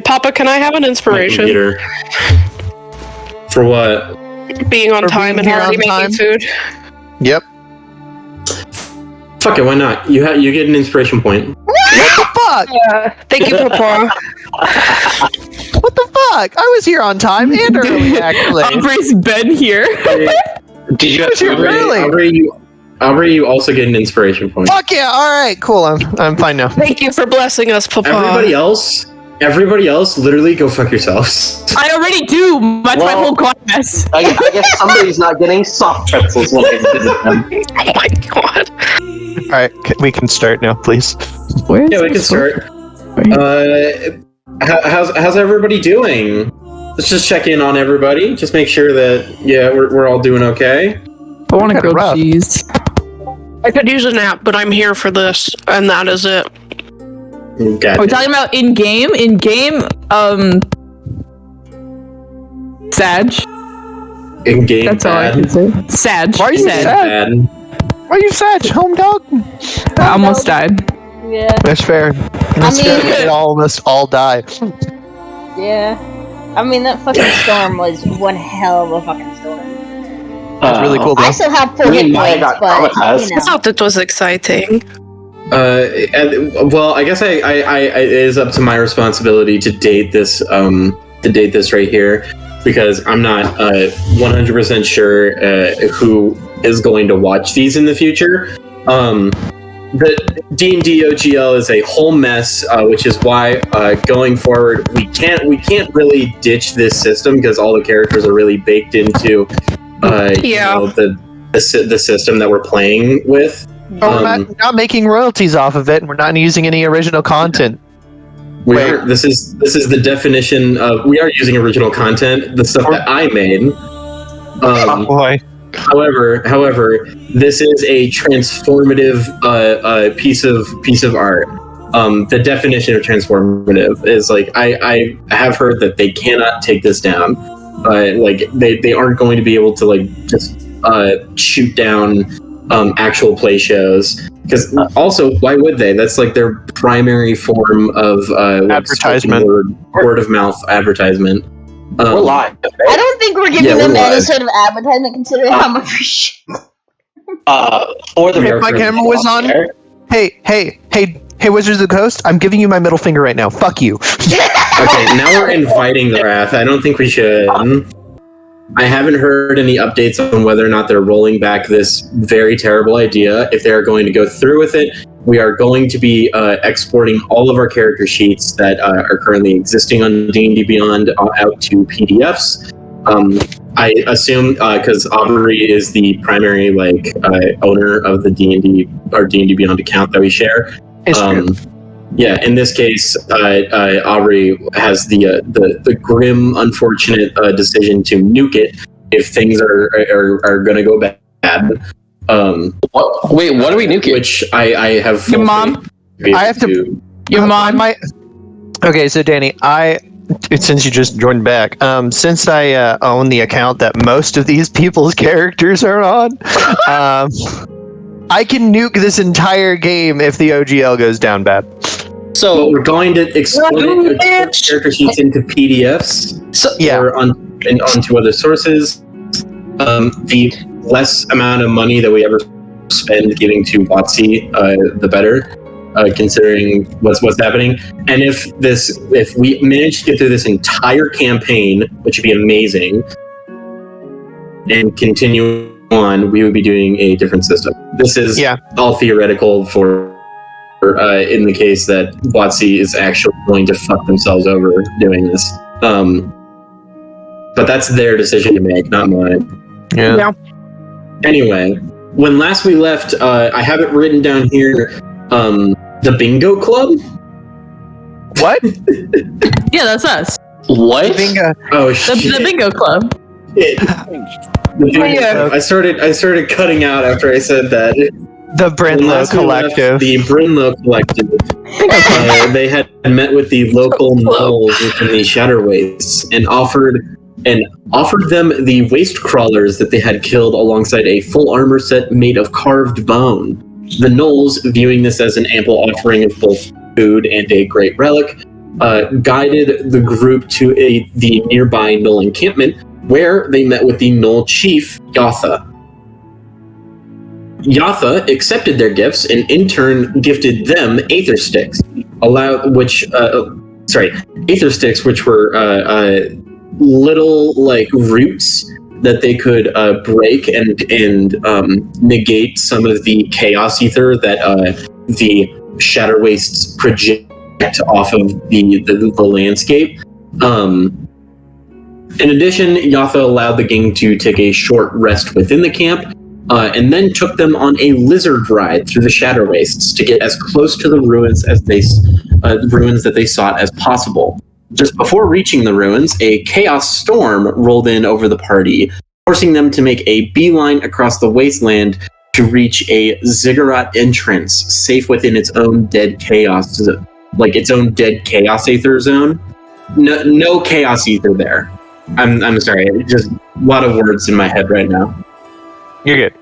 Papa, can I have an inspiration? For what? Being on time and already making food. Yep. Fuck it, why not? You get an inspiration point. What the fuck? Thank you, Papa. What the fuck? I was here on time and early, actually. Aubrey's been here. Did you have Early? Aubrey, you also get an inspiration point. Fuck yeah! All right, cool. I'm fine now. Thank you for blessing us, Papa. Everybody else, literally go fuck yourselves. I already do. That's my whole class. I guess somebody's not getting soft pretzels when I visit them. Oh my god. All right, we can start now, please. We can start. How's everybody doing? Let's just check in on everybody. Just make sure that we're all doing okay. I want a grilled cheese. I could use a nap, but I'm here for this, and that is it. Gotcha. Are we talking about in-game? In-game, Sag. In-game That's all I can say. Sag. Why are you sad? Why are you sad, home dog? I almost died. Yeah. That's fair. They almost all die. Yeah. I mean, that fucking storm was one hell of a fucking storm. That's really cool, though. I still have 4 hit points, but, I thought that was exciting. Well, I guess it is up to my responsibility to date this right here, because I'm not 100% sure who is going to watch these in the future. The D&D OGL is a whole mess, which is why going forward we can't really ditch this system, because all the characters are really baked into the system that we're playing with. We're not making royalties off of it, and we're not using any original content. This is the definition of we are using original content, the stuff that I made. Oh boy. However, this is a transformative piece of art. The definition of transformative is like I have heard that they cannot take this down. Like they aren't going to be able to like just shoot down actual play shows, because also why would they? That's like their primary form of advertisement, word of mouth advertisement. We're live. I don't think we're giving them any sort of advertisement, considering how much we shit. If my camera was on, hey, Wizards of the Coast, I'm giving you my middle finger right now. Fuck you. Okay, now we're inviting the wrath. I don't think we should. I haven't heard any updates on whether or not they're rolling back this very terrible idea. If they are going to go through with it, we are going to be exporting all of our character sheets that are currently existing on D&D Beyond out to PDFs. I assume because Aubrey is the primary owner of the D&D or D&D Beyond account that we share. Yeah, in this case, Aubrey has the grim, unfortunate decision to nuke it if things are going to go bad. Wait, what are we nuking? Which I have. Your mom. I have to. Your mom. Okay, so Dani, since you just joined back, since I own the account that most of these people's characters are on, I can nuke this entire game if the OGL goes down bad. So we're going to export character sheets into PDFs, or onto other sources. The less amount of money that we ever spend giving to WotC, the better, considering what's happening. And if we manage to get through this entire campaign, which would be amazing, and continue on, we would be doing a different system. This is all theoretical for in the case that WotC is actually going to fuck themselves over doing this. But that's their decision to make, not mine. Yeah. Anyway, when last we left, I have it written down here, the Bingo Club? What? Yeah, that's us. What? Bingo. Oh, shit. The Bingo Club. I started cutting out after I said that. The Brinlow Collective. The Brinlow Collective. They had met with the local gnolls within the Shatter Wastes and offered them the waste crawlers that they had killed alongside a full armor set made of carved bone. The gnolls, viewing this as an ample offering of both food and a great relic, guided the group to the nearby Null encampment, where they met with the Null chief, Yatha. Yatha accepted their gifts and in turn gifted them Aether Sticks, Aether Sticks, which were little like roots that they could break and negate some of the chaos ether that the Shatter Wastes project off of the landscape. In addition, Yatha allowed the gang to take a short rest within the camp, and then took them on a lizard ride through the Shatter Wastes to get as close to the ruins that they sought as possible. Just before reaching the ruins, a chaos storm rolled in over the party, forcing them to make a beeline across the wasteland to reach a ziggurat entrance, safe within its own dead chaos, like its own dead chaos aether zone. No chaos ether there. I'm sorry, just a lot of words in my head right now. You're good.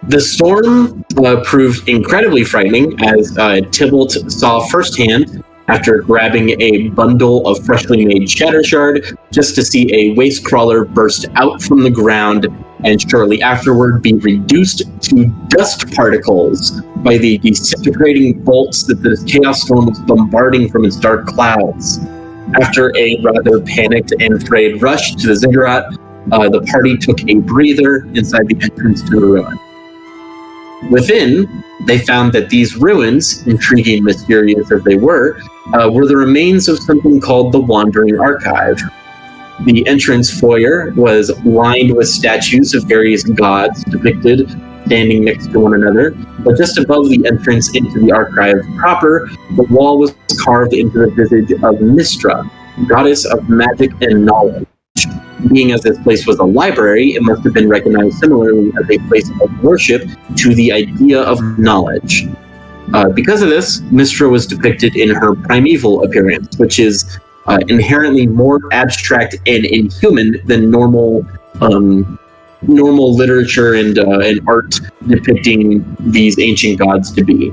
The storm proved incredibly frightening, as Tybalt saw firsthand after grabbing a bundle of freshly made Shatter Shard, just to see a waste crawler burst out from the ground and shortly afterward be reduced to dust particles by the disintegrating bolts that the Chaos Storm was bombarding from its dark clouds. After a rather panicked and afraid rush to the ziggurat, the party took a breather inside the entrance to the ruin. Within, they found that these ruins, intriguing and mysterious as they were the remains of something called the Wandering Archive. The entrance foyer was lined with statues of various gods depicted standing next to one another, but just above the entrance into the archive proper, the wall was carved into the visage of Mystra, goddess of magic and knowledge. Being as this place was a library, it must have been recognized similarly as a place of worship to the idea of knowledge. Because of this, Mystra was depicted in her primeval appearance, which is inherently more abstract and inhuman than normal literature and art depicting these ancient gods to be.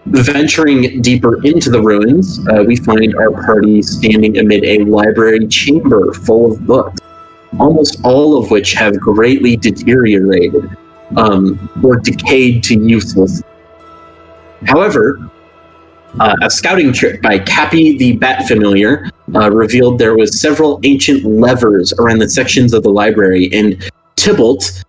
Venturing deeper into the ruins, we find our party standing amid a library chamber full of books, almost all of which have greatly deteriorated or decayed to useless. However, a scouting trip by Cappy the Bat Familiar revealed there was several ancient levers around the sections of the library, and Tybalt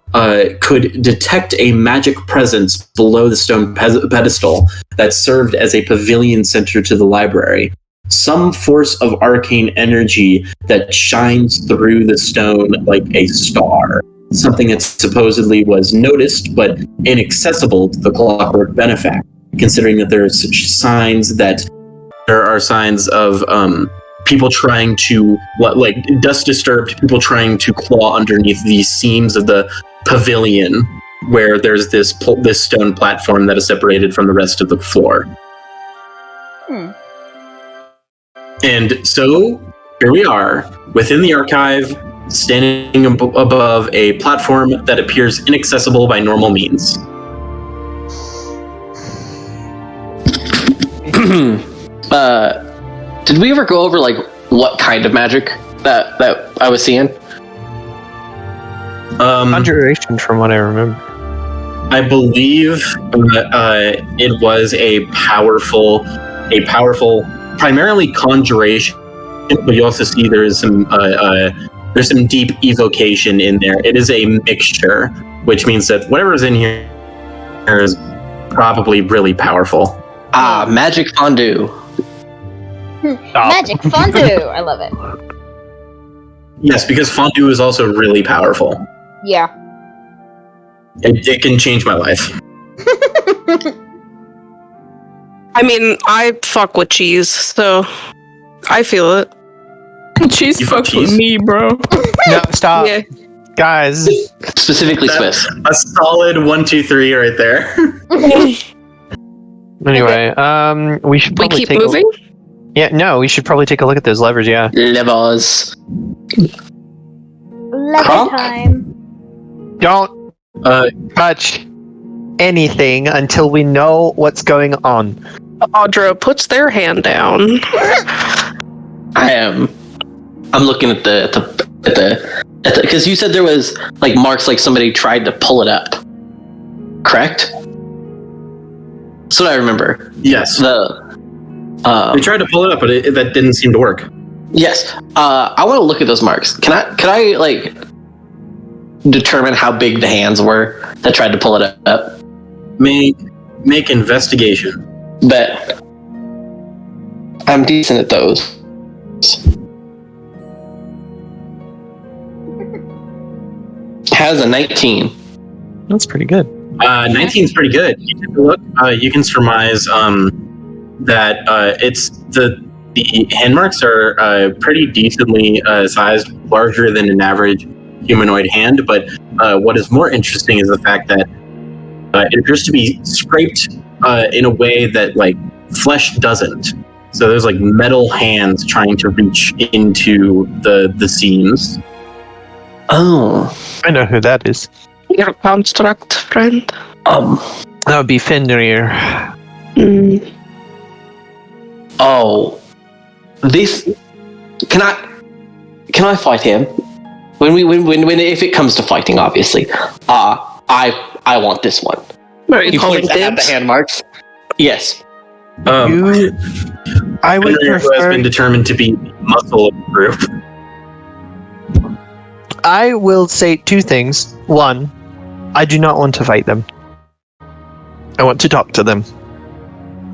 could detect a magic presence below the stone pedestal that served as a pavilion center to the library. Some force of arcane energy that shines through the stone like a star. Something that supposedly was noticed but inaccessible to the Clockwork Benefact, considering that there are such signs that there are signs of people trying to, like dust disturbed people trying to claw underneath the seams of the pavilion, where there's this stone platform that is separated from the rest of the floor. And so here we are within the archive, standing above a platform that appears inaccessible by normal means. Did we ever go over like what kind of magic that I was seeing? Conjuration, from what I remember. I believe it was a powerful, primarily conjuration, but you also see there's some deep evocation in there. It is a mixture, which means that whatever's in here is probably really powerful. Magic fondue. Magic fondue! I love it. Yes, because fondue is also really powerful. Yeah. It can change my life. I mean, I fuck with cheese, so I feel it. Cheese You fuck fucks with cheese? me, bro. No, stop. Yeah. Guys. Specifically Swiss. A solid 1, 2, 3 right there. Anyway, we should We probably keep take moving? we should probably take a look at those levers, yeah. Levels. Lever Crump? time. Don't touch anything until we know what's going on. Audra puts their hand down. I'm looking at the because you said there was like marks like somebody tried to pull it up. Correct? That's what I remember. Yes. They tried to pull it up, but that didn't seem to work. Yes. I want to look at those marks. Can I like determine how big the hands were that tried to pull it up? Make investigation. Bet. I'm decent at those. Has a 19. That's pretty good. 19 is pretty good. You take a look. You can surmise that it's the hand marks are pretty decently sized, larger than an average humanoid hand. But what is more interesting is the fact that it appears to be scraped in a way that like flesh doesn't. So there's like metal hands trying to reach into the seams. Oh. I know who that is. Your construct friend. That would be Fenrir. Oh. This. Can I fight him? When if it comes to fighting, obviously. I want this one. Are you calling points at the dibs? hand marks. Yes. I would Fenrir, who has been determined to be muscle of the group. I will say two things. One, I do not want to fight them. I want to talk to them.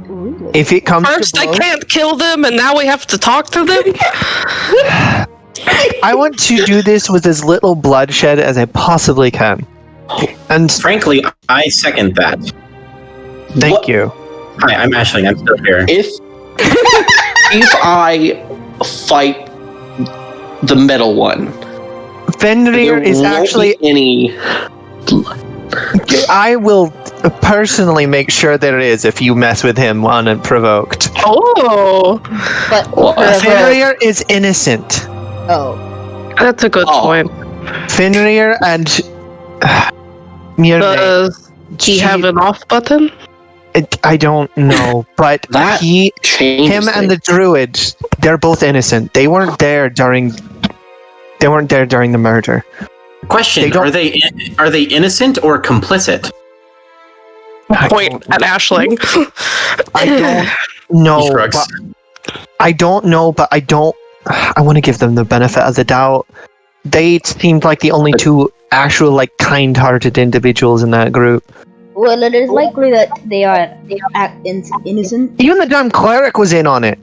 Really? If it comes First, to I blows, can't kill them, and now we have to talk to them? I want to do this with as little bloodshed as I possibly can. And Frankly, I second that. thank you. Hi, I'm Ashling. I'm still here. If I fight the metal one, Fenrir there is won't actually. be any. I will personally make sure there is if you mess with him unprovoked. Oh, But Well, Fenrir is innocent. oh, that's a good Oh. point. Fenrir and Mjolnir. Does he have an off button? I don't know, but That changes him and the things. druid, they're both innocent. They weren't there during the murder. Question: Are they innocent or complicit? Point at Ashling. I don't know. He shrugs. But I don't know, but I want to give them the benefit of the doubt. They seemed like the only two actual, like, kind-hearted individuals in that group. well, it is likely that they are innocent. Even the damn cleric was in on it.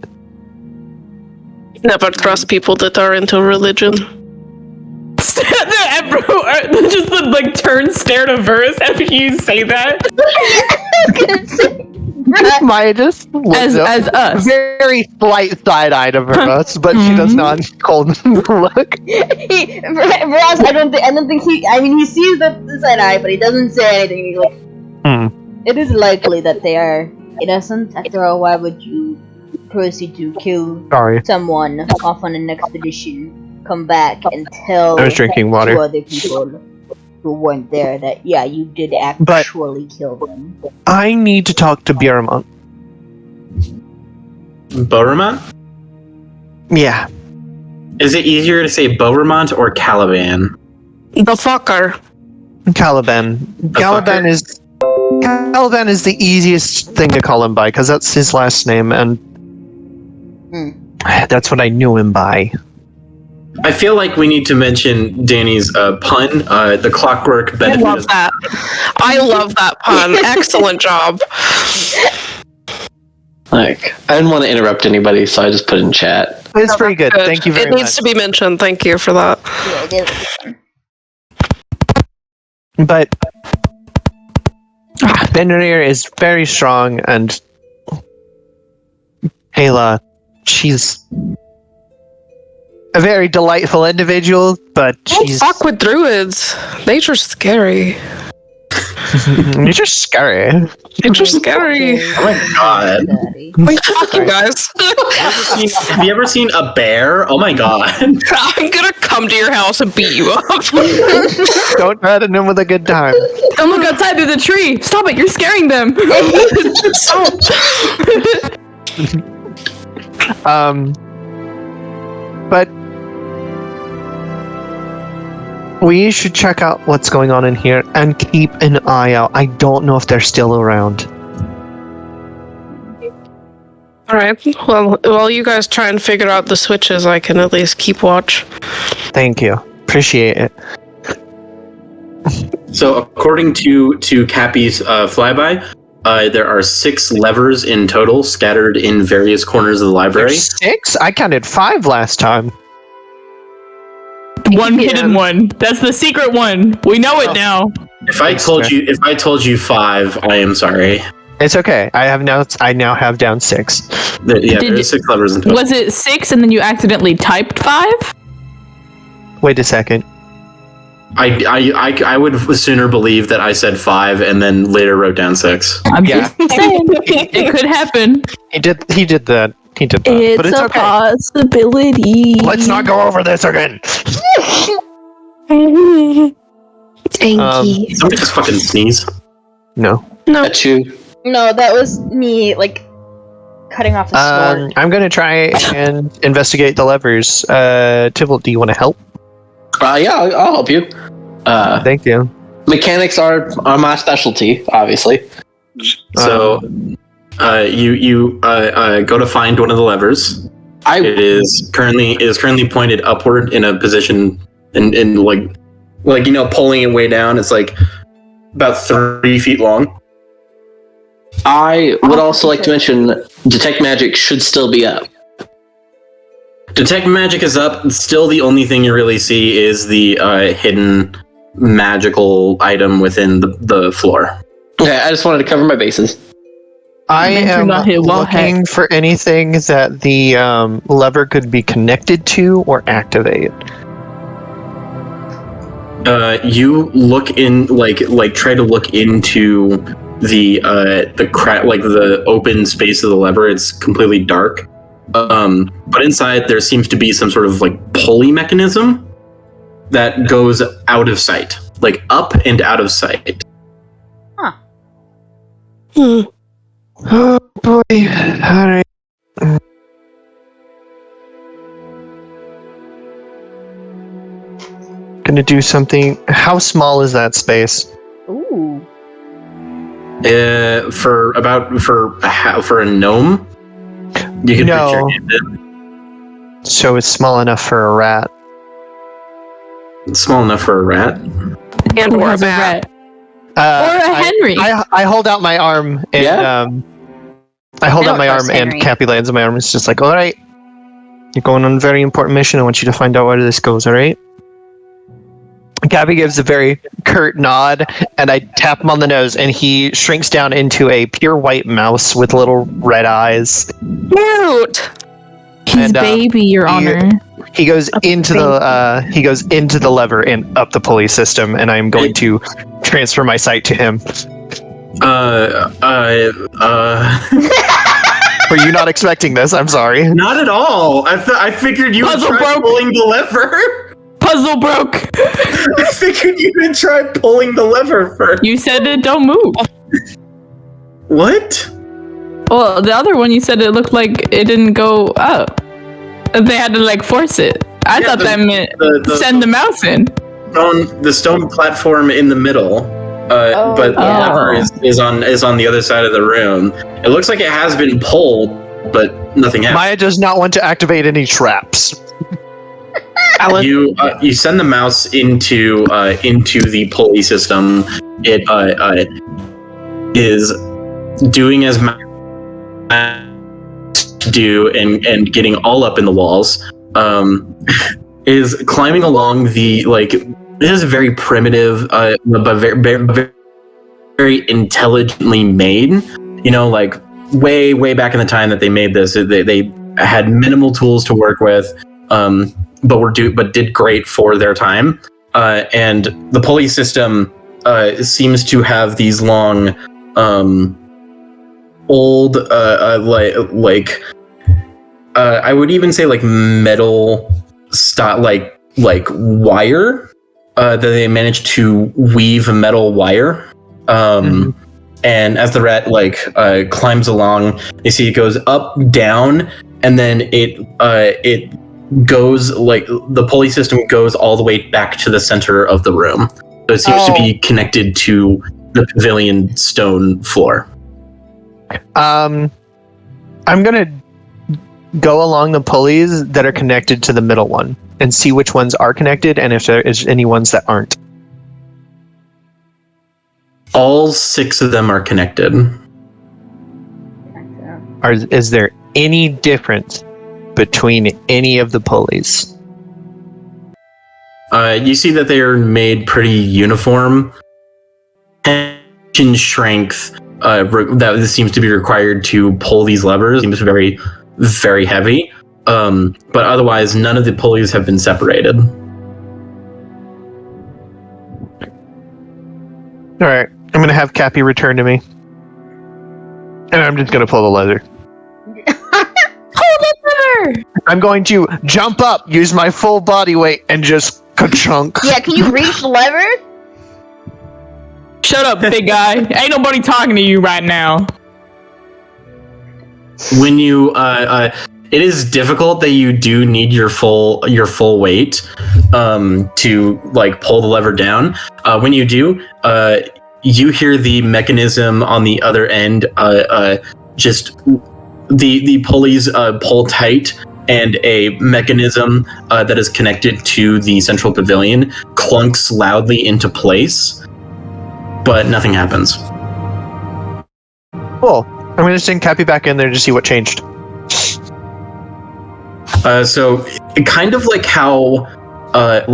Never trust people that are into religion. Just like turn, stare to Vuras after you say that. Maya just looks up, As us. very slight side-eye to us, but she does not cold look. Ross, I don't think he. I mean, he sees the side eye, but he doesn't say anything. He's like, it is likely that they are innocent. After all, why would you proceed to kill Sorry. someone off on an expedition, come back and tell I was drinking water. two other people who weren't there that you did actually kill them? I need to talk to Bjormont. Beauremont? Yeah. Is it easier to say Beauremont or Caliban? The fucker. Caliban. Caliban is the easiest thing to call him by, because that's his last name, and that's what I knew him by. I feel like we need to mention Dani's pun, the Clockwork I benefit. love that. I love that pun. Excellent job. Like, I didn't want to interrupt anybody, so I just put it in chat. It's pretty good. Good. Thank you very It much. needs to be mentioned. Thank you for that. Yeah, it is fun. But Fenrir is very strong, and Ayla, she's a very delightful individual, but Don't she's fuck with druids. Nature's scary. You're just scary. It's just scary. Oh my god. Wait, fuck you guys. Have you ever seen a bear? Oh my god. I'm gonna come to your house and beat you up. Don't threaten him with a good time. Don't look outside through the tree. Stop it. You're scaring them. But we should check out what's going on in here and keep an eye out. I don't know if they're still around. Alright, well, while you guys try and figure out the switches, I can at least keep watch. Thank you. Appreciate it. So according to Cappy's flyby, there are 6 levers in total scattered in various corners of the library. There's 6? I counted 5 last time. One hidden one. That's the secret one. We know it now. If I told you 5, I am sorry. It's okay. I now have down 6. There's 6 levers in total. Was it 6 and then you accidentally typed 5? Wait a second. I would sooner believe that I said 5 and then later wrote down 6. I'm just saying. It could happen. He did that. It's but it's a okay. possibility. Let's not go over this again. Anky. Somebody just fucking sneeze. No. Achoo. No, that was me, like, cutting off the sword. I'm gonna try and investigate the levers. Tybalt, do you want to help? Yeah, I'll help you. Thank you. Mechanics are my specialty, obviously. So, you go to find one of the levers. It is currently pointed upward in a position, and like pulling it way down. It's like about 3 feet long. I would also like to mention Detect Magic should still be up. Detect Magic is up. Still, the only thing you really see is the hidden magical item within the floor. Okay, I just wanted to cover my bases. I am looking for anything that the lever could be connected to or activate. You look in, try to look into the crack, like the open space of the lever. It's completely dark. But inside there seems to be some sort of like pulley mechanism that goes out of sight, like up and out of sight. Huh. Oh boy. Alright. Gonna do something. How small is that space? Ooh. For a gnome, you can picture it. So it's small enough for a rat. It's small enough for a rat. And Or or a a bat. Or a Henry. I hold out my arm and I hold out my arm and Henry. Cappy lands on my arm. It's just like, all right, you're going on a very important mission. I want you to find out where this goes. All right. Cappy gives a very curt nod, and I tap him on the nose, and he shrinks down into a pure white mouse with little red eyes. Cute. He's And, baby, Your Honor. He goes into the lever and up the pulley system, and I'm going to transfer my sight to him. Were you not expecting this? I'm sorry. Not at all. I figured you would Puzzle try broke. pulling the lever. Puzzle broke. I figured you would try pulling the lever first. You said it don't move. What? Well, the other one you said it looked like it didn't go up. They had to like force it. I thought that meant send the mouse in. The stone platform in the middle, but the lever is on the other side of the room. It looks like it has been pulled, but nothing happened. Maya does not want to activate any traps. You send the mouse into the pulley system. It is doing as to do and getting all up in the walls. Is climbing along the It is very primitive, but very, very intelligently made. You know, like way back in the time that they made this, they had minimal tools to work with. But did great for their time. And the pulley system seems to have these long, old, I would even say like metal style, like wire, that they managed to weave metal wire. And as the rat climbs along, you see it goes up, down, and then it goes the pulley system goes all the way back to the center of the room. So it seems to be connected to the pavilion stone floor. I'm gonna go along the pulleys that are connected to the middle one and see which ones are connected and if there is any ones that aren't. All 6 of them are connected. Is there any difference between any of the pulleys? You see that they are made pretty uniform. Tension strength that seems to be required to pull these levers seems very, very heavy. But otherwise, none of the pulleys have been separated. All right, I'm gonna have Cappy return to me, and I'm just gonna pull the lever. Hold the lever! I'm going to jump up, use my full body weight, and just ka-chunk. Yeah, can you reach the lever? Shut up, big guy. Ain't nobody talking to you right now. When you it is difficult that you do need your full weight to pull the lever down. When you do, you hear the mechanism on the other end just the pulleys pull tight, and a mechanism that is connected to the central pavilion clunks loudly into place, but nothing happens. Cool. I'm gonna send Cappy back in there to see what changed. So kind of like how a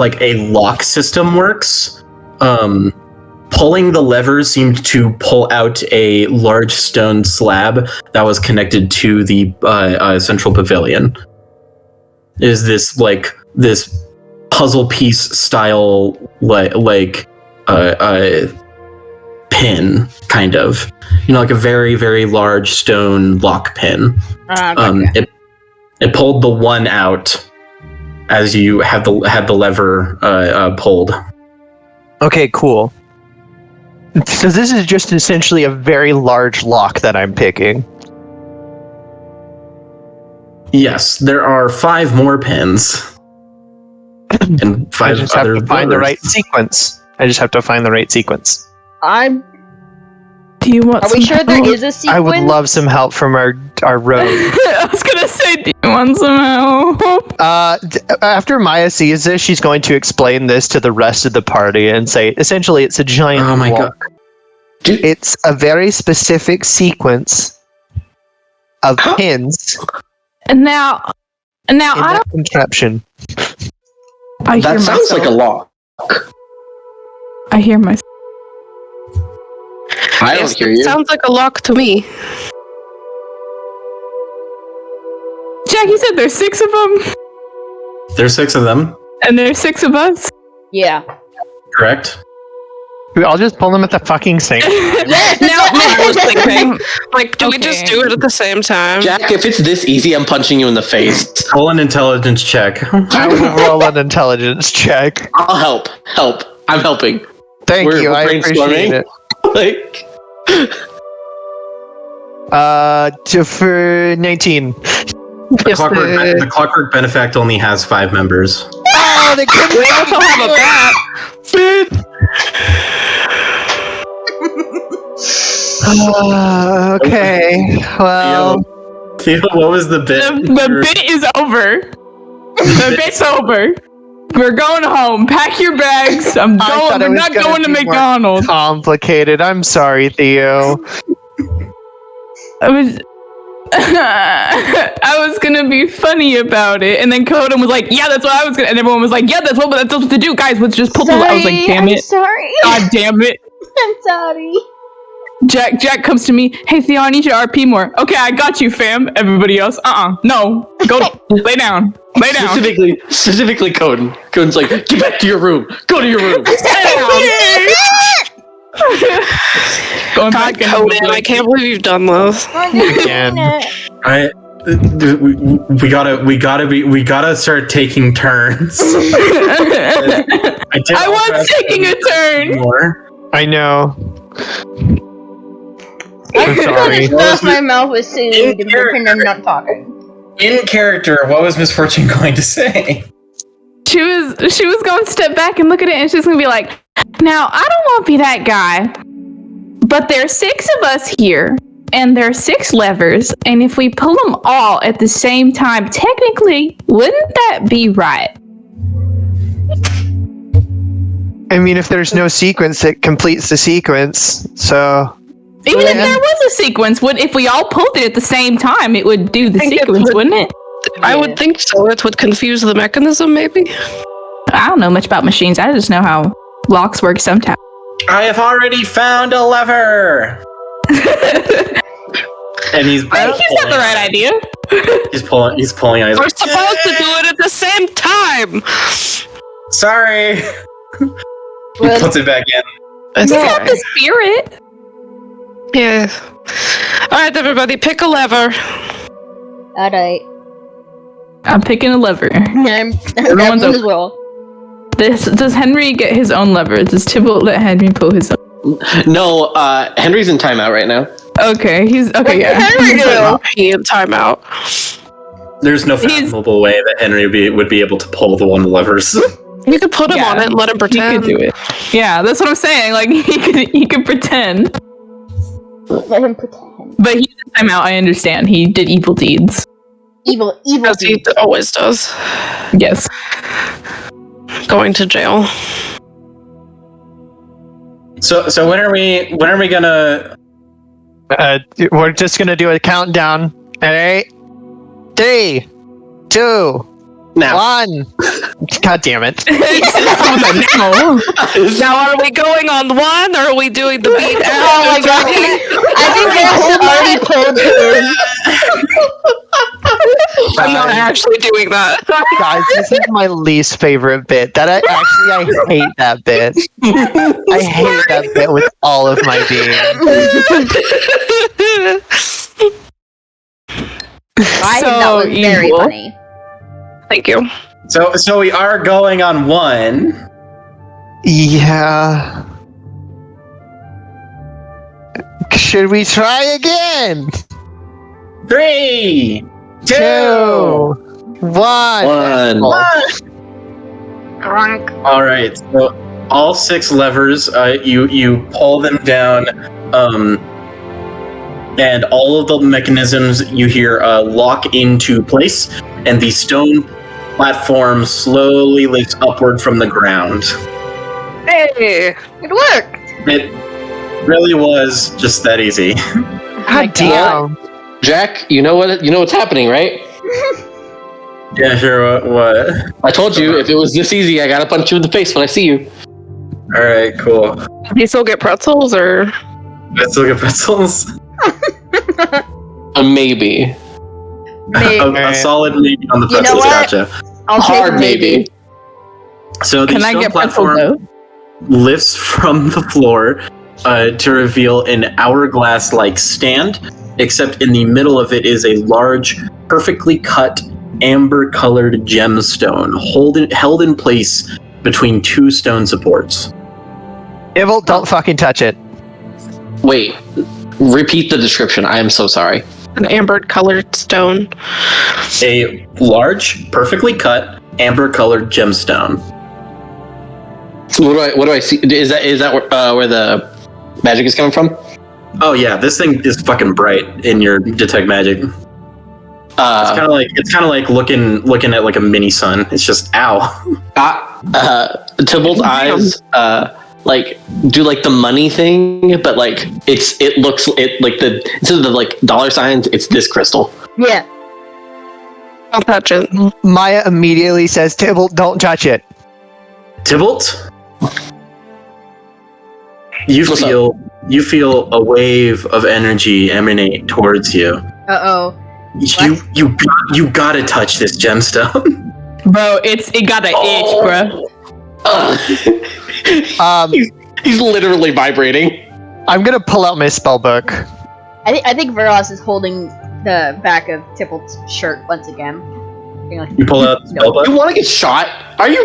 lock system works, pulling the levers seemed to pull out a large stone slab that was connected to the central pavilion. Is this this puzzle piece style pin, kind of, like a very, very large stone lock pin. It pulled the one out as you had the lever pulled. Okay, cool. So this is just essentially a very large lock that I'm picking. Yes, there are 5 more pins. And 5 I just have other to find the levers. right sequence. Do you want Are we some sure there help? is a sequence? I would love some help from our road. I was gonna say, do you want some help? After Maya sees this, she's going to explain this to the rest of the party and say, essentially, it's a giant Oh my wall. god. It's a very specific sequence of pins And now in I that contraption. hear That sounds myself. like a lock. I hear myself. I don't hear you. Sounds like a lock to me. Jack, you said there's 6 of them, There's 6 of them, and there's 6 of us. Yeah. correct? I'll just pull them at the fucking same. Yes, Now, that's what I was thinking, do we Okay. just do it at the same time? Jack, if it's this easy, I'm punching you in the face. Roll an intelligence check. I will roll an intelligence check. I'll help. I'm helping. Thank We're you, I appreciate brainstorming. it. For 19. The Clockwork Benefact only has 5 members. Oh, they couldn't We also have a bat. Okay, well... Theo, what was the bit? The bit is over. The bit's over. We're going home. Pack your bags. I thought We're it was not gonna going to be more McDonald's. complicated. I'm sorry, Theo. I was gonna be funny about it, and then Koden was like, "Yeah, that's what I was gonna," and everyone was like, "Yeah, that's what to do, guys. Let's just pull the." I was like, "Damn I'm it! sorry. God damn it!" I'm sorry. Jack comes to me. Hey Theo, I need you to RP more. Okay, I got you, fam. Everybody else, no, lay down. Specifically Koden. Koden's like, get back to your room. Go to your room. Lay down. Going God, back in Koden, I can't believe you've done this. Again. We gotta start taking turns. I was taking a turn. More. I know. I'm sorry. trying to stuff my mouth with food and pretend I'm not talking. In character, what was Miss Fortune going to say? She was going to step back and look at it, and she's going to be like, now, I don't want to be that guy, but there's 6 of us here, and there are 6 levers, and if we pull them all at the same time, technically, wouldn't that be right? I mean, if there's no sequence, it completes the sequence. So Even if there was a sequence, if we all pulled it at the same time, it would do the sequence, wouldn't it? I would think so. It would confuse the mechanism, maybe. I don't know much about machines. I just know how locks work sometimes. I have already found a lever. And he's He's got the right idea. He's pulling. He's pulling. We're supposed to do it at the same time. Sorry. He puts it back in. He's got the spirit. Yeah. All right, everybody, pick a lever. Alright. I'm picking a lever. I'm Everyone's as well. Does Henry get his own lever? Does Tybalt let Henry pull his own? No, Henry's in timeout right now. Okay, he's okay. Yeah, He in timeout. There's no fathomable way that Henry would be able to pull the one levers. You could put him on it and let him pretend. He could do it. Yeah, that's what I'm saying. Like he could pretend. Let him pretend. But he's in timeout. I understand. He did evil deeds. Evil As he deeds. always does. Yes. Going to jail. So when are we gonna? we're just gonna do a countdown. All right, 3, 2, Now. 1. God damn it! Now, are we going on 1 or are we doing the beat out? Oh my god. I think Max already pulled his. I'm not actually doing that. Guys, this is my least favorite bit. I hate that bit. I hate that bit with all of my being. I think that was very evil. funny. Thank you. So we are going on 1. Yeah. Should we try again? 3, 2, 1. 1. All right. So all 6 levers, you pull them down, and all of the mechanisms you hear lock into place, and the stone platform slowly lifts upward from the ground. Hey! It worked. It really was just that easy. God damn. Jack, you know what's happening, right? Yeah, sure. What? I told you if it was this easy, I gotta punch you in the face when I see you. All right, cool. Do you still get pretzels or? Let's look at pretzels. Maybe. A solid maybe on the You know pretzels. what? Gotcha. I'll Hard take maybe. So the Can I stone get pretzel platform though? lifts from the floor to reveal an hourglass-like stand, except in the middle of it is a large, perfectly cut, amber-colored gemstone held in place between 2 stone supports. Evil, don't fucking touch it. Wait. Repeat the description. I am so sorry. An amber-colored stone. A large, perfectly cut, amber-colored gemstone. What do I see? Is that where the magic is coming from? Oh yeah, this thing is fucking bright in your detect magic. It's kind of like looking at like a mini sun. It's just ow. Tybalt's eyes like do like the money thing, but like it looks like the instead of the like dollar signs, it's this crystal. Yeah. Don't touch it. Maya immediately says, Tybalt, don't touch it. Tybalt, you What's feel a wave of energy emanate towards you. Uh-oh. You gotta touch this gemstone. Bro, it got an itch, bro. He's literally vibrating. I'm gonna pull out my spell book. I think Vuras is holding the back of Tibalt's shirt once again. You pull out the spell book? You want to get shot? Are you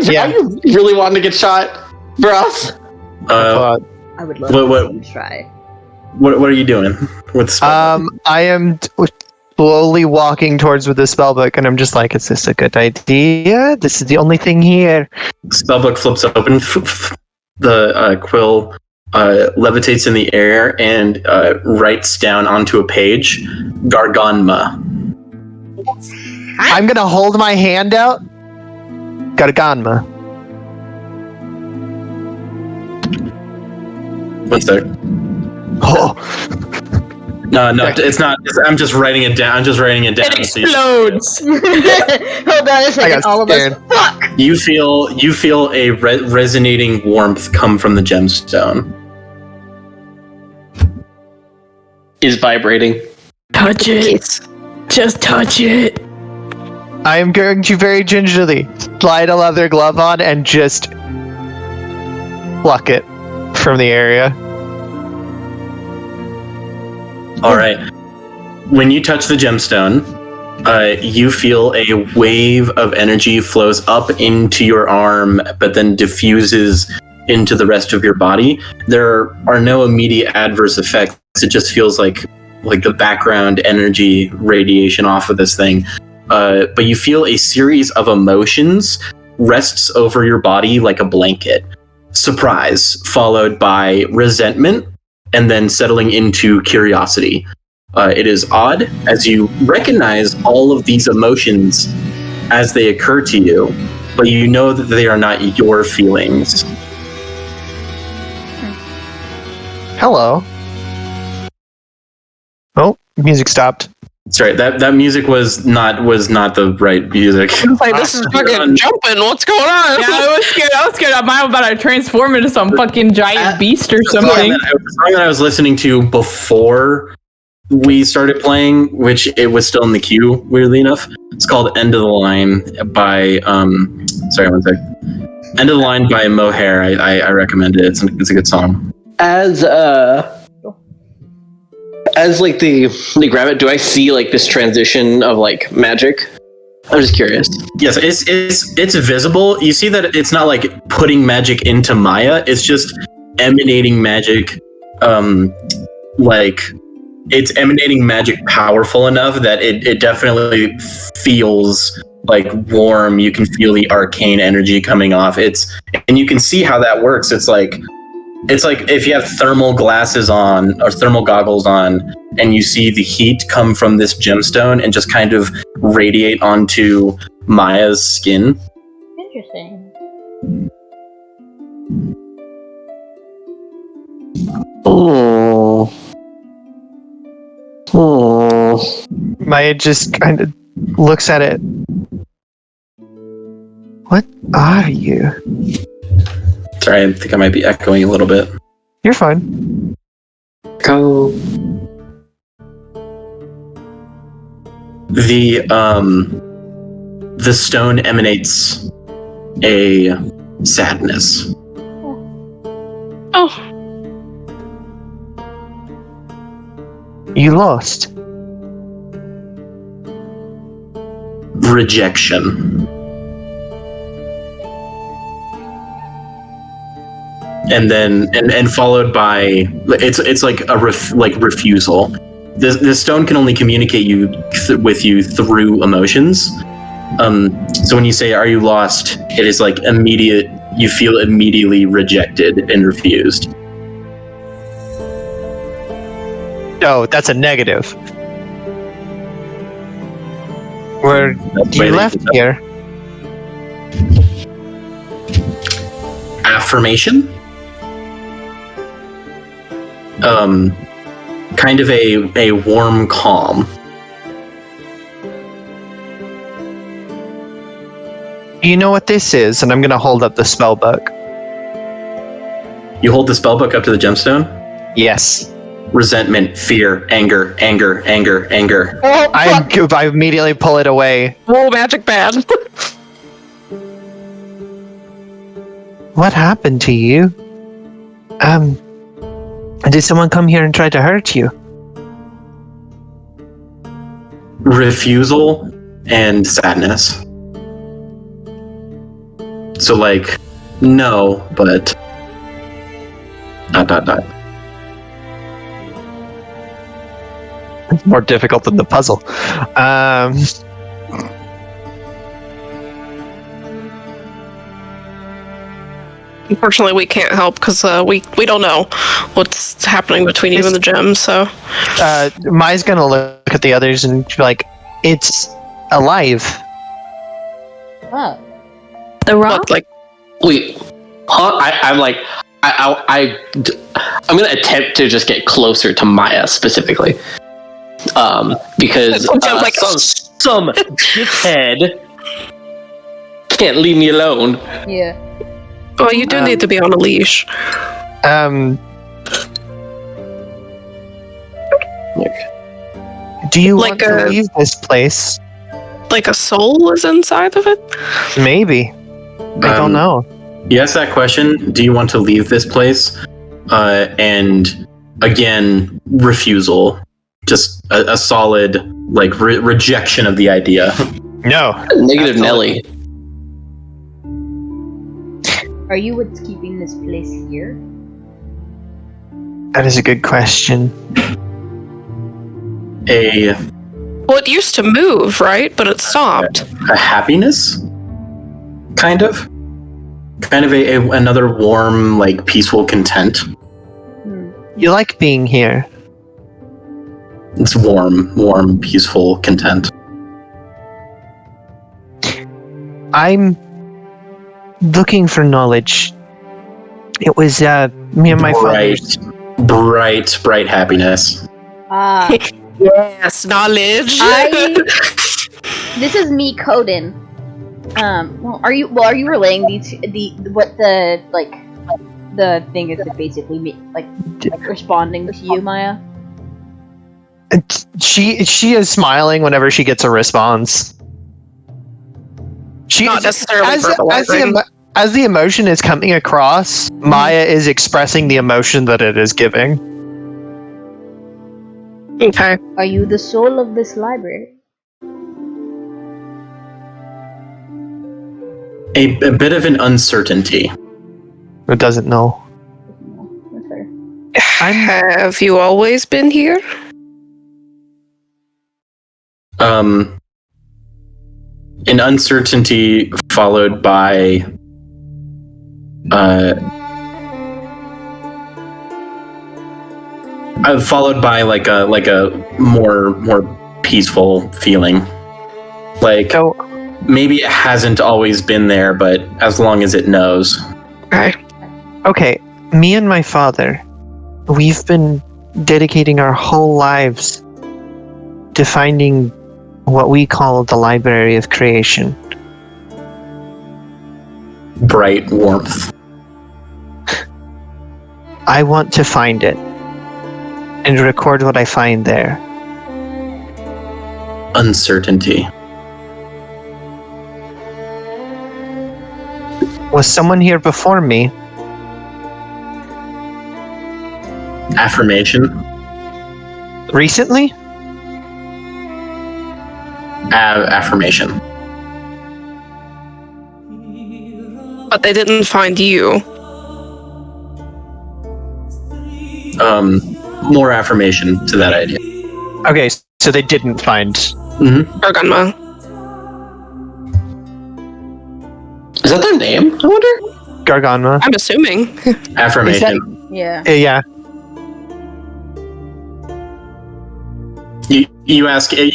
really wanting to get shot, Vuras? I would love to try. What are you doing with the spell book? I am slowly walking towards with the spell book, and I'm just like, is this a good idea? This is the only thing here. Spell book flips open. The quill levitates in the air and writes down onto a page, Garganma. I'm gonna hold my hand out. Garganma. One sec. Oh. No, it's not. I'm just writing it down. It explodes. Hold on a second, all of us. Fuck! You feel a resonating warmth come from the gemstone. Is vibrating. Touch it. Just touch it. I am going to very gingerly slide a leather glove on and just pluck it from the area. All right. When you touch the gemstone, you feel a wave of energy flows up into your arm, but then diffuses into the rest of your body. There are no immediate adverse effects. It just feels like the background energy radiation off of this thing. But you feel a series of emotions rests over your body like a blanket. Surprise, followed by resentment, and then settling into curiosity. It is odd as you recognize all of these emotions as they occur to you, but you know that they are not your feelings. Hello. Oh, music stopped. Sorry, that music was not the right music. It's like, this is fucking jumping. What's going on? Yeah, I was scared. I'm about to transform into some fucking giant beast or The something. song that I was listening to before we started playing, which it was still in the queue, weirdly enough. It's called End of the Line by sorry, one sec. End of the Line by Mohair. I recommend it. It's a good song. As like they grab it, do I see like this transition of like magic? I'm just curious. Yes, it's visible. You see that it's not like putting magic into Maya. It's just emanating magic. Like it's emanating magic powerful enough that it definitely feels like warm. You can feel the arcane energy coming off. And you can see how that works. It's like if you have thermal glasses on or thermal goggles on and you see the heat come from this gemstone and just kind of radiate onto Maya's skin. Interesting. Oh. Maya just kind of looks at it. What are you? Sorry, I think I might be echoing a little bit. You're fine. Go. The stone emanates a sadness. Oh. You lost. Rejection. And then and followed by it's like a refusal. The stone can only communicate with you through emotions. So when you say "Are you lost?" it is like immediate. You feel immediately rejected and refused. Oh, that's a negative. Where you left here? Affirmation. Kind of a warm calm. You know what this is, and I'm gonna hold up the spell book. You hold the spellbook up to the gemstone? Yes. Resentment, fear, anger. Oh, I immediately pull it away. Oh, magic bad. What happened to you? Did someone come here and try to hurt you? Refusal and sadness. So, like, no, but... ... More difficult than the puzzle. Unfortunately, we can't help because we don't know what's happening between you and the gem. So, Mai's gonna look at the others and be like, "It's alive." Oh. The rock? what, like, Wait, huh? I'm gonna attempt to just get closer to Maya specifically, because Like- some dickhead can't leave me alone. Yeah. well, you do need to be on a leash. Do you Like want to leave this place? Like a soul is inside of it. Maybe. I don't know. You asked that question, do you want to leave this place? And again, refusal. Just a solid, like, rejection of the idea. No. Negative Nelly. Are you what's keeping this place here? That is a good question. Well, it used to move, right? But it stopped. A happiness? Kind of another warm, like, peaceful content. You like being here. It's warm, peaceful content. I'm looking for knowledge. It was me and my father's. Bright happiness. Ah. Yes, knowledge. This is me, Koden. Are you relaying the thing is basically like responding to you, Maya? She is smiling whenever she gets a response. She Not necessarily verbalizing. as the emotion is coming across, Maya is expressing the emotion that it is giving. Okay. Are you the soul of this library? A bit of an uncertainty. It doesn't know. That's fair. Have you always been here? An uncertainty followed by like a more peaceful feeling. Like, maybe it hasn't always been there, but as long as it knows. Okay, me and my father, we've been dedicating our whole lives to finding what we call the Library of Creation. Bright warmth. I want to find it and record what I find there. Uncertainty. Was someone here before me? Affirmation. Recently? Affirmation. But they didn't find you. More affirmation to that idea. Okay, so they didn't find. Garganma. Is that their name? I wonder. Garganma. I'm assuming. Affirmation. Yeah. Yeah. You ask if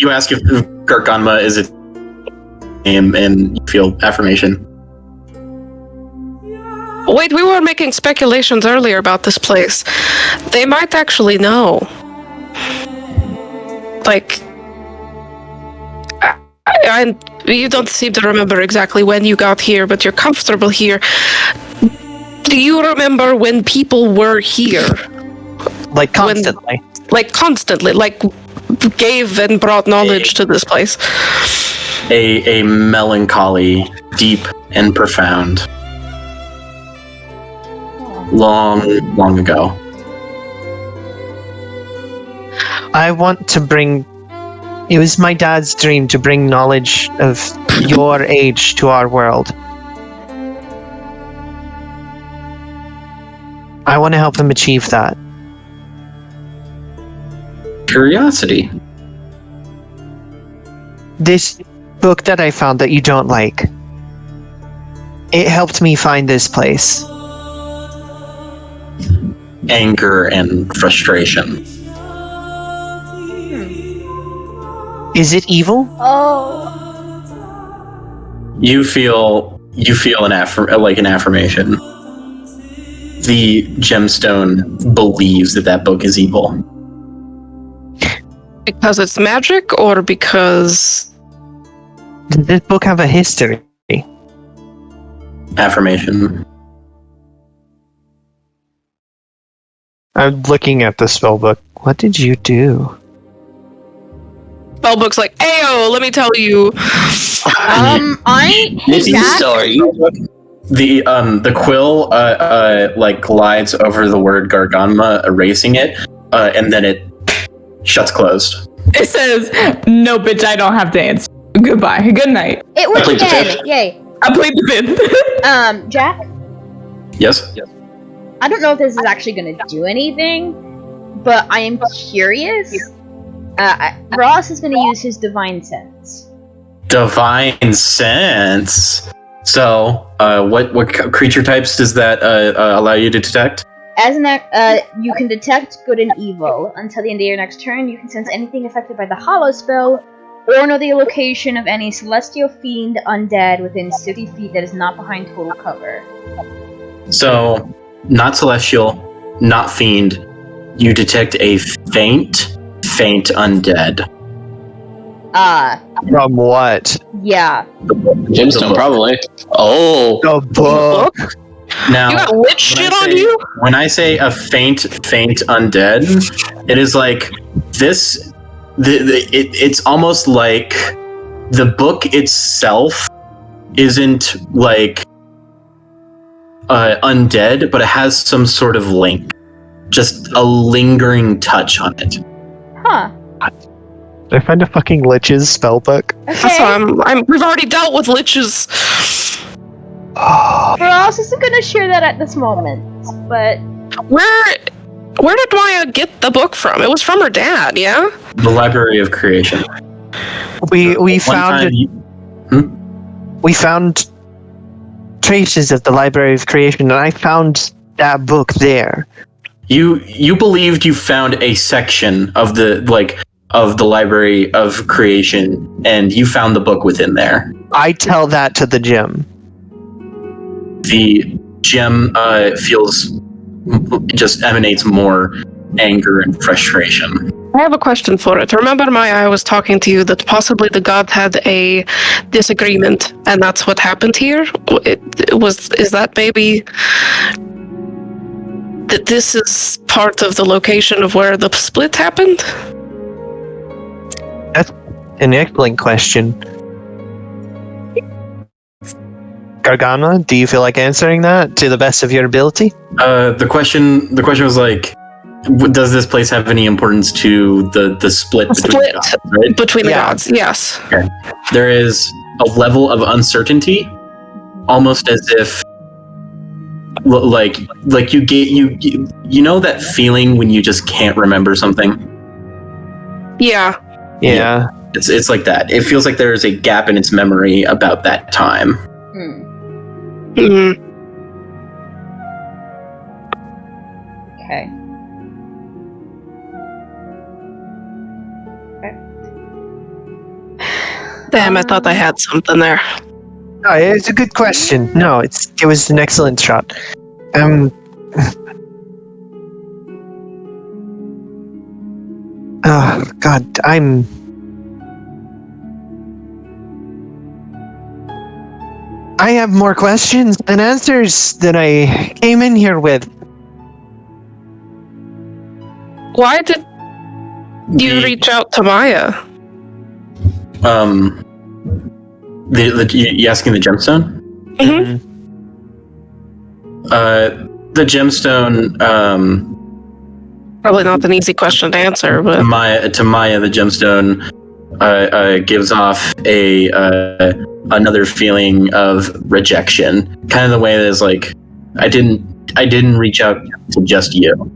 Garganma is a name, and you feel affirmation. Wait, we were making speculations earlier about this place. They might actually know. Like, you don't seem to remember exactly when you got here, but you're comfortable here. Do you remember when people were here? Like constantly. Constantly, gave and brought knowledge to this place. A melancholy, deep and profound. long, long ago. I want to bring. It was my dad's dream to bring knowledge of your age to our world. I want to help him achieve that. Curiosity. This book that I found that you don't like, it helped me find this place. Anger and frustration. Is it evil? Oh. You feel an affirmation. The gemstone believes that book is evil. Because it's magic, or because... Does this book have a history? Affirmation. I'm looking at the spell book. What did you do? Spellbook's like, Ayo, let me tell you. Sorry. The quill glides over the word Garganma, erasing it, and then it shuts closed. It says, no, bitch, I don't have to answer. Goodbye. Good night. It worked played the again. fifth. Yay. I played the fifth. Jack, Yes? I don't know if this is actually going to do anything, but I am curious. Ross is going to use his divine sense. Divine sense. So, what creature types does that allow you to detect? As an you can detect good and evil. Until the end of your next turn, you can sense anything affected by the Hollow spell, or know the location of any celestial fiend undead within 60 feet that is not behind total cover. So, not celestial, not fiend. You detect a faint undead. From what? Yeah. Gemstone, probably. Oh. The book. Now, You got witch shit on you? When I say a faint undead, it is like this. It's almost like the book itself isn't like undead, but it has some sort of link, just a lingering touch on it. Huh. Did I find a fucking lich's spell book? That's why we've already dealt with liches. Ross isn't going to share that at this moment, but... Where did Maya get the book from? It was from her dad, yeah? The Library of Creation. We found we found traces of the Library of Creation, and I found that book there. You believed you found a section of the Library of Creation, and you found the book within there. I tell that to the gem. The gem just emanates more anger and frustration. I have a question for it. Remember, Maya, I was talking to you that possibly the god had a disagreement, and that's what happened here? Is that maybe that this is part of the location of where the split happened? That's an excellent question. Gargana, do you feel like answering that to the best of your ability? The question was like, does this place have any importance to the split between the gods, right? Between the gods, yes. Okay. There is a level of uncertainty, almost as if like you know that feeling when you just can't remember something? Yeah. Yeah. It's like that. It feels like there is a gap in its memory about that time. Mm. Okay. Damn, I thought I had something there. No, it's a good question. No, it was an excellent shot. Oh God, I have more questions than answers than I came in here with. Why did you reach out to Maya? You asking the gemstone? Mm-hmm. the gemstone. Probably not an easy question to answer, but Maya, the gemstone gives off another feeling of rejection, kind of the way that is like, I didn't reach out to just you.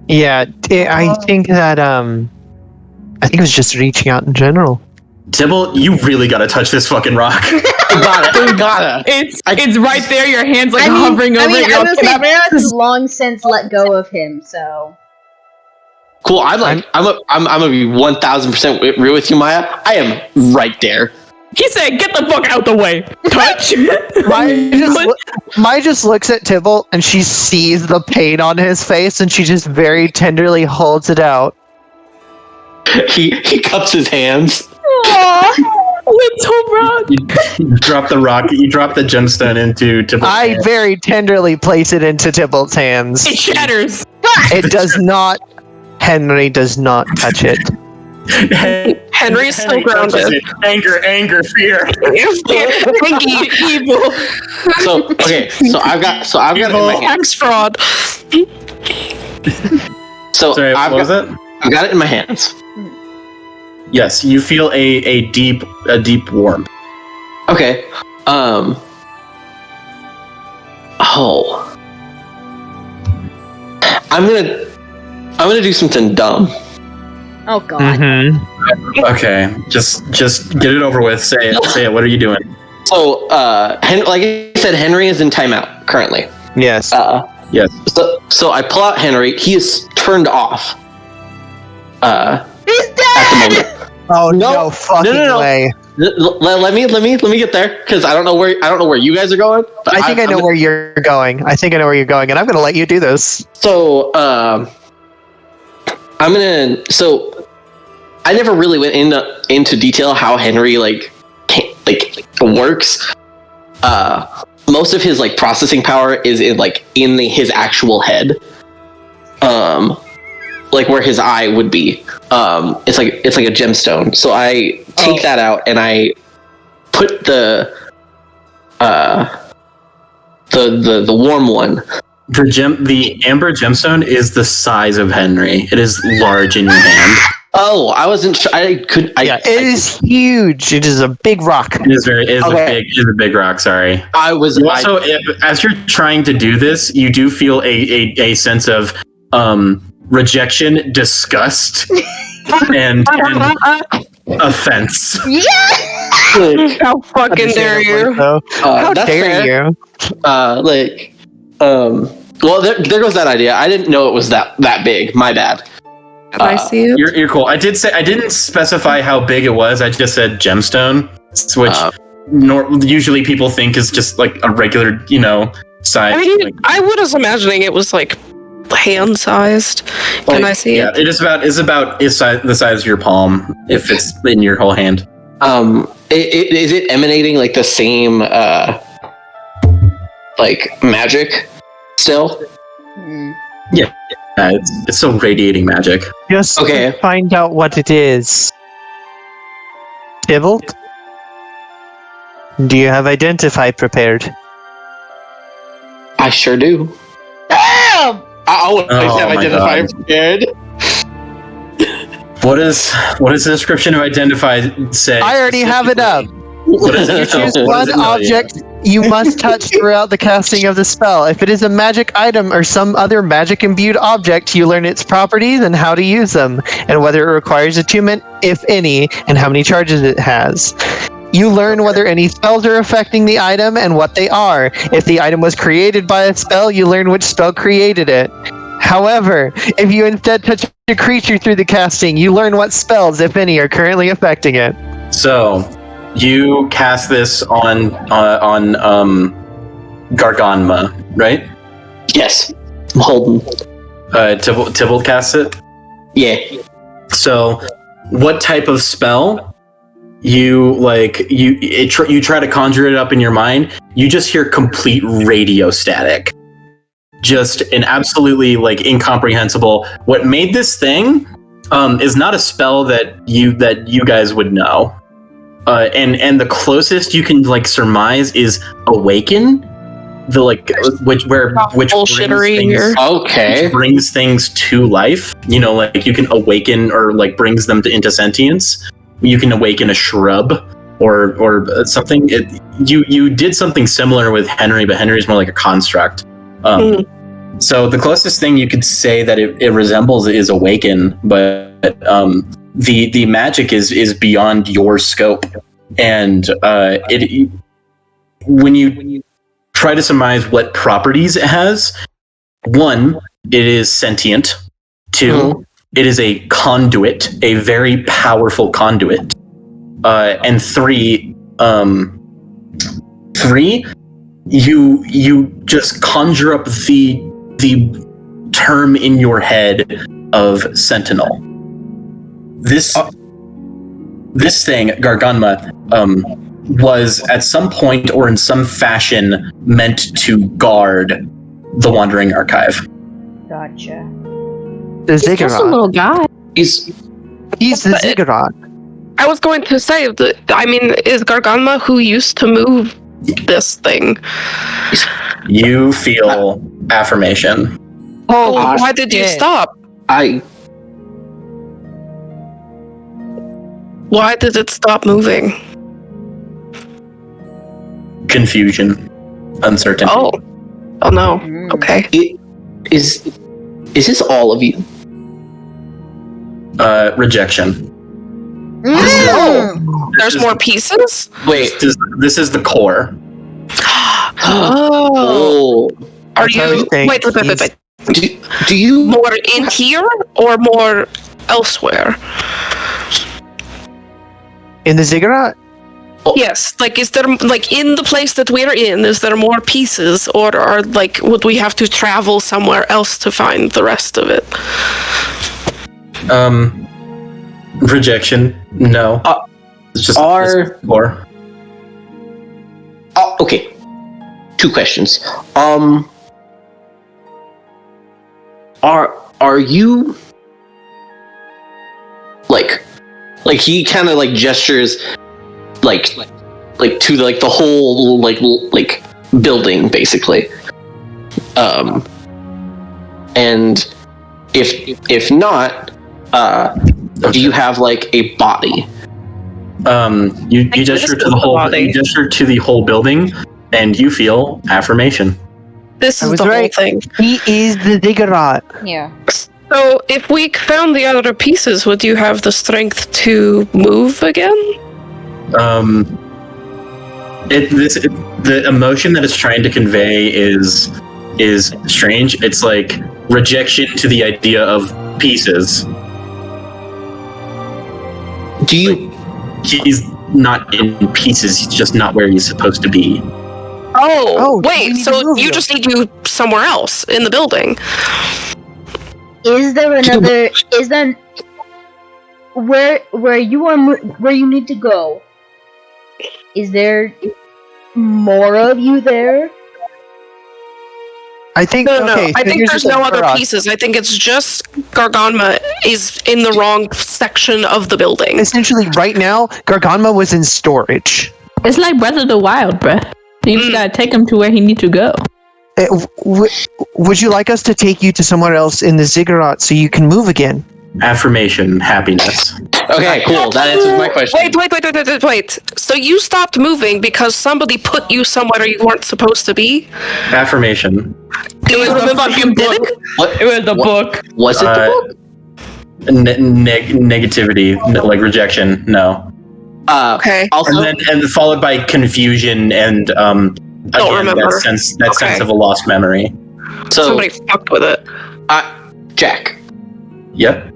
Yeah, I think that I think it was just reaching out in general. Tybalt, you really gotta touch this fucking rock. We gotta. It's right there. Your hands like hovering over it. I will say Varus long since let go of him, so. Cool. I'm gonna be 1,000% real with you, Maya. I am right there. He said, "Get the fuck out the way." Touch. Maya just looks at Tybalt and she sees the pain on his face and she just very tenderly holds it out. He cups his hands. Little rock. You drop the rock. You drop the gemstone into Tybalt's I hand. very tenderly place it into Tybalt's hands. It shatters. It does not. Henry does not touch it. Henry's still grounded. Anger, fear. Evil. So okay. So I've got it in my hands. Tax fraud. So Sorry, what was it? I've got it in my hands. Yes, you feel a deep warmth. Okay. Oh. I'm gonna do something dumb. Oh god. Mm-hmm. Okay, just get it over with. Say it. What are you doing? So, like I said, Henry is in timeout currently. Yes. Yes. So I pull out Henry. He is turned off. He's At the dead! moment. Oh No, no fucking no. way! Let me get there because I don't know where you guys are going. But I think I know where you're going. And I'm gonna let you do this. So So I never really went into detail how Henry works. Most of his processing power is in his actual head. Where his eye would be. It's like a gemstone. So I take that out and I put the warm one. The amber gemstone is the size of Henry. It is large in your hand. Oh, I wasn't sure. It is huge. It is a big rock. It is a big rock. Sorry. As you're trying to do this, you do feel a sense of rejection, disgust, and offense. Yeah! How fucking dare you? How that's dare fair. you? Well, there goes that idea. I didn't know it was that big. My bad. Can I see it? You're cool. I didn't specify how big it was. I just said gemstone, which usually people think is just like a regular, size. I mean, I was imagining it was like hand-sized. Can I see it? It is about the size of your palm if it's in your whole hand. Is it emanating the same magic still? Yeah, it's still radiating magic. Just Okay. find out what it is. Tybalt? Do you have Identify prepared? I sure do. Damn! I always have my Identify God. prepared. What does the description of Identify say? I already have it up. What does it Choose what one does it tell you? object you must touch throughout the casting of the spell. If it is a magic item or some other magic-imbued object, you learn its properties and how to use them, and whether it requires attunement, if any, and how many charges it has. You learn whether any spells are affecting the item and what they are. If the item was created by a spell, you learn which spell created it. However, if you instead touch a creature through the casting, you learn what spells, if any, are currently affecting it. So, you cast this on Garganma, right? Yes. I'm holding. Tybalt casts it. Yeah. So, what type of spell? You try to conjure it up in your mind. You just hear complete radio static. Just an absolutely incomprehensible. What made this thing is not a spell that you guys would know. And the closest you can surmise is awaken, which bullshittery brings here. things, Okay. which brings things to life. You know, like you can awaken or like brings them into sentience. You can awaken a shrub or something. You did something similar with Henry, but Henry's more like a construct. So the closest thing you could say that it resembles is awaken, but the magic is beyond your scope, and when you try to surmise what properties it has, 1, it is sentient. 2, it is a conduit, a very powerful conduit, and 3, you just conjure up the term in your head of sentinel. This thing, Garganma, was at some point or in some fashion meant to guard the Wandering Archive. Gotcha. The He's just a ziggurat. little guy. He's He's the ziggurat. I was going to say, is Garganma who used to move this thing? You feel affirmation. Oh, why did you stop? Why did it stop moving? Confusion. Uncertainty. Oh no. Okay. Is this all of you? Rejection. There's more pieces? Wait. This is the core. Oh. Are That's how you... we think. Wait. Do you More in here or more elsewhere? In the ziggurat? Yes, like, is there, like, in the place that we're in, is there more pieces, or like, would we have to travel somewhere else to find the rest of it? Rejection. No. It's just core. Okay. 2 questions. Are you like he kind of like gestures like to like the whole like building basically, and if not, do you have like a body? You gesture to the whole body. You gesture to the whole building, and you feel affirmation. This I is was the whole right. thing. He is the ziggurat. Yeah. So, if we found the other pieces, would you have the strength to move again? The emotion that it's trying to convey is strange. It's like rejection to the idea of pieces. Do you? He's not in pieces. He's just not where he's supposed to be. Oh, we wait, need to so move you you. just need you somewhere else in the building. Is there another? Is there where you are? Where you need to go? Is there more of you there? I think. No. Okay, I so think here's there's the thing no other for us. pieces. I think it's just Garganma is in the wrong section of the building. Essentially, right now, Garganma was in storage. It's like Breath of the Wild, bruh. You just gotta take him to where he needs to go. Would you like us to take you to somewhere else in the ziggurat so you can move again? Affirmation, happiness. Okay, cool. That answers my question. Wait. So you stopped moving because somebody put you somewhere you weren't supposed to be? Affirmation. Do you remember who did it? What? It was the book. Was it the book? Negativity, like rejection. No. Okay. Also, And followed by confusion and again, remember. that sense Okay. of a lost memory. so Somebody fucked with it. Jack. Yep.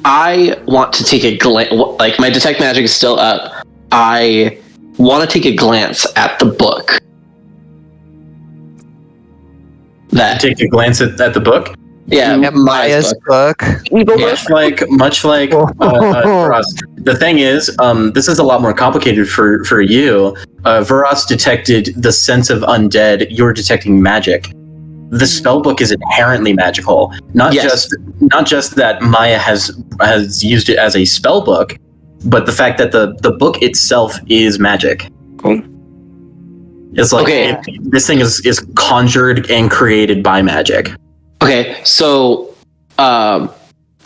I want to take a glance. Like my detect magic is still up. I want to take a glance at the book. Take a glance at the book. Yeah, At Maya's book. Much like Vuras. The thing is, this is a lot more complicated for you. Vuras detected the sense of undead. You're detecting magic. The spellbook is inherently magical. Not just that Maya has used it as a spellbook. but the fact that the book itself is magic. Cool. It's like this thing is conjured and created by magic. Okay, so I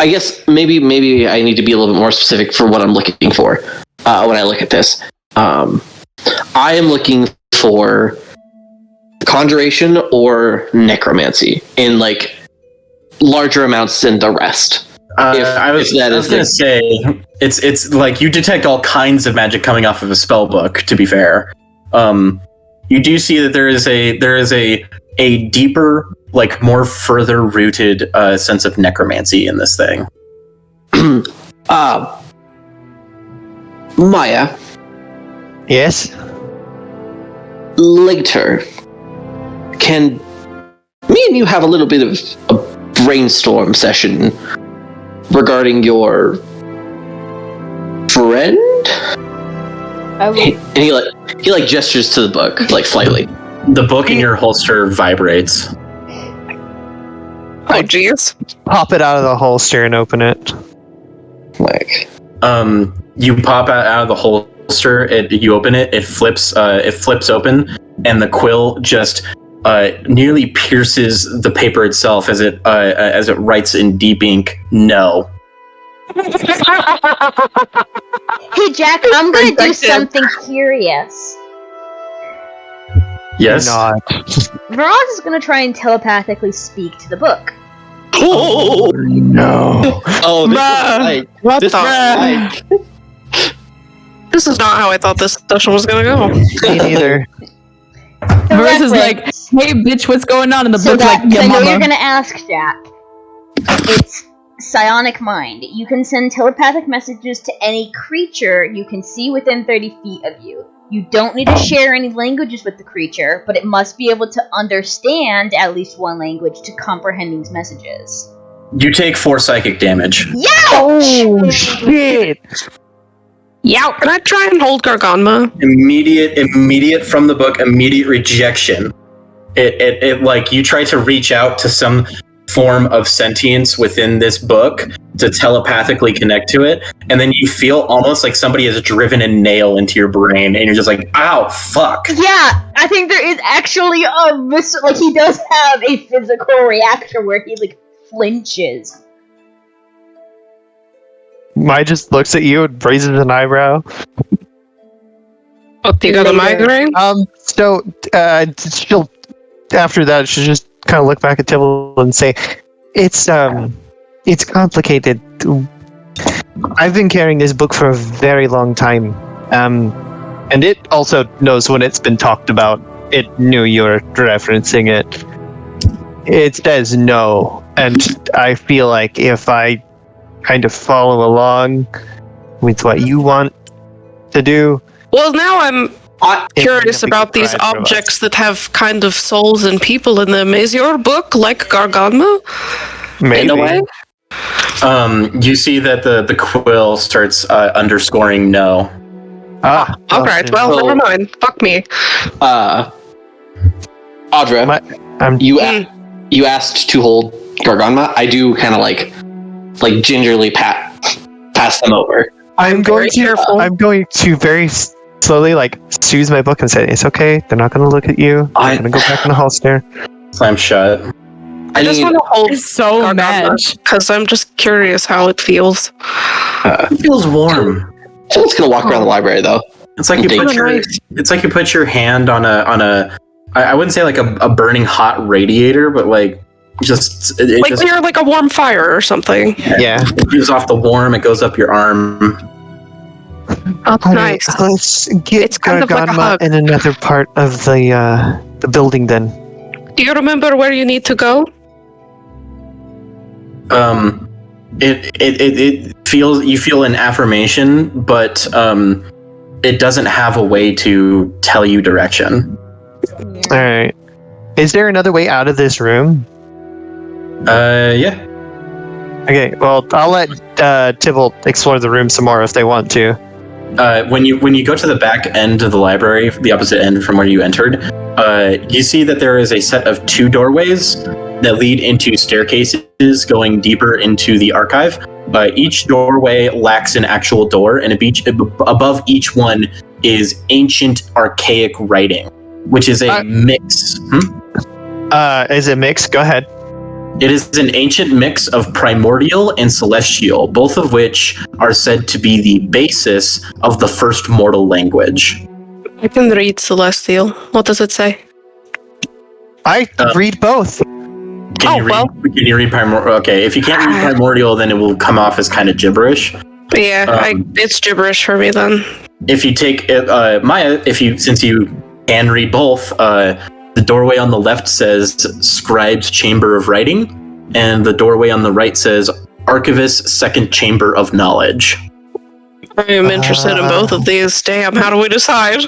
guess maybe I need to be a little bit more specific for what I'm looking for when I look at this. I am looking for conjuration or necromancy in like larger amounts than the rest. I was going to say it's like you detect all kinds of magic coming off of a spell book. To be fair, you do see that there is a deeper, like more further rooted sense of necromancy in this thing. Maya. Yes? Later, can me and you have a little bit of a brainstorm session regarding your friend? I And he like gestures to the book, like slightly. The book in your holster vibrates. Oh, jeez. Pop it out of the holster and open it. Like, You pop out of the holster. You open it. It flips open, and the quill just nearly pierces the paper itself as it writes in deep ink. No. Hey Jack, I'm gonna do something curious. Yes. Not. Vuras is gonna try and telepathically speak to the book. Oh No. oh, this Bruh. is like, What this the? is like, This is not how I thought this session was gonna go. Me neither. Vuras is like, Reference. hey bitch, what's going on? And the So book's that, like, yeah, I know mama. you're gonna ask, Jack. It's psionic mind. You can send telepathic messages to any creature you can see within 30 feet of you. You don't need to share any languages with the creature, but it must be able to understand at least one language to comprehend these messages. You take 4 psychic damage. Yeah! Oh, shit. Yeah. Can I try and hold Garganma? Immediate from the book. Immediate rejection. It like you try to reach out to some form of sentience within this book to telepathically connect to it, and then you feel almost like somebody has driven a nail into your brain, and you're just like, ow, fuck. Yeah, I think there is actually like he does have a physical reaction where he like flinches. Mai just looks at you and raises an eyebrow. Oh, do you got a migraine? So, she'll, after that, she'll just kind of look back at Tybalt and say, it's complicated. I've been carrying this book for a very long time. And it also knows when it's been talked about. It knew you were referencing it. It says no. And I feel like if I kind of follow along with what you want to do, Well, now I'm curious it'll be about these deprived of us. objects that have kind of souls and people in them. Is your book like Garganma? Maybe. In a way? You see that the quill starts underscoring no. Alright, well, So- never mind. Fuck me. Audra, you asked to hold Garganma. I do kind of like gingerly pass them over. I'm Very going to. careful. I'm going to very slowly, like, soothe my book and say, "It's okay. They're not going to look at you. I'm going to go back in the holster." Slam shut. I just want to hold It's so Garganma mad. because I'm just curious how it feels. It feels warm. Someone's gonna walk around the library though. It's like you Oh, put your nice. it's like you put your hand on a I wouldn't say like a burning hot radiator, but like just it Like just you're like a warm fire or something. Yeah. gives off the warm. It goes up your arm. Oh, Alright, nice. Let's get It's kind of like a Garganma hug. in another part of the building then. Do you remember where you need to go? It feels you feel an affirmation, but it doesn't have a way to tell you direction. Alright. Is there another way out of this room? Yeah. Okay, well, I'll let Tybalt explore the room some more if they want to. When you go to the back end of the library, the opposite end from where you entered, you see that there is a set of 2 doorways that lead into staircases going deeper into the archive. Each doorway lacks an actual door, and above each one is ancient archaic writing, which is a mix. Is it mixed? Go ahead. It is an ancient mix of primordial and celestial, both of which are said to be the basis of the first mortal language. I can read Celestial. What does it say? I read both. Can you read primordial? Okay, if you can't read primordial, then it will come off as kind of gibberish. But yeah, it's gibberish for me then. If you take Maya, since you can read both, the doorway on the left says Scribe's Chamber of Writing, and the doorway on the right says Archivist's Second Chamber of Knowledge. I am interested in both of these. Damn, how do we decide?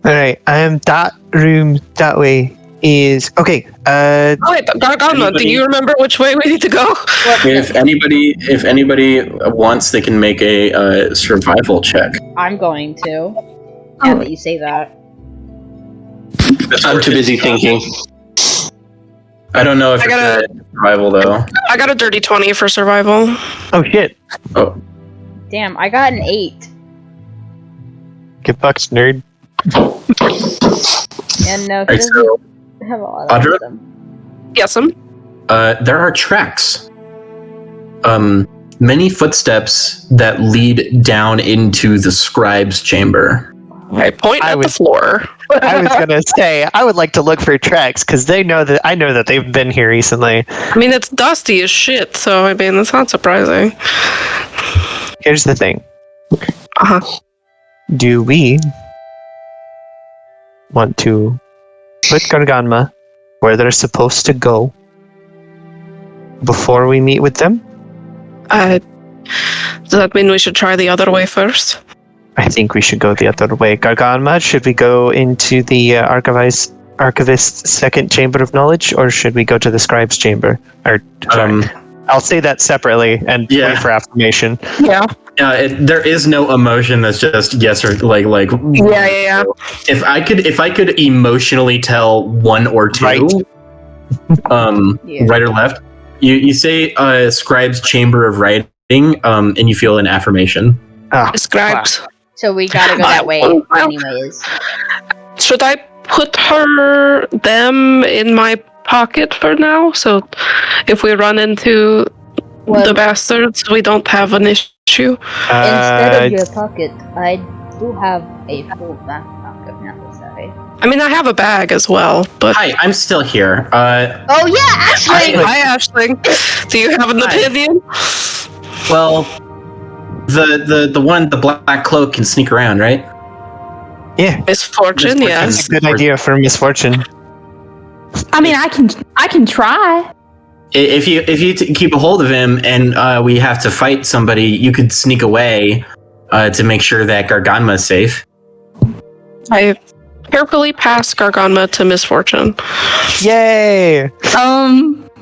Alright, that room that way is okay. Wait, Gargama, do you remember which way we need to go? If anybody wants, they can make a survival check. I'm going to. Now that you say that. I'm too busy thinking. I don't know if it's survival though. I got a dirty 20 for survival. Oh shit. Oh. Damn, I got an 8. Get bucks, nerd. And no, Right, so, have a lot Audra? of them. Yes, there are tracks. Many footsteps that lead down into the scribe's chamber. I point at the floor. I was gonna say I would like to look for tracks because I know that they've been here recently. I mean, it's dusty as shit, so I mean, it's not surprising. Here's the thing. Do we want to put Garganma where they're supposed to go before we meet with them? Does that mean we should try the other way first? I think we should go the other way. Garganma, should we go into the Archivist's Second Chamber of Knowledge, or should we go to the Scribe's Chamber? Or sorry, I'll say that separately and wait for affirmation. Yeah. There is no emotion that's just yes or like. Yeah. If I could emotionally tell one or two, right or left, you say Scribe's Chamber of Writing, and you feel an affirmation. Scribes. So we gotta go that way anyways. Should I put them in my pocket for now? So if we run into the bastards, we don't have an issue? Instead of your pocket, I do have a full backpack if necessary. I mean, I have a bag as well, but... Hi, I'm still here. Oh yeah, Ashley! Hi, Aisling. Do you have an opinion? Well... The black cloak can sneak around, right? Yeah. Misfortune, yes. That's a good idea for Misfortune. I mean, I can try. If you keep a hold of him and we have to fight somebody, you could sneak away to make sure that Garganma is safe. I carefully pass Garganma to Misfortune. Yay!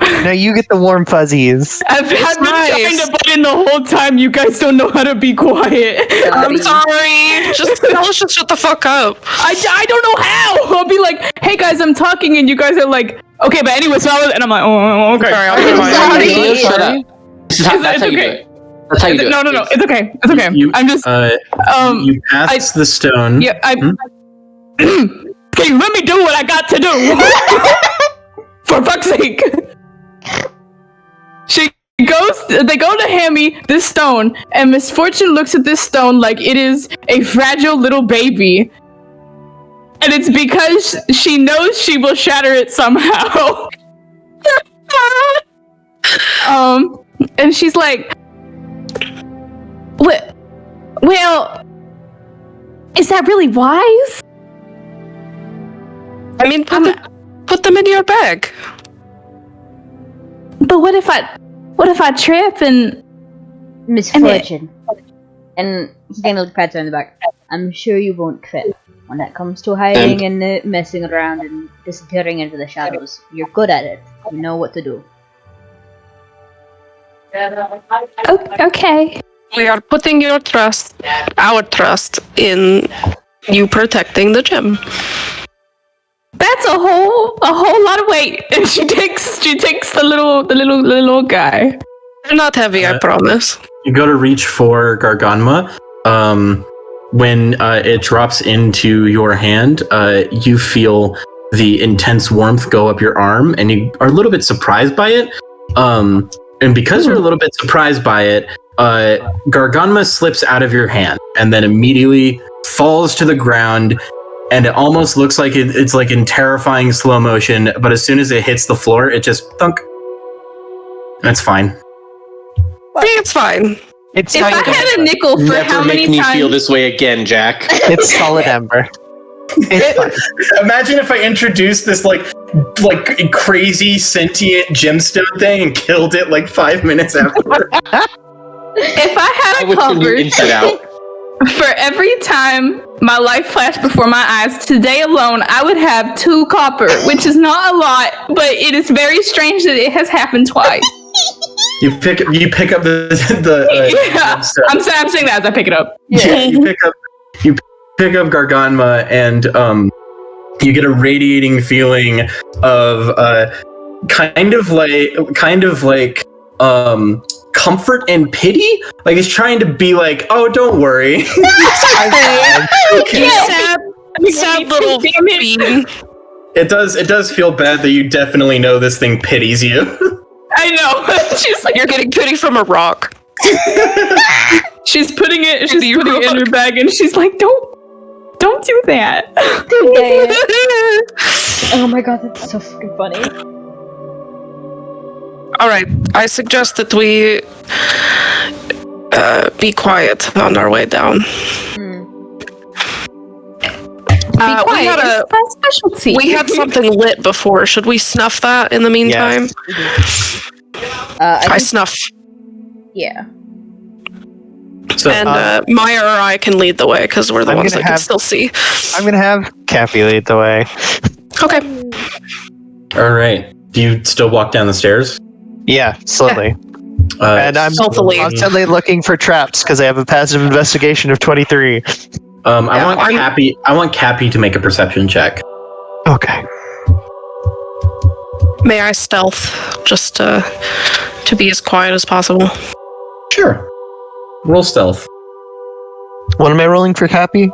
Now you get the warm fuzzies. I've been trying to butt in the whole time. You guys don't know how to be quiet. I'm sorry. Just tell us to shut the fuck up. I don't know how. I'll be like, hey guys, I'm talking, and you guys are like, okay, but anyway, so I was, and I'm like, oh, okay. Sorry, I'll be Nihlus, shut up. That's how you do it. That's how you do it. No, it's okay. It's okay. I'm just you pass the stone. Yeah, can you let me do what I got to do? For fuck's sake. They go to hand me this stone, and Misfortune looks at this stone like it is a fragile little baby. And it's because she knows she will shatter it somehow. And she's like, well, is that really wise? I mean, put them in your bag. But what if I trip and Misfortune? And he kind of pats her on the back. I'm sure you won't trip. When it comes to hiding and messing around and disappearing into the shadows, you're good at it. You know what to do. Okay. We are putting our trust in you protecting the gem. That's a whole lot of weight. And she takes the little guy. They're not heavy, I promise. You go to reach for Garganma. When it drops into your hand, you feel the intense warmth go up your arm, and you are a little bit surprised by it. And because you're a little bit surprised by it, Garganma slips out of your hand and then immediately falls to the ground, and it almost looks like it's like in terrifying slow motion, but as soon as it hits the floor, it just thunk. That's fine. I think it's fine. It's If I had a nickel for Never how many make me times feel this way again, Jack. It's solid ember. It's fine. Imagine if I introduced this like crazy sentient gemstone thing and killed it like 5 minutes after. if I I had a would turn you cupboard inside out. for every time my life flashed before my eyes, today alone I would have 2 copper, which is not a lot, but it is very strange that it has happened twice. You pick up the Yeah, gemstone. I'm saying that as I pick it up. Yeah, you pick up Garganma, and you get a radiating feeling of kind of like comfort and pity. Like it's trying to be like, oh, don't worry. Okay. Sad little bean. It does feel bad that you definitely know this thing pities you. I know. She's like, You're getting pity from a rock. she's putting it in her bag, and she's like, don't do that. Oh my god, that's so fucking funny. All right, I suggest that we be quiet on our way down. Quiet. It's my specialty. We had something lit before. Should we snuff that in the meantime? I snuff. Yeah. So, And Maya or I can lead the way because we're the I'm ones gonna that can have- still see. I'm gonna have Cappy lead the way. Okay. all right. Do you still walk down the stairs? Yeah, slowly. And I'm Stealthily. constantly looking for traps because I have a passive investigation of 23. I want Cappy to make a perception check. Okay. May I stealth just to be as quiet as possible? Sure. Roll stealth. What am I rolling for Cappy?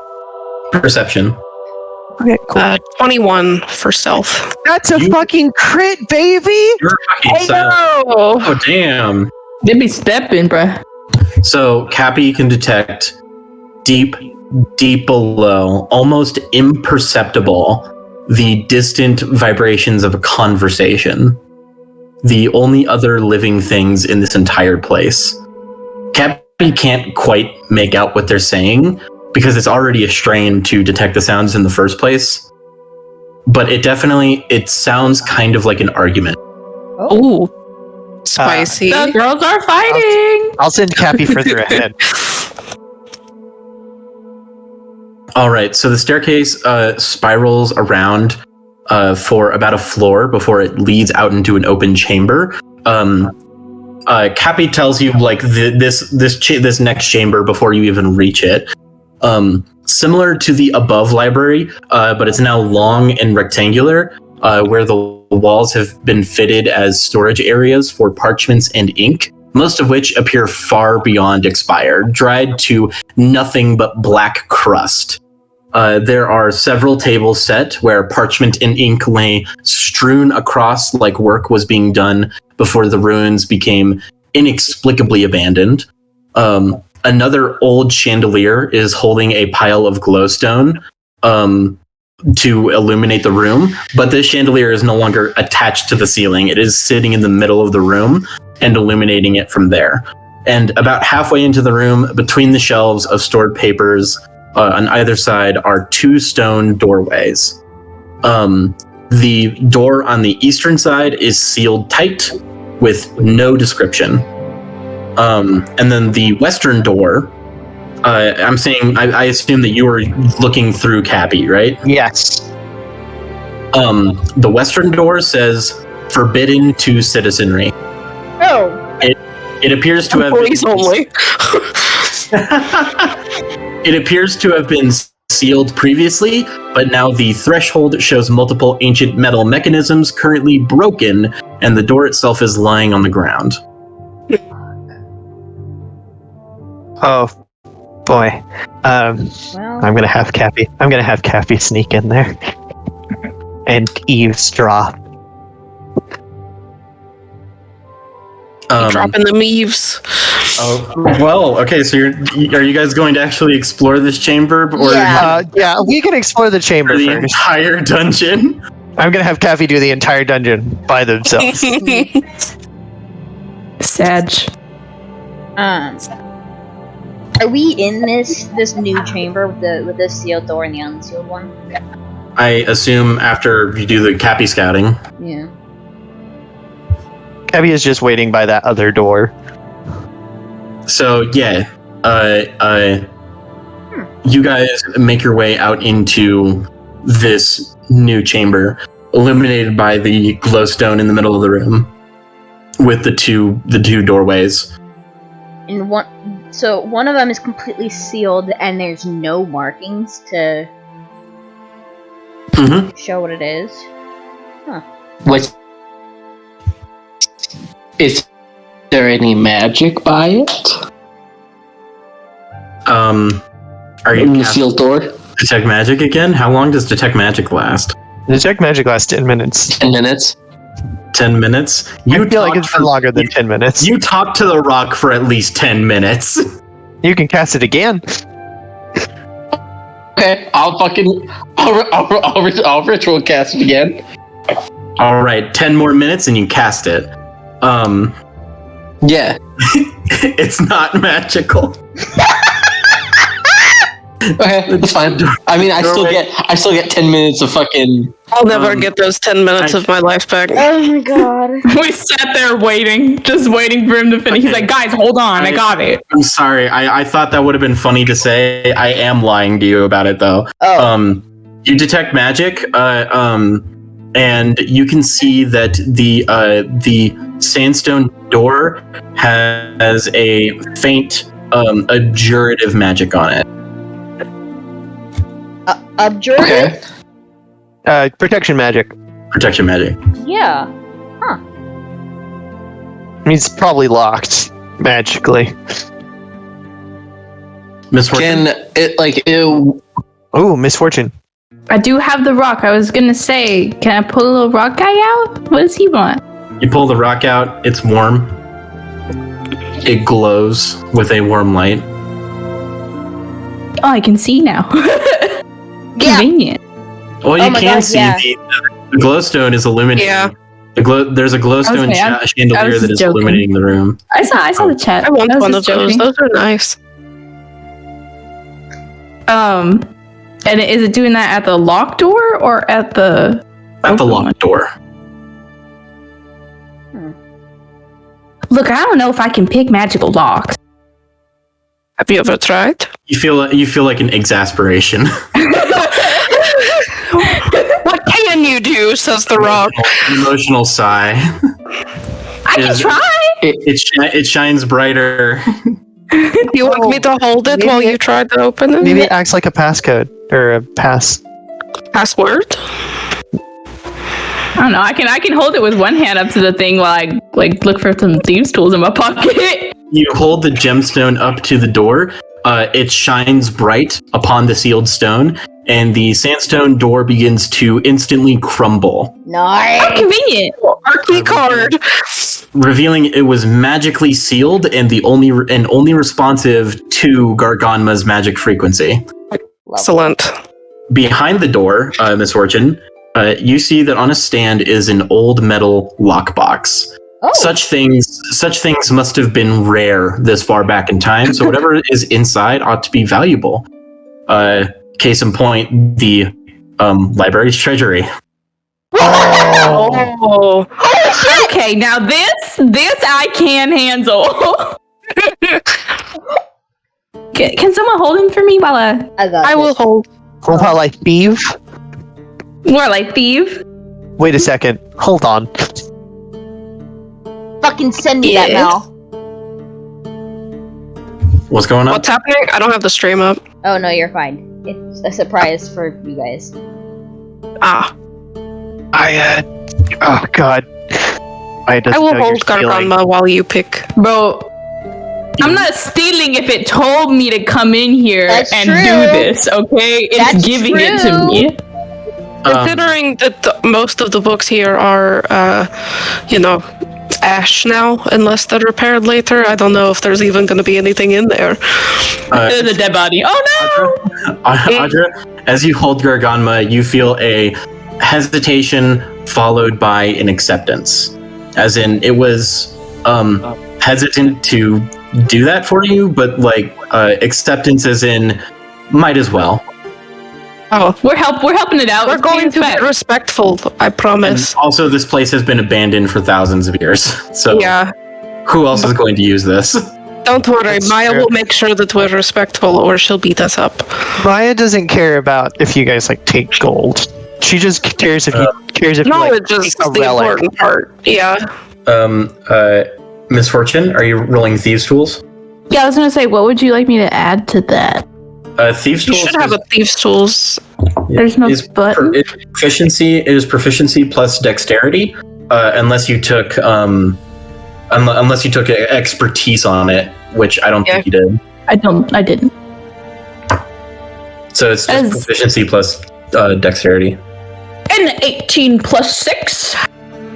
Perception. Okay, cool. 21 for stealth. That's a you- fucking crit, baby! You're fucking silent. Oh, damn. They be stepping, bruh. So Cappy can detect deep below, almost imperceptible, the distant vibrations of a conversation. The only other living things in this entire place. Cappy can't quite make out what they're saying because it's already a strain to detect the sounds in the first place. But it sounds kind of like an argument. Ooh. Spicy. The girls are fighting. I'll send Cappy further ahead. All right, so the staircase spirals around for about a floor before it leads out into an open chamber. Cappy tells you like this next chamber before you even reach it. Similar to the above library, but it's now long and rectangular, where the walls have been fitted as storage areas for parchments and ink, most of which appear far beyond expired, dried to nothing but black crust. There are several tables set where parchment and ink lay strewn across like work was being done before the ruins became inexplicably abandoned. Another old chandelier is holding a pile of glowstone to illuminate the room, but this chandelier is no longer attached to the ceiling. It is sitting in the middle of the room and illuminating it from there. And about halfway into the room, between the shelves of stored papers, on either side are 2 stone doorways. The door on the eastern side is sealed tight with no description. And then the western door, I assume that you were looking through Cappy, right? Yes. The western door says forbidden to citizenry. Oh. It appears to have Police only. It appears to have been sealed previously, but now the threshold shows multiple ancient metal mechanisms currently broken, and the door itself is lying on the ground. Oh, boy. Well, I'm gonna have Cappy sneak in there and eavesdrop. Dropping the Eves. Oh, well, okay, so are you guys going to actually explore this chamber? Or Yeah, we can explore the chamber or the first. entire dungeon? I'm gonna have Cappy do the entire dungeon by themselves. Sag. are we in this new chamber with the sealed door and the unsealed one? I assume after you do the Cappy scouting. Yeah. Cappy is just waiting by that other door. So yeah, you guys make your way out into this new chamber, illuminated by the glowstone in the middle of the room, with the two doorways. And one of them is completely sealed, and there's no markings to show what it is. What? Is there any magic by it? Are you In the casting sealed door? detect magic again? How long does detect magic last? Detect magic lasts 10 minutes. 10 minutes? 10 minutes? I feel like it's been longer than 10 minutes. You talk to the rock for at least 10 minutes. You can cast it again. Okay, I'll ritual cast it again. All right, 10 more minutes and you cast it. Yeah. It's not magical. Okay, that's fine. I mean, I still get 10 minutes of fucking. I'll never get those 10 minutes of my life back. Oh my god. We sat there waiting, just waiting for him to finish. He's like, guys, hold on, I got it. I'm sorry. I thought that would have been funny to say. I am lying to you about it though. Oh. You detect magic, and you can see that the sandstone door has a faint abjurative magic on it. Abjurative? Okay. Protection magic. Protection magic. Yeah. I mean, it's probably locked magically. Misfortune. Can it, like, ew. Oh, misfortune. I do have the rock. I was gonna say, can I pull a little rock guy out? What does he want? You pull the rock out. It's warm. It glows with a warm light. Oh, I can see now. Convenient. Well, you my can God, see yeah. the glowstone is illuminating. Yeah. There's a glowstone Okay, I chandelier was that is joking. illuminating the room. I saw the chat. I want was one of just those. joking. Those are nice. And is it doing that at the locked door or at the At the open locked door. Look, I don't know if I can pick magical locks. Have you ever tried? You feel like an exasperation. What can you do? Says the rock. An emotional sigh. I can Is- try. It shines brighter. You want me to hold it while you try to open it? Maybe it acts like a passcode or a pass. Password? I don't know. I can hold it with one hand up to the thing while I look for some thieves' tools in my pocket. You hold the gemstone up to the door. It shines bright upon the sealed stone, and the sandstone door begins to instantly crumble, Nice. How convenient. Our key card. revealing it was magically sealed and only responsive to Garganma's magic frequency. Excellent. Behind the door, Misfortune, you see that on a stand is an old metal lockbox. Oh. Such things must have been rare this far back in time, so whatever is inside ought to be valuable. Case in point, the library's treasury. Oh. Okay, now this I can handle. Can someone hold him for me while I will hold. While I thieve? thieve? Wait a second. Hold on. fucking send me that Yes. now. What's going on? What's happening? I don't have the stream up. Oh no, you're fine. It's a surprise for you guys. Ah. Oh god. I will hold Garganma while you pick. Bro, I'm not stealing if it told me to come in here That's and true. do this, okay? It's That's giving it true. to me. Considering that most of the books here are, ash now, unless they're repaired later, I don't know if there's even going to be anything in there. There's a dead body. Oh no! Audra, as you hold Garganma, you feel a hesitation followed by an acceptance. As in, it was hesitant to do that for you, but acceptance as in, might as well. Oh, We're helping it out. we're It's going to being be respectful, I And promise. also, this place has been abandoned for thousands of years. So Yeah, who else is going to use this? don't worry. That's Maya true. will make sure that we're respectful, or she'll beat us up. Maya doesn't care about if you guys take gold. She just cares if you Knowledge is take a the relic. important part. Yeah. Misfortune, are you rolling thieves tools? Yeah, I was gonna say, what would you like me to add to that? Thieves You tools should have a thieves tools. There's no button. It is proficiency plus dexterity, unless you took expertise on it, which I don't think you did. I didn't. So it's just As- proficiency plus dexterity. And 18 plus 6.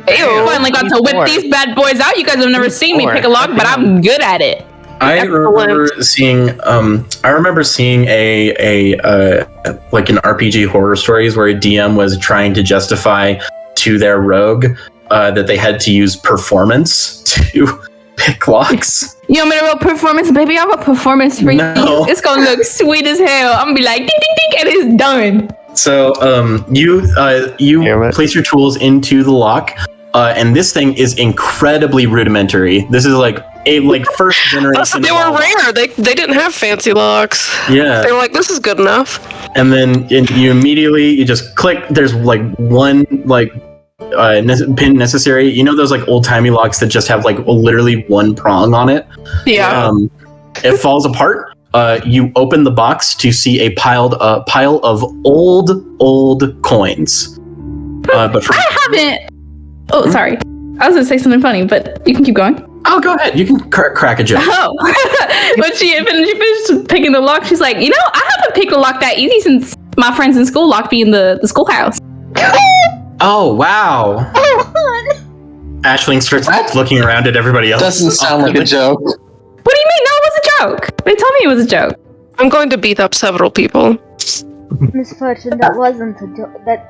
Finally got to whip Four. these bad boys out. You guys have never seen me Four. pick a lock, but I'm good at it. I remember seeing an RPG horror stories where a DM was trying to justify to their rogue that they had to use performance to pick locks. You want me to roll performance? Baby, I have a performance for No. you. It's gonna look sweet as hell. I'm gonna be like, ding, ding, ding, and it's done. So you Damn it. place your tools into the lock, and this thing is incredibly rudimentary. This is like first generation. Also, they were rare. They didn't have fancy locks. Yeah. They were like, this is good enough. And then you just click. There's one pin necessary. You know those old timey locks that just have literally one prong on it. Yeah. It falls apart. You open the box to see a pile of old coins. But for, I haven't. Oh, sorry. I was gonna say something funny, but you can keep going. oh, go ahead. You can crack a joke. Oh, when she finished picking the lock, she's like, I haven't picked a lock that easy since my friends in school locked me in the schoolhouse. Oh wow! Oh, Ashling starts looking around at everybody else. Doesn't sound like a joke. What do you mean? No, it was a joke. They told me it was a joke. I'm going to beat up several people. Misfortune, that wasn't a joke. That.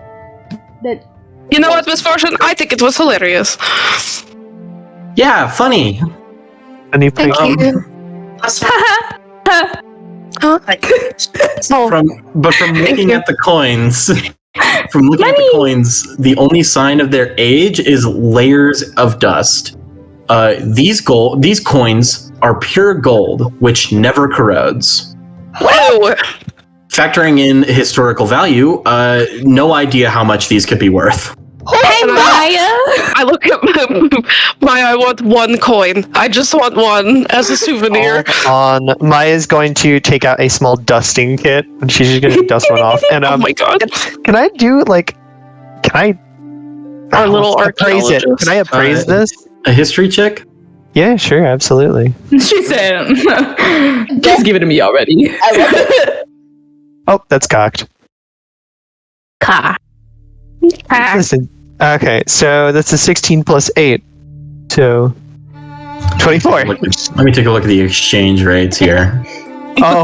You know what, Misfortune? I think it was hilarious. Yeah, funny. And you Thank pick you. From looking at the coins, the only sign of their age is layers of dust. These coins are pure gold, which never corrodes. Whoa! Factoring in historical value, no idea how much these could be worth. Hey, Maya. I look at Maya, I want one coin. I just want one as a souvenir. on. Maya's going to take out a small dusting kit, and she's just going to dust one off. And Oh my god. can I do Our little appraise it? archaeologist. Can I appraise this? A history check? Yeah, sure, absolutely. She said, just give it to me already. Oh, that's cocked. Ka. Listen. Okay, so that's a 16 plus 8. So 24. Let me take a look at the exchange rates here. Oh,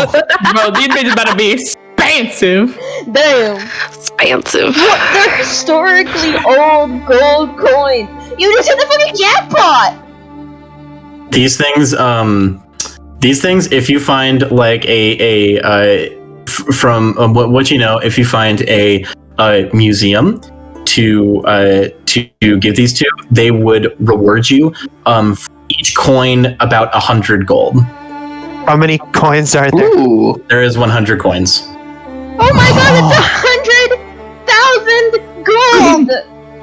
Bro, these bitches better be expensive. Damn. Expensive. What? They're historically old gold coins. You just hit the fucking jackpot. These things, if you find from what you know, if you find a museum to give these to, they would reward you for each coin about 100 gold. how many coins are there? Ooh. There is 100 coins. Oh my god, it's 100,000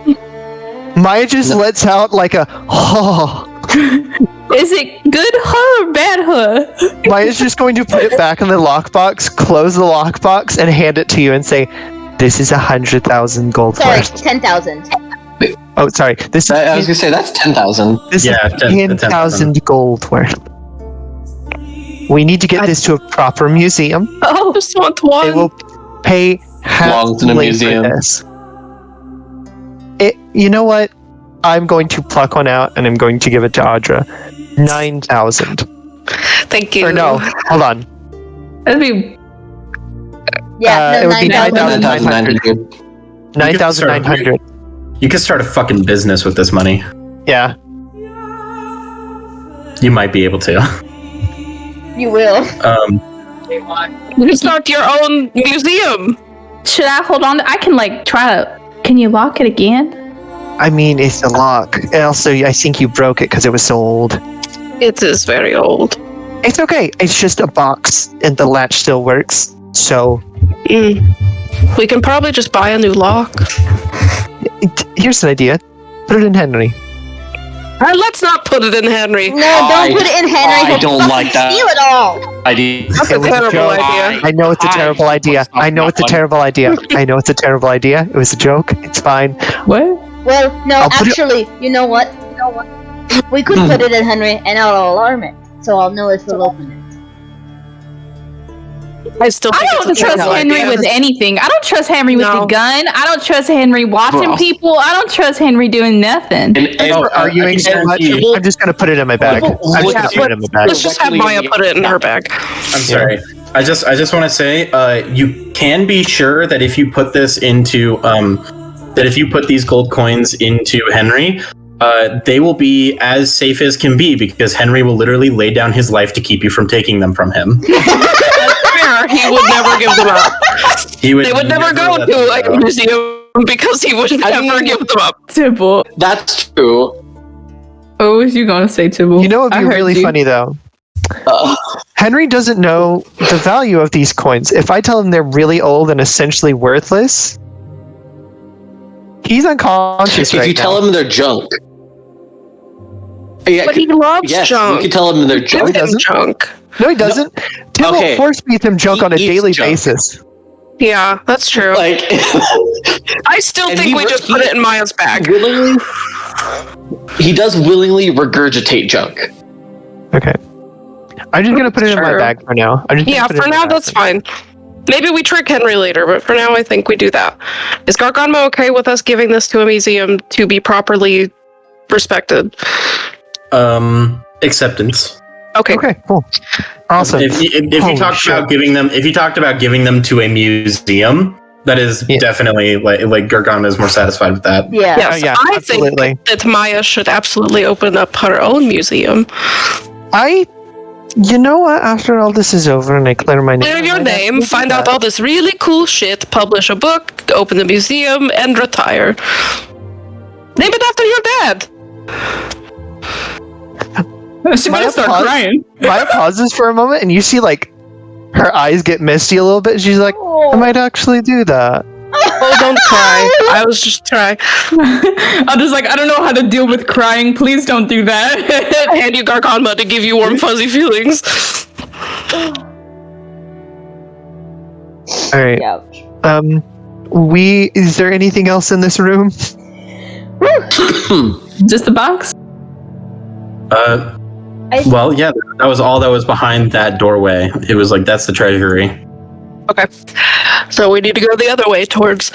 gold. Maya just lets out like a oh. Is it good her or bad her? Maya's just going to put it back in the lockbox, close the lockbox, and hand it to you and say, "This is 100,000 gold Sorry, worth." 10,000. Oh, sorry. This I was gonna say that's 10,000. this Yeah, is 10,000. 10,000 gold worth. We need to get this to a proper museum. Oh, I just want They one. will pay Belongs in a handsomely museum. for this. You know what? I'm going to pluck one out and I'm going to give it to Audra. 9,000. Thank you. Or no, hold on. That'd be It would be 9,900. 9,900. You could start a fucking business with this money. Yeah. You might be able to. You will. You can start your own museum. Should I hold on? I can try to. Can you lock it again? I mean, it's a lock. Also, I think you broke it because it was so old. It is very old. It's okay. It's just a box and the latch still works. So, We can probably just buy a new lock. here's an idea. Put it in Henry. Let's not put it in Henry. No, don't put it in Henry. I He'll don't fucking like that. steal it all. idea. That's a It was a terrible joke. idea. I know it's a terrible idea. I know it's a terrible idea. I know it's a terrible idea. It was a joke. It's fine. What? Well, no, I'll put it- actually, you know what? We could put it in Henry and I'll alarm it. So I'll know if we'll open it. I still I think don't it's a trust terrible Henry idea. with anything. I don't trust Henry with No. the gun. I don't trust Henry watching Bro. people. I don't trust Henry doing nothing. And You're arguing so much. guarantee- I'm just going to put it in my bag. I'm just going to put it in my bag. Let's just have Maya put it in her bag. I'm sorry. I just want to say, you can be sure that if you put this into, that if you put these gold coins into Henry, they will be as safe as can be because Henry will literally lay down his life to keep you from taking them from him. He would never give them up. He would. They would never go let them to go. a museum because he would never give them up. Tybalt. That's true. What was you gonna say, Tybalt? You know what would I be heard really you. funny, though? Uh, Henry doesn't know the value of these coins. If I tell him they're really old and essentially worthless, he's unconscious if right you tell now. him they're junk. Yeah, But he loves yes, junk. you can tell him they're Give junk. him doesn't. junk. No, he doesn't. Tim Okay. will force feed him junk He on a eats daily junk. basis. Yeah, that's true. Like, I still and think he we re- just he- put it in Maya's bag. willingly, he does willingly regurgitate junk. Okay. I'm just going to put it in my Sure. bag for now. I'm just gonna Yeah, put it for in my now bag. that's fine. Maybe we trick Henry later, but for now I think we do that. Is Garganmo okay with us giving this to a museum to be properly respected? Acceptance. Okay. Okay, cool. Awesome. If you Holy talked shit. about giving them, if you talked about giving them to a museum, that is Yeah. definitely like Gargano is more satisfied with that. Yeah. Yes, yeah, I absolutely. think that Maya should absolutely open up her own museum. You know what? After all this is over and I clear my name. Clear your I might name, actually find do out that. all this really cool shit, publish a book, open a museum, and retire. Name it after your dad. She Maya might start pause- crying. Maya pauses for a moment and you see like her eyes get misty a little bit. She's like, I might actually do that. Oh, don't cry. I was just trying. I'm just like, I don't know how to deal with crying. Please don't do that. I hand you Garganma to give you warm, fuzzy feelings. All right. Ouch. Is there anything else in this room? Just the box? Well, yeah, that was all that was behind that doorway. It was like that's the treasury. Okay. So we need to go the other way towards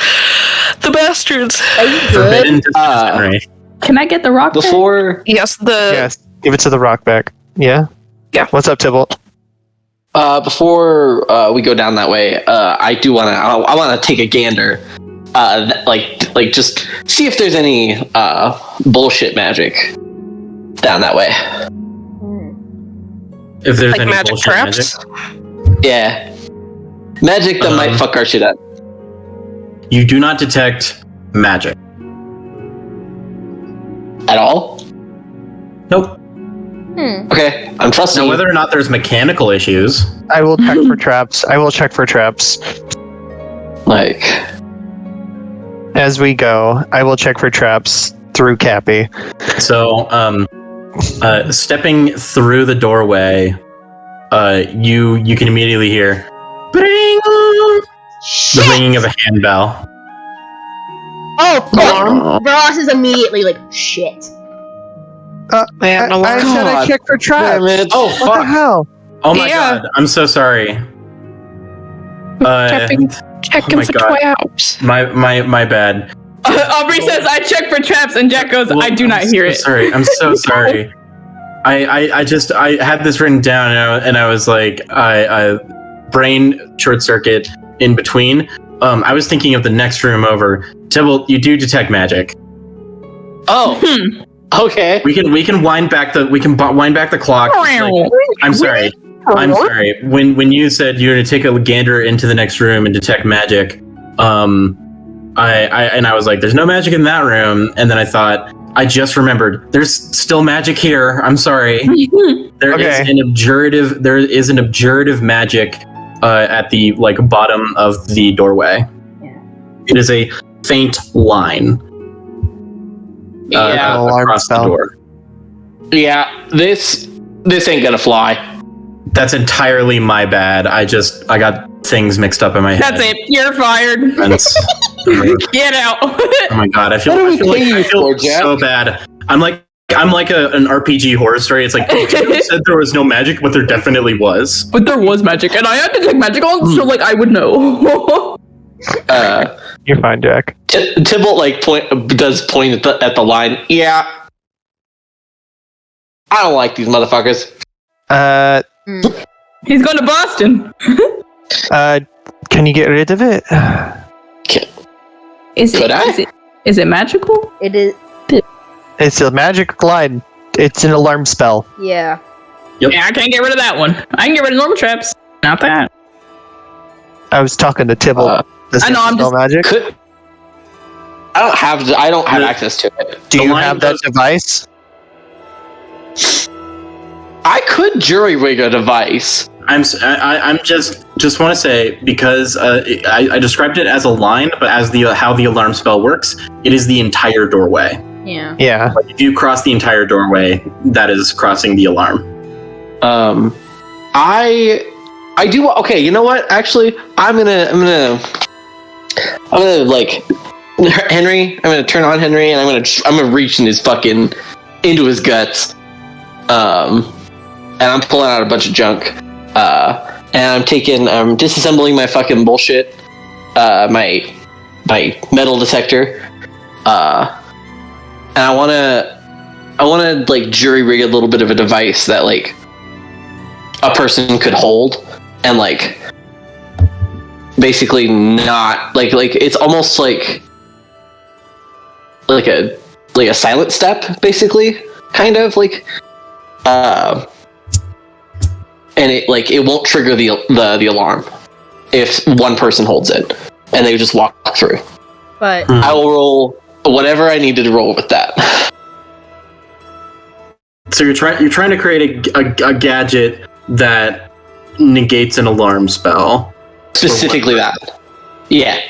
the bastards. Are you good? Forbidden to Uh, Henry. Can I get the rock? Before, Yes, Yes. Give it to the rock back. Yeah? Yeah. What's up, Tybalt? before we go down that way, I do want to. I want to take a gander, like just see if there's any bullshit magic down that way. If there's like any magic bullshit traps. Yeah, magic that might fuck our shit up. you do not detect magic. At all? Nope. Okay, I'm trusting. Now, you. whether or not there's mechanical issues, I will check for traps. I will check for traps. Like, As we go, I will check for traps through Cappy. so stepping through the doorway, you can immediately hear "Bring!" the ringing of a handbell. Oh, fuck. Ross is immediately like, shit. Man, I said I God check for traps. damn it. Oh What the fuck! hell? Oh my god, I'm so sorry. Checking for traps. My bad. Aubrey says, I check for traps, and Jack goes, I do not hear it. Sorry, I'm so sorry. I had this written down, and I was like, I brain short circuit in between. I was thinking of the next room over. Tybalt, you do detect magic. Oh, okay. We can wind back the clock. I'm sorry. When you said you're gonna take a gander into the next room and detect magic, I was like, there's no magic in that room, and then I thought, I just remembered, there's still magic here. I'm sorry. There is an abjurative magic at the bottom of the doorway. Yeah. It is a faint line across the door. Yeah, this ain't gonna fly. That's entirely my bad. I got things mixed up in my head. That's it. You're fired. Get out. Oh my god, I feel so bad. I'm like an RPG horror story. It's like, you said there was no magic, but there definitely was. But there was magic, and I had to take magic on, so I would know. You're fine, Jack. Tybalt does point at the line. Yeah, I don't like these motherfuckers. He's going to Boston. Can you get rid of it? Is it magical? It is. It's a magic line. It's an alarm spell. Yeah. Yep. Yeah, I can't get rid of that one. I can get rid of normal traps. Not that. I was talking to Tybalt. I know, I'm spell magic. I don't have access to it. Do you have that device? I could jury rig a device. I'm just want to say, because I described it as a line, but as how the alarm spell works, it is the entire doorway. Yeah. Yeah. Like, if you cross the entire doorway, that is crossing the alarm. I do. Okay, you know what? Actually, I'm gonna Henry. I'm gonna turn on Henry, and I'm gonna reach into his guts. And I'm pulling out a bunch of junk. And I'm disassembling my fucking bullshit. My metal detector. And I wanna jury rig a little bit of a device that a person could hold and basically not it's almost like a silent step, basically, kind of and it won't trigger the alarm if one person holds it, and they just walk through. But I will roll whatever I needed to roll with that. So you're trying to create a gadget that negates an alarm spell. Specifically that. Yeah.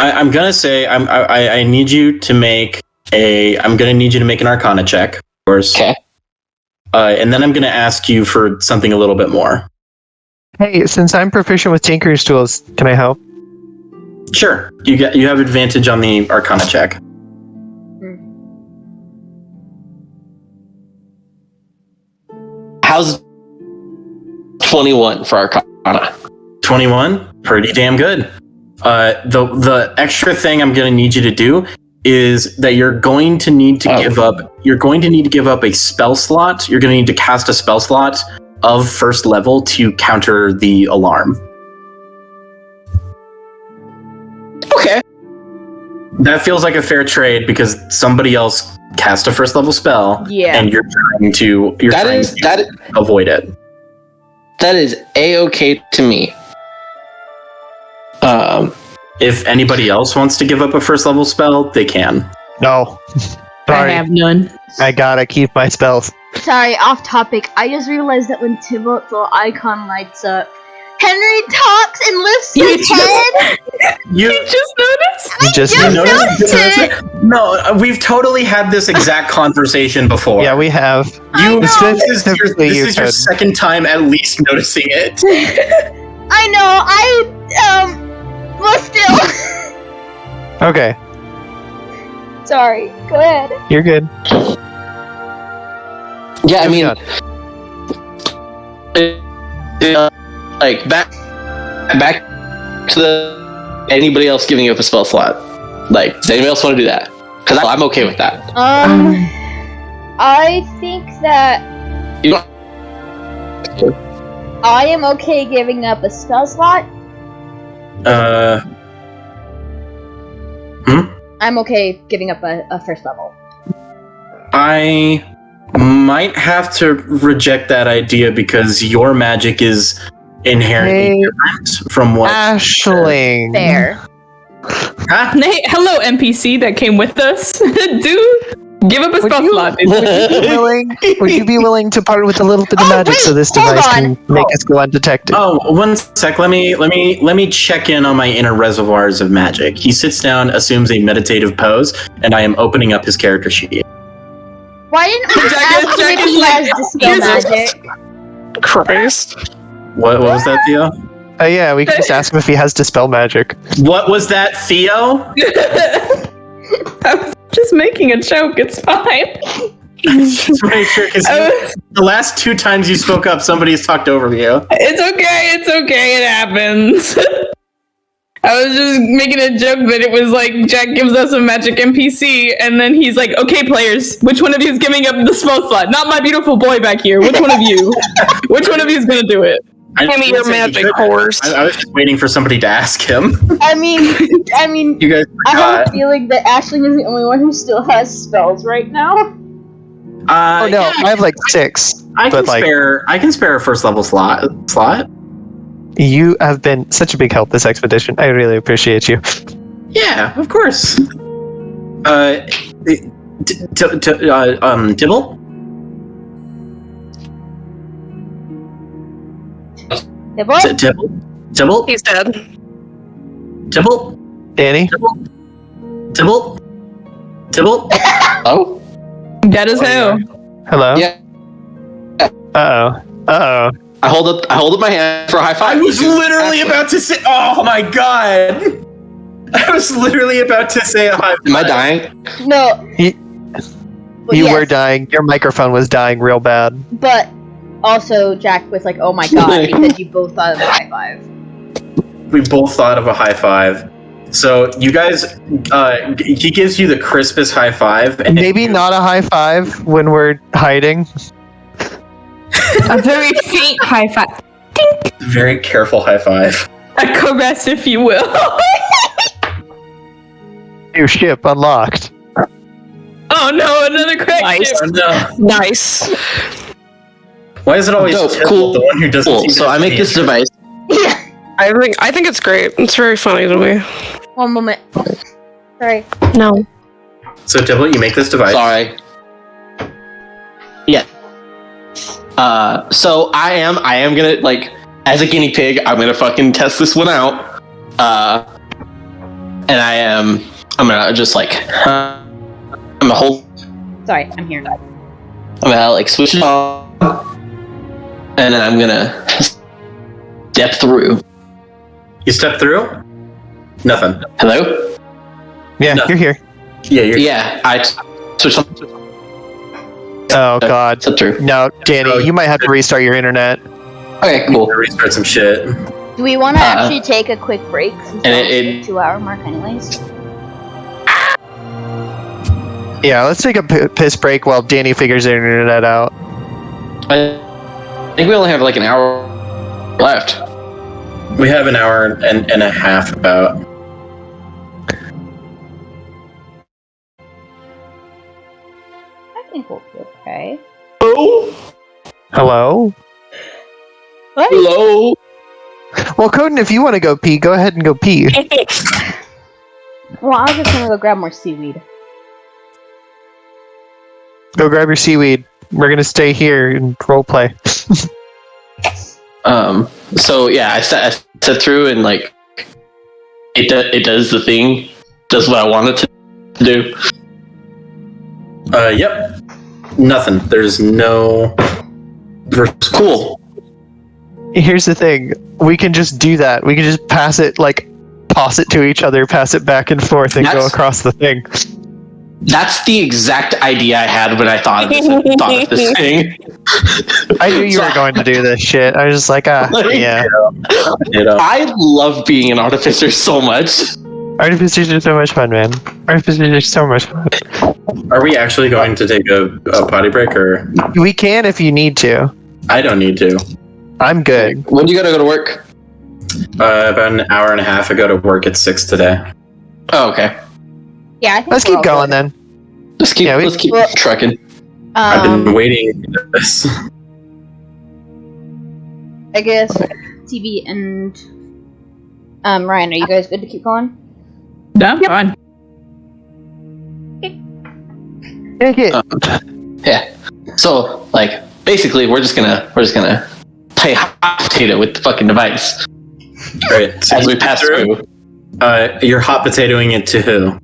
I'm gonna say I need you to make I'm gonna need you to make an Arcana check, of course. Okay. And then I'm gonna ask you for something a little bit more. Hey, since I'm proficient with Tinker's tools, can I help? Sure. You have advantage on the Arcana check. How's 21 for Arcana? 21? Pretty damn good. The extra thing I'm going to need you to do is that you're going to need to give up. You're going to need to give up a spell slot. You're going to need to cast a spell slot of first level to counter the alarm. Okay. That feels like a fair trade because somebody else cast a first level spell, and you're trying to avoid it. That is A-okay to me. If anybody else wants to give up a first level spell, they can. No. I have none. I gotta keep my spells. sorry, off topic. I just realized that when Tybalt's little icon lights up, Henry talks and lifts his head. You just noticed? You just noticed it. No, we've totally had this exact conversation before. Yeah, we have. This is your second time at least noticing it. I know. Well, still. Okay. Sorry. Go ahead. You're good. Yeah, I Moving mean, on. like back to the anybody else giving up a spell slot. Like, does anybody else want to do that? Because I'm okay with that. I think that You don't. I am okay giving up a spell slot. I'm okay giving up a first level. I might have to reject that idea because your magic is inherently different from what. Ashling. Fair. Huh? Hey, hello, NPC that came with us. Dude, give up a spell slot. Would you be willing to part with a little bit of magic so this hold device on. can make us go undetected? Oh, one sec. Let me check in on my inner reservoirs of magic. He sits down, assumes a meditative pose, and I am opening up his character sheet. Why didn't we ask him if he has dispel magic? Christ. What was that, Theo? Yeah, we can just ask him if he has dispel magic. What was that, Theo? I was just making a joke. It's fine. Just make sure, because the last 2 times you spoke up, somebody's talked over you. It's okay. It's okay. It happens. I was just making a joke that it was like Jack gives us a magic NPC, and then he's like, "Okay, players, which one of you is giving up the spell slot? Not my beautiful boy back here. Which one of you? Which one of you is gonna do it?" Give me your magic horse. I was just waiting for somebody to ask him. I mean, You guys I have a forgot. feeling that Ashling is the only one who still has spells right now. Oh no, Yeah, I have like 6. I can but, like- spare. I can spare a first level slot. You have been such a big help this expedition. I really appreciate you. Yeah, of course. Tybalt? Tybalt? Tybalt? He's dead. Tybalt? Dani? Tybalt? Oh, That is hell. Hello? yeah. Uh-oh. Uh-oh. I hold up my hand for a high I five. was literally about to say. Oh my god! I was literally about to say a high five. Am I dying? No. Well, You yes, were dying. Your microphone was dying real bad. But also, Jack was like, "Oh my god," because you both thought of a high five. We both thought of a high five. So you guys, he gives you the crispest high five. And Maybe not a high five when we're hiding. A very faint high five. Very careful high five. A caress, if you will. New ship unlocked. Oh no, another crack. Nice. Oh, no. Nice. Why is it always Dope, Tybalt, cool, the one who doesn't? Cool. seem So to I make this be- device. I think it's great. It's very funny to me. One moment. Sorry. No. So Tybalt, you make this device. Sorry. Yeah. So I am gonna, like, as a guinea pig, I'm gonna fucking test this one out. And I'm gonna just like, I'm gonna hold, Sorry, I'm here. I'm gonna like switch it on, and then I'm gonna step through. You step through. Nothing. Hello? Yeah, No. you're here. Yeah, you're. Yeah, I switch on. Oh god. Step through. No, Dani, you might have to restart your internet. Okay, cool. Restart some shit. Do we want to actually take a quick break? Since And it's the 2-hour mark, anyways. Yeah, let's take a piss break while Dani figures the internet out. I think we only have like an hour left. We have an hour and a half about. I think we'll be okay. Oh, Hello? What? hello. Well, Koden, if you want to go pee, go ahead and go pee. Well, I was just gonna go grab more seaweed. Go grab your seaweed. We're gonna stay here and roleplay. So yeah, I set through and like it does the thing, does what I want it to do. Yep. Nothing. There's no. Cool. Here's the thing. We can just do that. We can just pass it, like, toss it to each other, pass it back and forth, and go That's- across the thing. That's the exact idea I had when I thought of this thing. I knew you were going to do this shit. I was just like, yeah. I love being an artificer so much. Artificers are so much fun, man. Artificers are so much fun. Are we actually going to take a potty break, or? We can if you need to. I don't need to. I'm good. When do you gotta go to work? About an hour and a half ago to work at 6 today. Oh, okay. Yeah, I think Let's we're keep all going good. then. Let's keep trucking. I've been waiting for this. I guess TV and Ryan, are you guys good to keep going? No, fine. Take it. Yeah. So, like, basically, we're just gonna play hot potato with the fucking device Right. So as we pass through. You're hot potatoing it to who?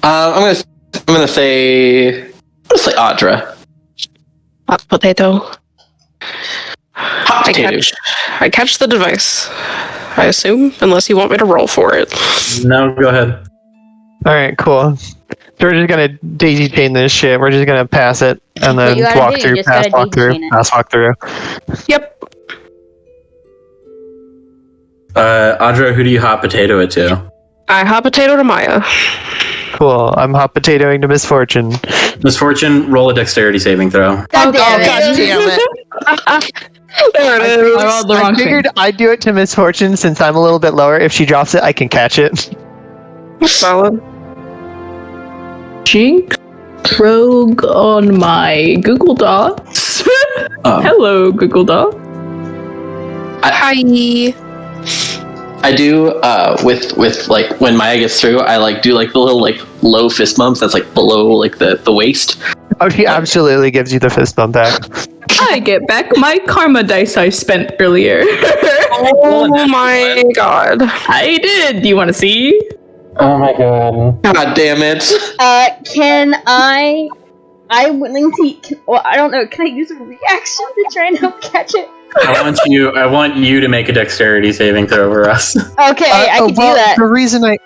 I'm gonna say Audra. Hot potato. Hot potato. I catch the device. I assume, unless you want me to roll for it. No, go ahead. Alright, cool. So we're just gonna daisy chain this shit. We're just gonna pass it and What then you gotta walk do, you through, just pass, gotta walk daisy through, chain it. pass, walk through. Yep. Audra, who do you hot potato it to? I hot potato to Maya. Cool. I'm hot potatoing to Misfortune. Misfortune, roll a dexterity saving throw. God damn it. God damn it. There it is. I rolled the I wrong figured I'd do it to Misfortune since I'm a little bit lower. If she drops it, I can catch it. Solid. Jink Rogue on my Google Docs. Hello, Google Docs. Hi. I do with like when Maya gets through, I like do like the little like low fist bumps that's like below like the waist. Oh, she absolutely gives you the fist bump back. I get back my karma dice I spent earlier. Oh my god. I did. Do you want to see? Oh my god. God damn it! Can I'm willing to. Well, I don't know. Can I use a reaction to try and help catch it? I want you to make a dexterity saving throw over us. Okay, I can do that. The reason I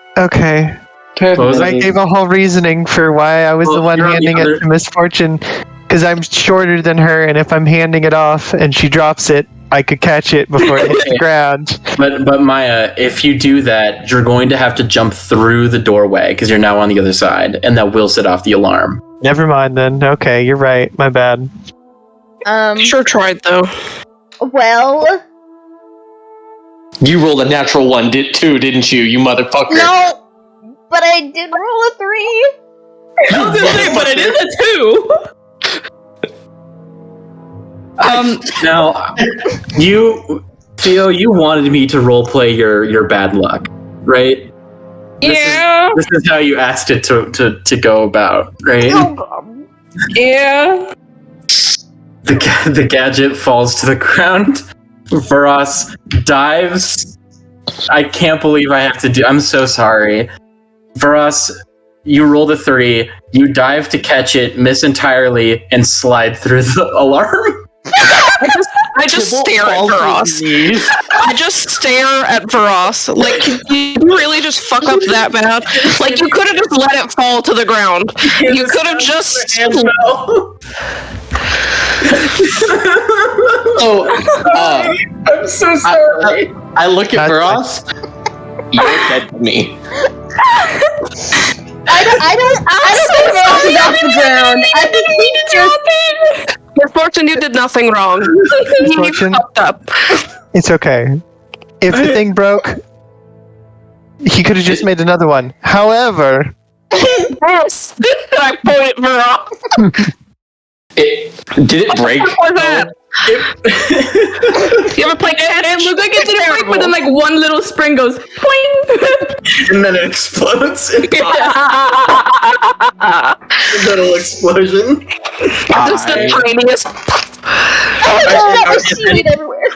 gave a whole reasoning for why I was the one you're on the handing other- it to Misfortune, because I'm shorter than her, and if I'm handing it off and she drops it, I could catch it before it hits the ground. But Maya, if you do that, you're going to have to jump through the doorway because you're now on the other side, and that will set off the alarm. Never mind then. Okay, you're right. My bad. Sure tried though. Well, You rolled a natural one, too, didn't you? You motherfucker. no, but I did roll a 3. I was gonna say, but it is a 2. Now, Theo, you wanted me to roleplay your bad luck, right? Yeah. This is how you asked it to go about, right? Yeah. The gadget falls to the ground. Vuras dives. I can't believe I have to do. I'm so sorry. Vuras, you rolled a 3. You dive to catch it, miss entirely, and slide through the alarm. I just stare at Vuras. I just stare at Vuras. Like, you really just fuck up that bad? Like, you could have just let it fall to the ground. You could have just. I'm so sorry. I look at Vuras. You're dead to me. I don't think Vuras is off the ground. I think he's just. Misfortune, you did nothing wrong. You Misfortune? fucked up. It's okay. If the thing broke, he could have just made another one. However, Yes. I point at Vuras. Did it break? What was that? You ever played It looked like it didn't break, but then like one little spring goes poing. And then it explodes. Little explosion. Just the tiniest. That was seaweed everywhere.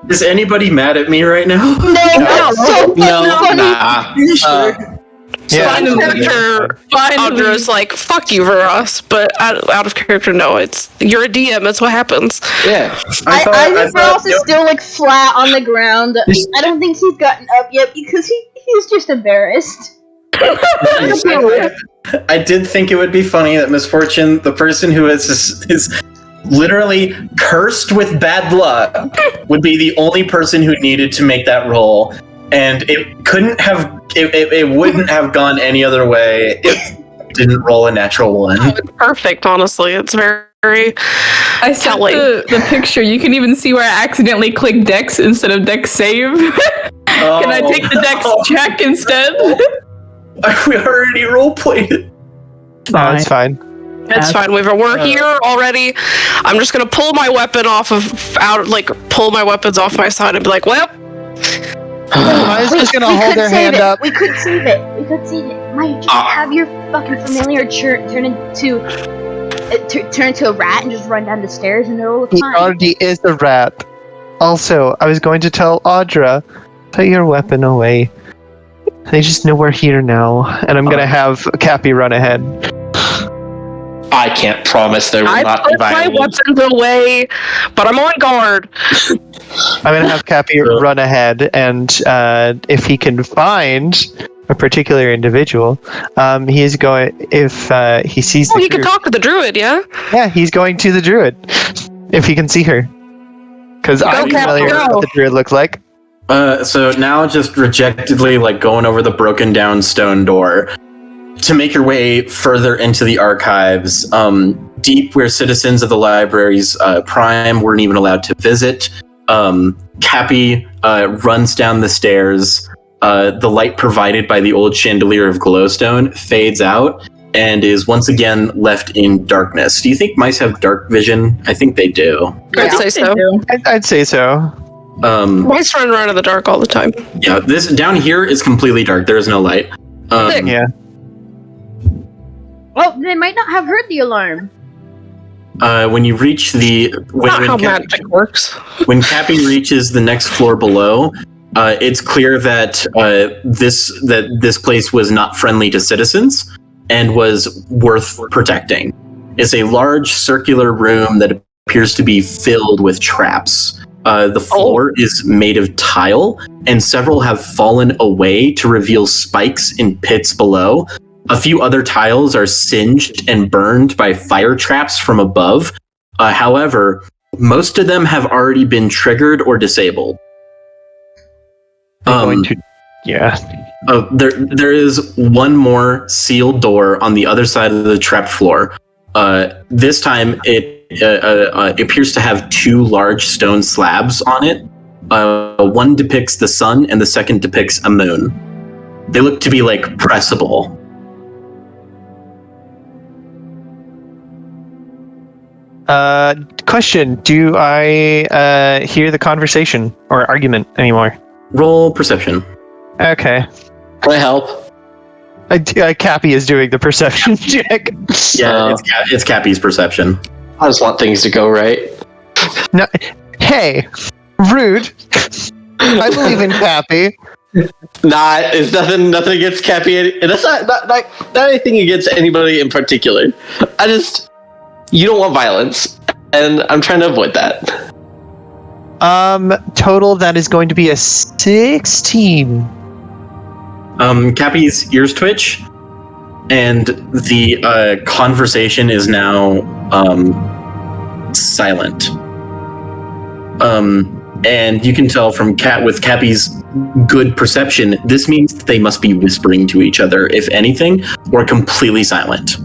Is anybody mad at me right now? No, that's so fucking funny. Nah. yeah. Out of character, Audra's like, fuck you, Vuras. But out of character, no, you're a DM, that's what happens. Yeah. I think Vuras is still like flat on the ground. I don't think he's gotten up yet because he's just embarrassed. I did think it would be funny that Misfortune, the person who is literally cursed with bad luck, would be the only person who needed to make that roll, and it wouldn't have gone any other way if it didn't roll a natural one. Oh, it's perfect, honestly. It's very I sent telling. the picture. You can even see where I accidentally clicked Dex instead of Dex save. Can I take the Dex check instead? We already roleplayed it. No, it's fine. It's fine, Weaver. We're here already. I'm just gonna pull my weapon pull my weapons off my side and be like, well. I was just gonna hold her hand up. We could save it. Might you just have your fucking familiar turn into a rat and just run down the stairs and it'll look He fine. already is a rat. Also, I was going to tell Audra, put your weapon away. They just know we're here now, and I'm gonna have Cappy run ahead. I can't promise there will I not be put my violence. weapons away, but I'm on guard. I'm gonna have Cappy run ahead, and if he can find a particular individual, he is going. If he sees, He can talk to the druid, yeah. Yeah, he's going to the druid if he can see her. Because I'm familiar with what the druid looks like. So now just rejectedly going over the broken down stone door to make your way further into the archives, deep where citizens of the library's prime weren't even allowed to visit. Cappy runs down the stairs. The light provided by the old chandelier of glowstone fades out and is once again left in darkness. Do you think mice have dark vision? I think they do. I'd say so. I'd say so. Mice run around in the dark all the time. Yeah, this down here is completely dark. There is no light. Yeah. Well, they might not have heard the alarm. When you reach Not how magic works. when Cappy reaches the next floor below, it's clear that this place was not friendly to citizens and was worth protecting. It's a large circular room that appears to be filled with traps. The floor is made of tile, and several have fallen away to reveal spikes in pits below. A few other tiles are singed and burned by fire traps from above. However, most of them have already been triggered or disabled. There is one more sealed door on the other side of the trapped floor. This time it appears to have two large stone slabs on it. One depicts the sun and the second depicts a moon. They look to be pressable. Question: do I hear the conversation or argument anymore? Roll perception. Okay. Can I help? Cappy is doing the perception check. Yeah, it's Cappy's perception. I just want things to go right. No, hey, rude. I believe in Cappy. It's nothing against Cappy. That's not anything against anybody in particular. You don't want violence, and I'm trying to avoid that. Total, that is going to be a 16. Cappy's ears twitch, and the conversation is now silent. And you can tell from with Cappy's good perception, this means that they must be whispering to each other, if anything, or completely silent.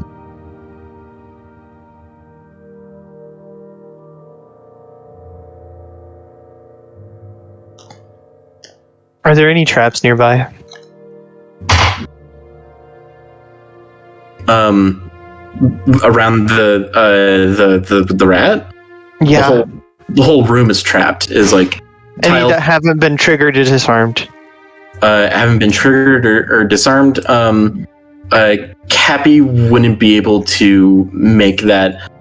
Are there any traps nearby? Around the rat? Yeah. The whole room is trapped. Any that haven't been triggered or disarmed? Haven't been triggered or disarmed. Cappy wouldn't be able to make that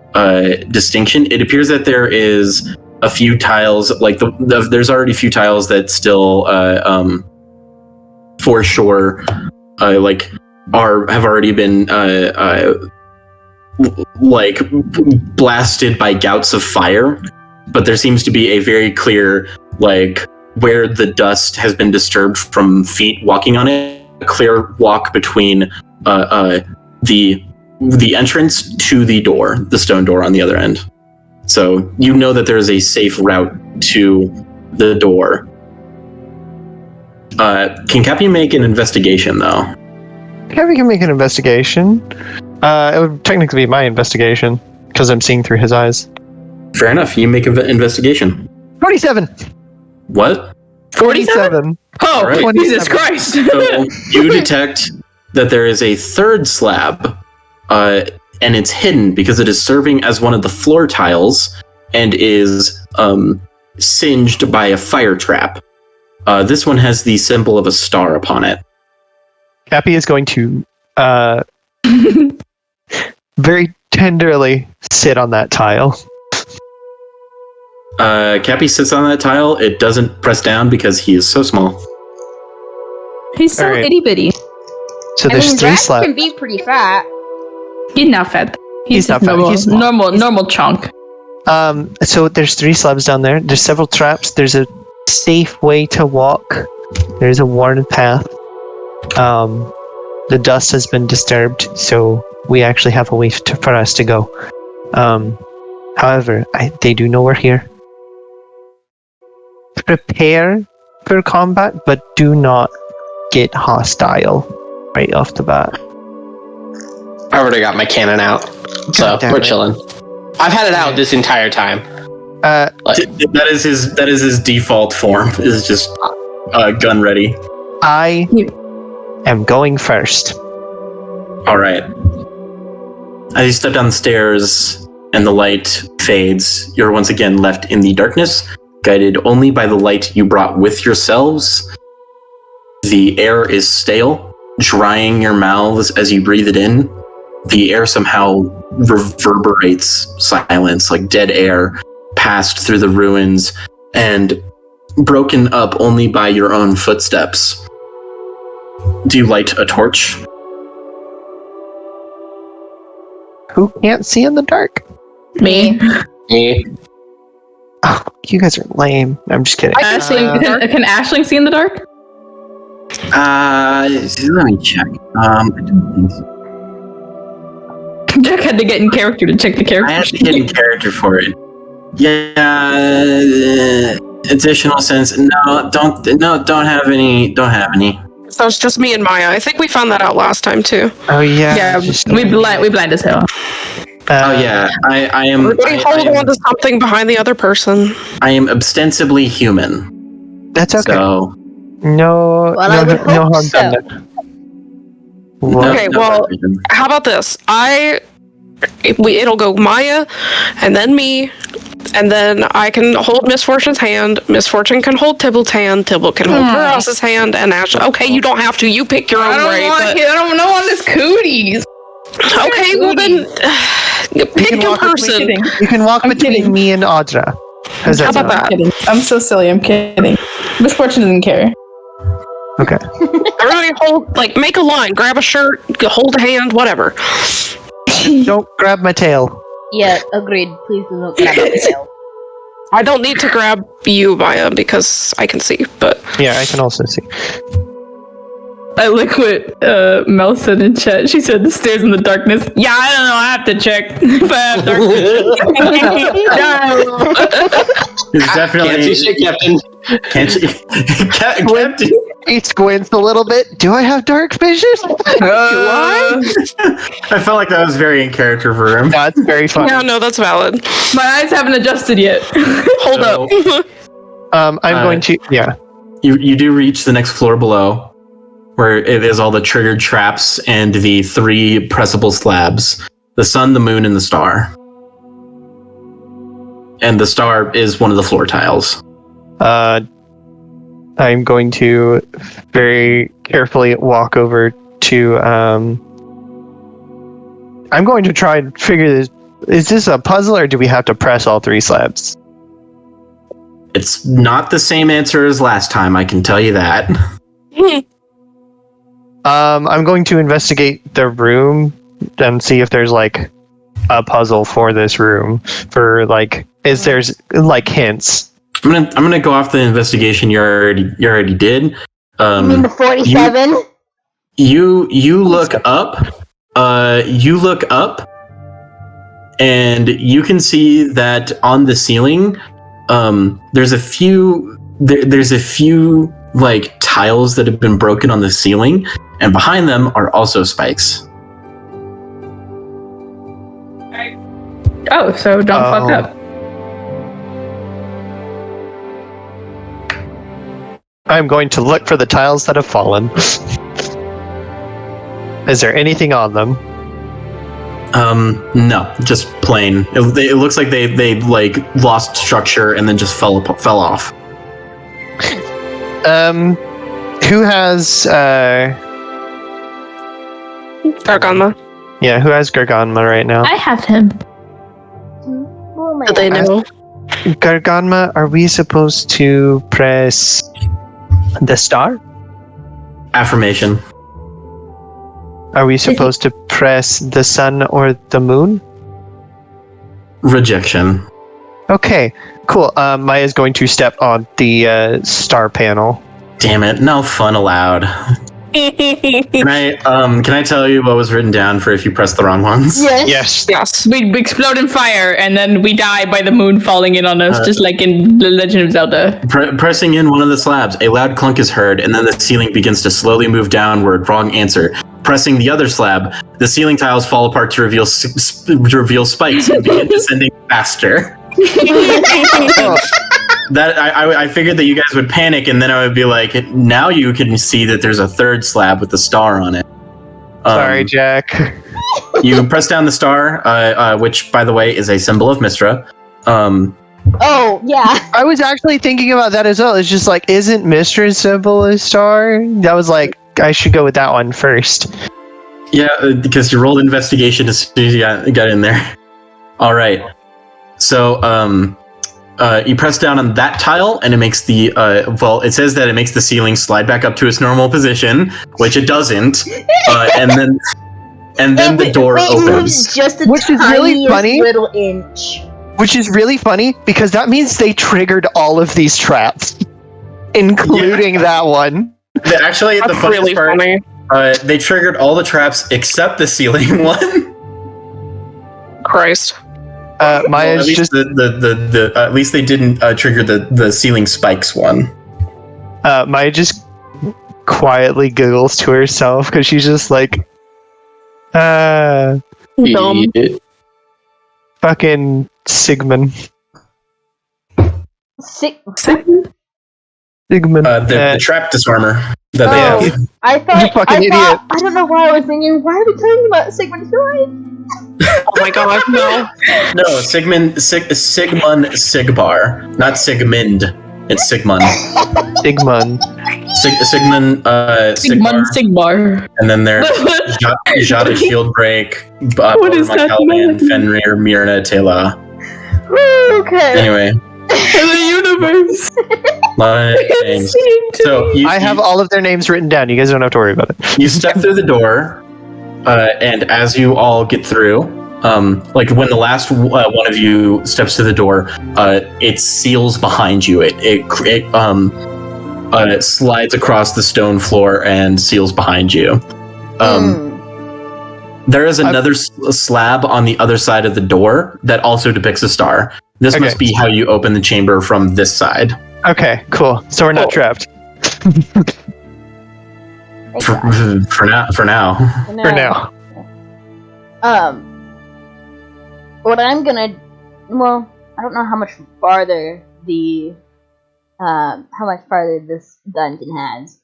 distinction. It appears that there is a few tiles, there's already a few tiles that still, for sure, have already been blasted by gouts of fire. But there seems to be a very clear, where the dust has been disturbed from feet walking on it, a clear walk between the entrance to the door, the stone door on the other end. So you know that there is a safe route to the door. Can Cappy make an investigation, though? Cappy can make an investigation. It would technically be my investigation, because I'm seeing through his eyes. Fair enough. You make an investigation. 47! What? 47? Oh, Alright. Jesus Christ! So you detect that there is a third slab, and it's hidden because it is serving as one of the floor tiles and is singed by a fire trap. This one has the symbol of a star upon it. Cappy is going to very tenderly sit on that tile. Cappy sits on that tile. It doesn't press down because he is so small. He's so Alright. itty bitty. So there's three Drax slabs. can be pretty fat. He's not fat. He's not just fat, normal, he's small. normal chunk. So there's three slabs down there. There's several traps. There's a safe way to walk. There's a worn path. The dust has been disturbed, so we actually have a way for us to go. However, they do know we're here. Prepare for combat, but do not get hostile right off the bat. I already got my cannon out, so God damn we're it. chilling. I've had it out this entire time. That is his default form. Is just gun ready. I am going first. All right. As you step down the stairs and the light fades, you're once again left in the darkness, guided only by the light you brought with yourselves. The air is stale, drying your mouths as you breathe it in. The air somehow reverberates silence, like dead air, passed through the ruins and broken up only by your own footsteps. Do you light a torch? Who can't see in the dark? Me. Me. Oh, you guys are lame. I'm just kidding. Can Aisling see in the dark? Let me check. I don't think so. Jack had to get in character to check the character. I have to get in character for it. Yeah. Additional sense. No, don't have any. Don't have any. So it's just me and Maya. I think we found that out last time too. Oh yeah. Yeah, just- we blind as hell. Oh yeah, I am. Everybody hold on to something behind the other person. I am ostensibly human. That's okay. So Well, No, I would no hope harm so. done there. What? Okay, well, how about this? It'll go Maya, and then me, and then I can hold Misfortune's hand. Misfortune can hold Tybalt's hand. Tybalt can hold Vuras' hand, and Ash. Okay, you don't have to. You pick your own way. I don't know on this cooties. Okay, well then, pick a person. You can walk I'm between kidding. me and Audra. How's How that about sound? that? Kidding. I'm so silly. I'm kidding. Misfortune doesn't care. Okay. Everybody hold, make a line. Grab a shirt, hold a hand, whatever. Don't grab my tail. Yeah, agreed. Please do not grab my tail. I don't need to grab you, Maya, because I can see, but Yeah, I can also see. I like what Mel said in chat. She said the stairs in the darkness. Yeah, I don't know. I have to check if I have darkness. It's Can't definitely. see shit, Captain. Can't you? Captain. He squints a little bit. Do I have dark vision? I felt like that was very in character for him. That's very funny. yeah, no, that's valid. My eyes haven't adjusted yet. Hold up. I'm going to. Yeah. You do reach the next floor below, where it is all the triggered traps and the 3 pressable slabs: the sun, the moon, and the star. And the star is one of the floor tiles. I'm going to very carefully walk over to. I'm going to try and figure this. Is this a puzzle, or do we have to press all 3 slabs? It's not the same answer as last time, I can tell you that. I'm going to investigate the room and see if there's a puzzle for this room. Is there's hints? I'm gonna go off the investigation you already did. You mean the 47? You look up you look up, and you can see that on the ceiling, there's a few like tiles that have been broken on the ceiling, and behind them are also spikes. Oh, so don't fuck up. I'm going to look for the tiles that have fallen. Is there anything on them? No, just plain. It looks like they like lost structure and then just fell off. Who has Garganma. Yeah, who has Garganma right now? I have him. Do they know? Garganma, are we supposed to press the star? Affirmation. Are we supposed to press the sun or the moon? Rejection. Okay, cool. Maya's going to step on the star panel. Damn it! No fun allowed. Can I tell you what was written down for if you press the wrong ones? Yes. Yes. We explode in fire, and then we die by the moon falling in on us, just like in The Legend of Zelda. Pressing in one of the slabs, a loud clunk is heard, and then the ceiling begins to slowly move downward. Wrong answer. Pressing the other slab, the ceiling tiles fall apart to reveal spikes and begin descending faster. That I figured that you guys would panic, and then I would be like, now you can see that there's a third slab with the star on it. Sorry, Jack. You press down the star, which, by the way, is a symbol of Mistra. Oh, yeah. I was actually thinking about that as well. It's just like, isn't Mistra's symbol a star? That was like, I should go with that one first. Yeah, because you rolled investigation as soon as you got in there. All right. So, you press down on that tile, and it makes the it says that it makes the ceiling slide back up to its normal position, which it doesn't. And then the door opens, just the Which is really funny. little inch. Which is really funny because that means they triggered all of these traps, including that one. Actually, the That's funniest really part, funny. they triggered all the traps except the ceiling one. Christ. Maya's at least just at least they didn't trigger the ceiling spikes one. Maya just quietly giggles to herself because she's just like, Dumb. fucking Sigmund. Sigmund. The trap disarmer that they have. I thought, You fucking idiot. I don't know why I was thinking, why are we talking about Sigmund Freud? Oh my god, no. No, Sigmund Sigbar, not Sigmund. It's Sigmund. Sigmund. Sigmund Sigmar. and then there's Jada Shieldbreak, What is that Caliban, name? Fenrir, Myrna, Tayla. Okay. Anyway, The universe. lot of names. So I have all of their names written down. You guys don't have to worry about it. you step through the door, and as you all get through, like when the last one of you steps to the door, it seals behind you. It slides across the stone floor and seals behind you. There is another slab on the other side of the door that also depicts a star. This Okay. must be how you open the chamber from this side. Okay, cool. So we're not trapped. For now. For now. What I'm gonna, well, I don't know how much farther this dungeon has.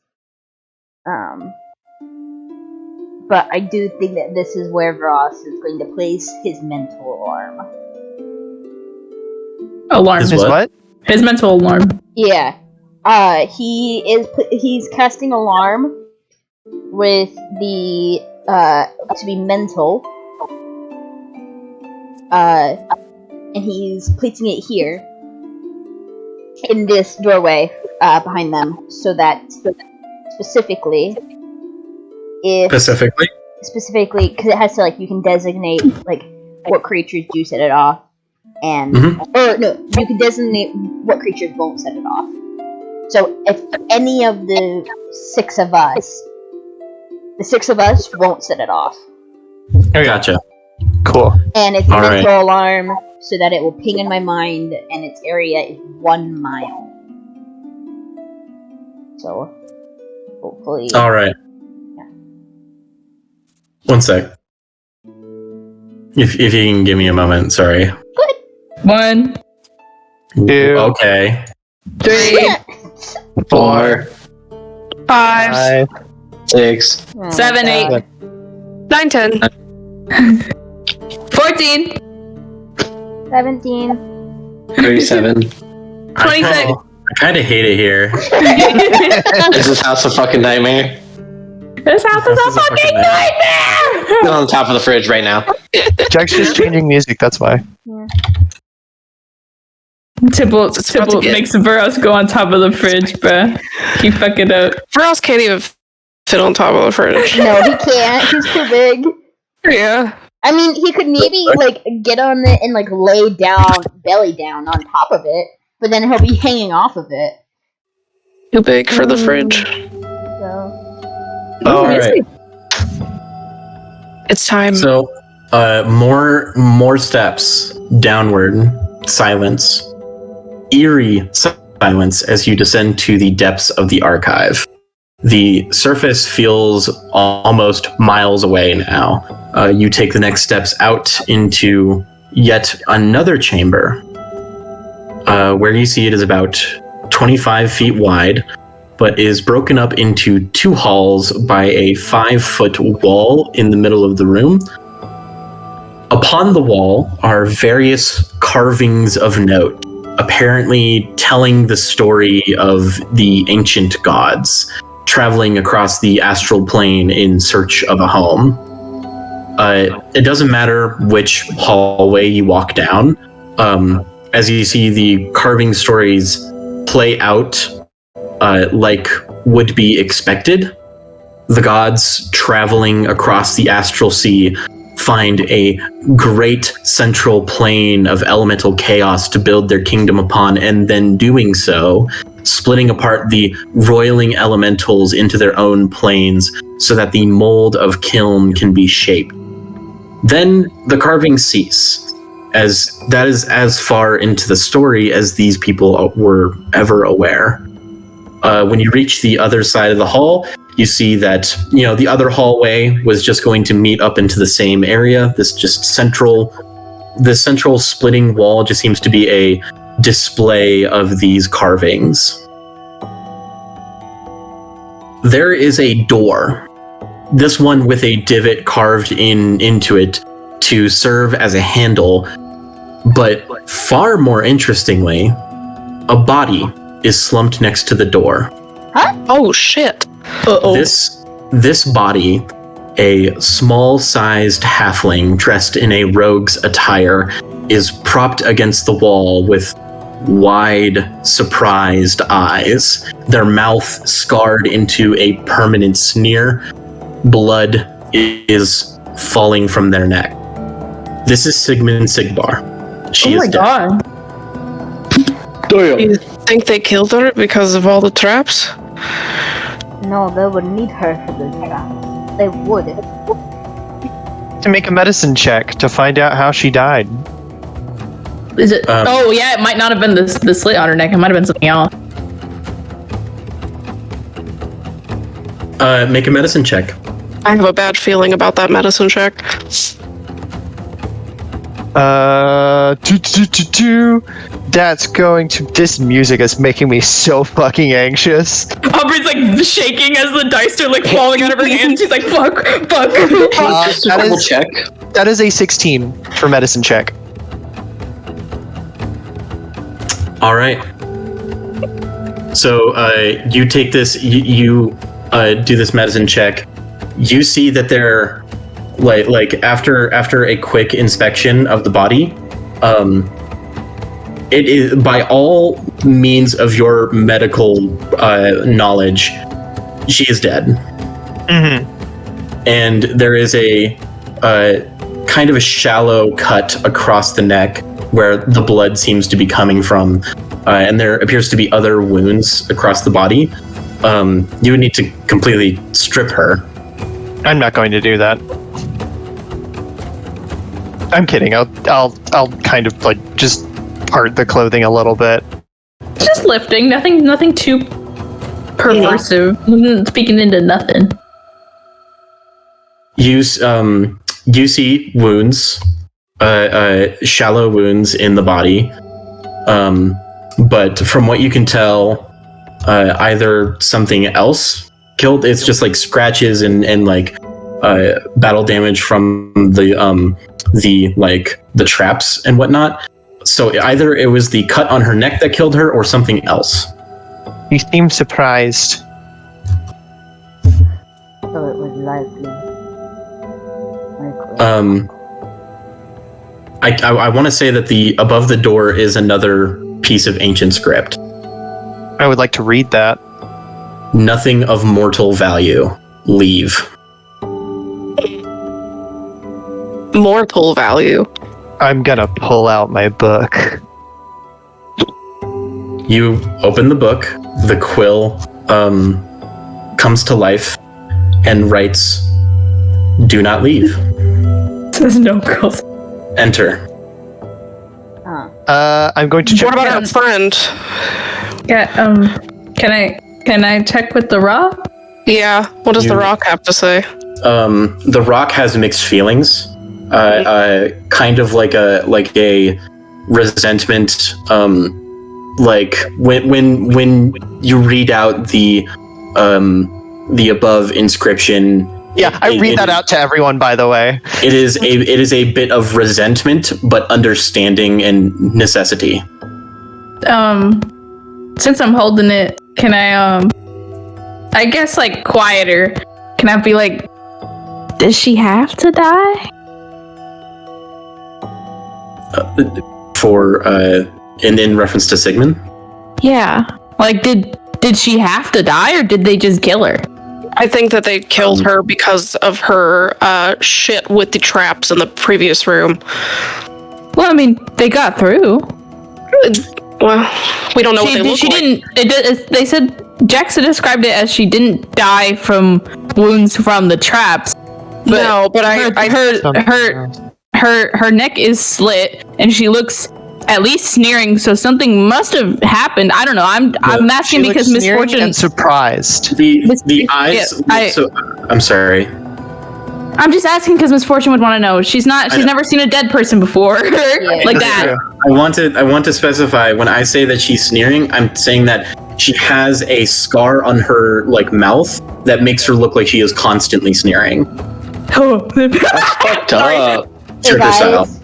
But I do think that this is where Vuras is going to place his mental alarm. Alarm. Is Is what? His mental alarm. Yeah. He's casting alarm with the to be mental. And he's placing it here in this doorway behind them, so that specifically, because it has to, like, you can designate like what creatures do set it off, and or no, you can designate what creatures won't set it off. So if any of the six of us won't set it off. Okay. Gotcha. Cool. And it's a All mental right. alarm so that it will ping in my mind, and its area is 1 mile. So, hopefully. All right. Yeah. 1 sec. If you can give me a moment, sorry. 1, 2, Okay. 3, 4, 5, 6, 7, 8, 9, 10. 14, 17. 37. 26. I kind of hate it here. Is this house a fucking nightmare? This house is a fucking nightmare! Go on top of the fridge right now. Jack's just changing music, that's why. Tybalt about to get- makes Vuras go on top of the fridge, bruh. He fuck it up. Vuras can't even fit on top of the fridge. No, he can't. He's too big. Yeah. I mean, he could maybe, like, get on it and, like, lay down, belly down on top of it, but then he'll be hanging off of it. Too big for the fridge. So. All right. It's time. So, more steps downward. Silence. Eerie silence as you descend to the depths of the archive. The surface feels almost miles away now. You take the next steps out into yet another chamber, where you see it is about 25 feet wide, but is broken up into 2 halls by a 5-foot wall in the middle of the room. Upon the wall are various carvings of note, apparently telling the story of the ancient gods, traveling across the astral plane in search of a home. It doesn't matter which hallway you walk down. As you see, the carving stories play out like would be expected. The gods traveling across the astral sea find a great central plane of elemental chaos to build their kingdom upon, and then doing so, splitting apart the roiling elementals into their own planes so that the mold of Kiln can be shaped. Then the carvings cease, as that is as far into the story as these people were ever aware. When you reach the other side of the hall, you see that, the other hallway was just going to meet up into the same area. This central splitting wall just seems to be a display of these carvings. There is a door, this one with a divot carved into it to serve as a handle, but far more interestingly, a body is slumped next to the door. Oh shit. Uh-oh. This body, a small-sized halfling dressed in a rogue's attire, is propped against the wall with wide, surprised eyes, their mouth scarred into a permanent sneer. Blood is falling from their neck. This is Sigmund Sigbar. She is dead. God. Do you think they killed her because of all the traps? No, they would need her for the traps. They would. To make a medicine check to find out how she died. Is it? Oh yeah, it might not have been the slit on her neck. It might have been something else. Make a medicine check. I have a bad feeling about that medicine check. 2. That's going to. This music is making me so fucking anxious. Aubrey's like shaking as the dice are like falling out of her hand. She's like, fuck. Just a double check. That is a 16 for medicine check. All right. So you take this. You do this medicine check. You see that they're like after a quick inspection of the body, it is by all means of your medical knowledge, she is dead. Mm-hmm. And there is a kind of a shallow cut across the neck where the blood seems to be coming from, and there appears to be other wounds across the body. You would need to completely strip her. I'm not going to do that. I'm kidding. I'll kind of like just part the clothing a little bit. Just lifting, nothing too perversive. Speaking into nothing. You see wounds, shallow wounds in the body, but from what you can tell, either something else killed. It's just like scratches and like battle damage from the traps and whatnot. So either it was the cut on her neck that killed her, or something else. You seem surprised. So it was likely. I want to say that the above the door is another piece of ancient script. I would like to read that. Nothing of mortal value. Leave. Mortal value. I'm gonna pull out my book. You open the book. The quill comes to life and writes, "Do not leave. There's no girls. Enter." I'm going to check. What about our friend? Yeah. Can I check with the rock? Yeah. What does the rock have to say? The rock has mixed feelings. Kind of like a resentment. Like when you read out the above inscription. Yeah, I read that out to everyone, by the way. It is a bit of resentment, but understanding and necessity. Since I'm holding it, can I guess like quieter. Can I be like, does she have to die? In reference to Sigmund? Yeah. Like did she have to die, or did they just kill her? I think that they killed her because of her shit with the traps in the previous room. Well, I mean, they got through. Well, we don't know what they look like. They said Jaxa described it as she didn't die from wounds from the traps. But I heard her neck is slit, and she looks at least sneering. So something must have happened. I don't know. I'm asking because Misfortune and surprised. The eyes. I'm sorry. I'm just asking because Misfortune would want to know. She's never seen a dead person before, like that. I want to specify when I say that she's sneering, I'm saying that she has a scar on her mouth that makes her look like she is constantly sneering. Oh, Fucked up. Hey Tricker style. guys,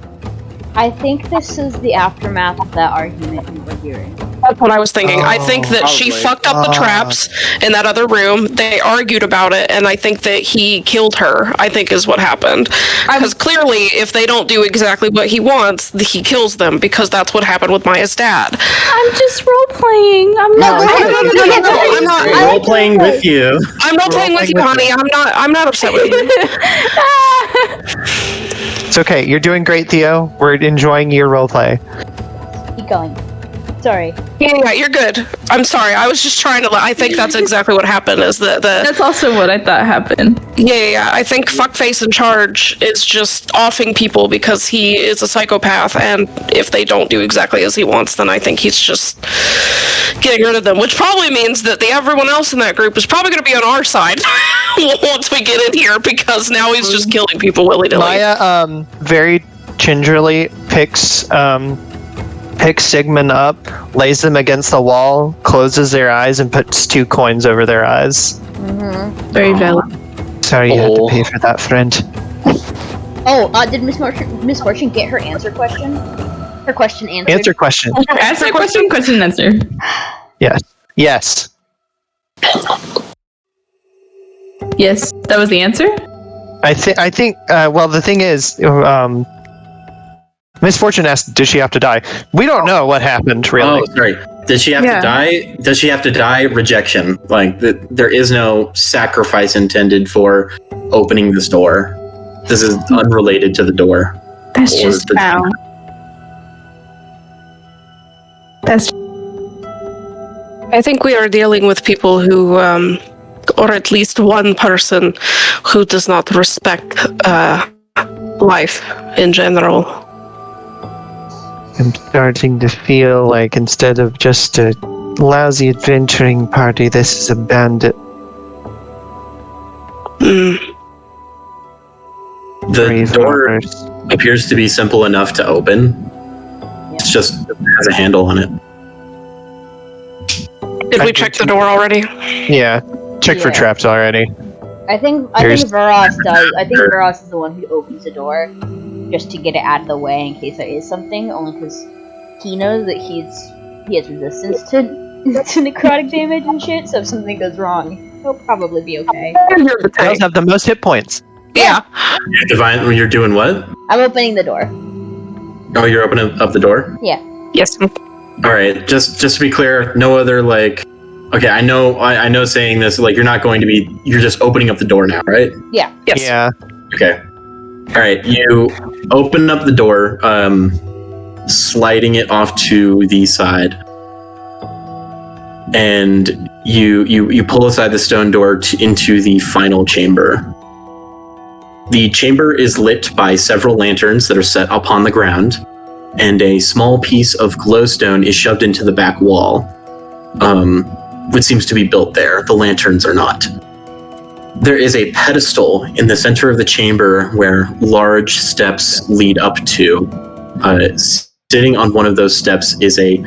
I think this is the aftermath of that argument we were hearing. That's what I was thinking. I think that she probably. fucked up the traps in that other room. They argued about it, and I think that he killed her, I think is what happened. Because clearly, if they don't do exactly what he wants, he kills them, because that's what happened with Maya's dad. I'm just role-playing. I'm not I'm not Role playing with you. I'm not playing with you, honey. I'm not upset with you. It's okay. You're doing great, Theo. We're enjoying your roleplay. Keep going. Sorry. Yeah, you're good. I'm sorry. I was just trying to. I think that's exactly what happened. Is the That's also what I thought happened. Yeah. I think fuckface in charge is just offing people because he is a psychopath, and if they don't do exactly as he wants, then I think he's just getting rid of them. Which probably means that everyone else in that group is probably going to be on our side once we get in here, because now he's just killing people willy nilly. Maya, very gingerly picks Sigmund up, lays them against the wall, closes their eyes, and puts 2 coins over their eyes. Mm-hmm. Very valid. Sorry you had to pay for that, friend. Oh, did Misfortune get her answer question? Her question answered? Answer question. Answer question, question answer. Yes. Yes. Yes, that was the answer? I think, well, the thing is, Misfortune asked, did she have to die? We don't know what happened, really. Oh, sorry. Did she have to die? Does she have to die? Rejection. There is no sacrifice intended for opening this door. This is unrelated to the door. That's just foul. That's. I think we are dealing with people who, or at least one person who does not respect life in general. I'm starting to feel like instead of just a lousy adventuring party, this is a bandit. Mm. The Brave door robbers. appears to be simple enough to open. It's just has a handle on it. Did we check the door already? Yeah, check for Yeah. traps already. I think Here's- Vuras does. I think Vuras is the one who opens the door just to get it out of the way in case there is something. Only because he knows that he has resistance to necrotic damage and shit. So if something goes wrong, he'll probably be okay. He does have the most hit points. Yeah. You're doing what? I'm opening the door. Oh, you're opening up the door? Yes. All right. Just to be clear, no other like. Okay, I know. Saying this, like, you're not going to be. You're just opening up the door now, right? Yeah. Yes. Yeah. Okay. All right. You open up the door, sliding it off to the side, and you pull aside the stone door into the final chamber. The chamber is lit by several lanterns that are set upon the ground, and a small piece of glowstone is shoved into the back wall, which seems to be built there. The lanterns are not. There is a pedestal in the center of the chamber where large steps lead up to. Sitting on one of those steps is a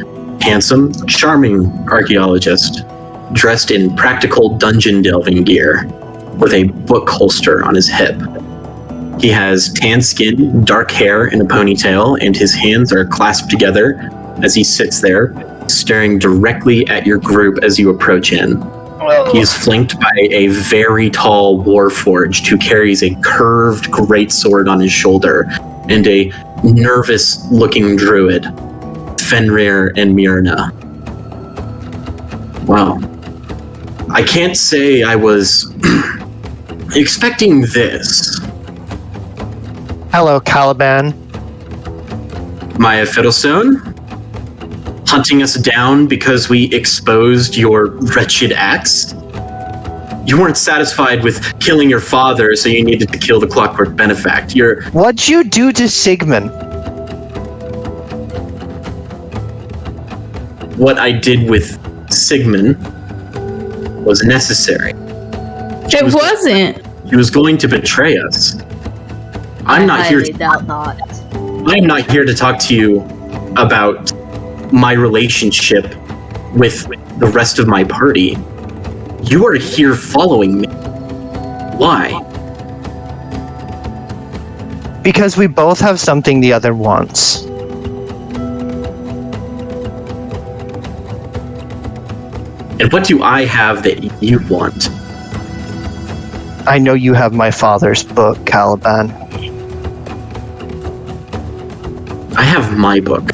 handsome, charming archaeologist dressed in practical dungeon delving gear with a book holster on his hip. He has tan skin, dark hair, and a ponytail, and his hands are clasped together as he sits there, staring directly at your group as you approach in. He is flanked by a very tall warforged who carries a curved greatsword on his shoulder, and a nervous-looking druid, Fenrir and Myrna. Wow. I can't say I was expecting this. Hello, Caliban. Maya Fiddlestone? Hunting us down because we exposed your wretched acts? You weren't satisfied with killing your father, so you needed to kill the Clockwork Benefact. What'd you do to Sigmund? What I did with Sigmund was necessary. It wasn't. He was going to betray us. I'm not here. I doubt not. I'm not here to talk to you about my relationship with the rest of my party. You are here following me. Why? Because we both have something the other wants. And what do I have that you want? I know you have my father's book, Caliban. I have my book.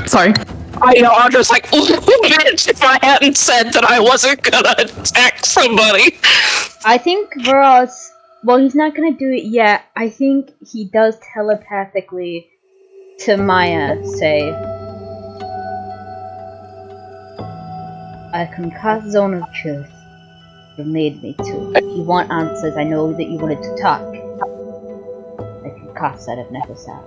Sorry. I know, I'm just like, bitch, if I hadn't said that I wasn't gonna attack somebody. I think Vuras. Well, he's not gonna do it yet. I think he does telepathically to Maya say, "I can cast Zone of Truth. You made me to. If you want answers, I know that you wanted to talk. I can cast that if necessary."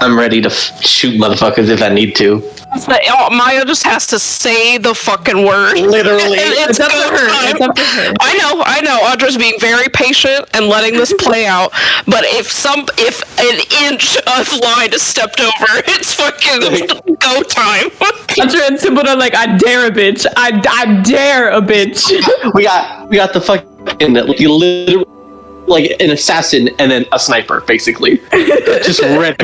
I'm ready to shoot motherfuckers if I need to. But, Maya just has to say the fucking word. Literally. It's up to her. It's up to her. I know. Audra's being very patient and letting this play out. But if an inch of line is stepped over, it's fucking go time. Audra and Tybalt are like, I dare a bitch. I dare a bitch. We got the fucking literally like an assassin and then a sniper, basically. Just red.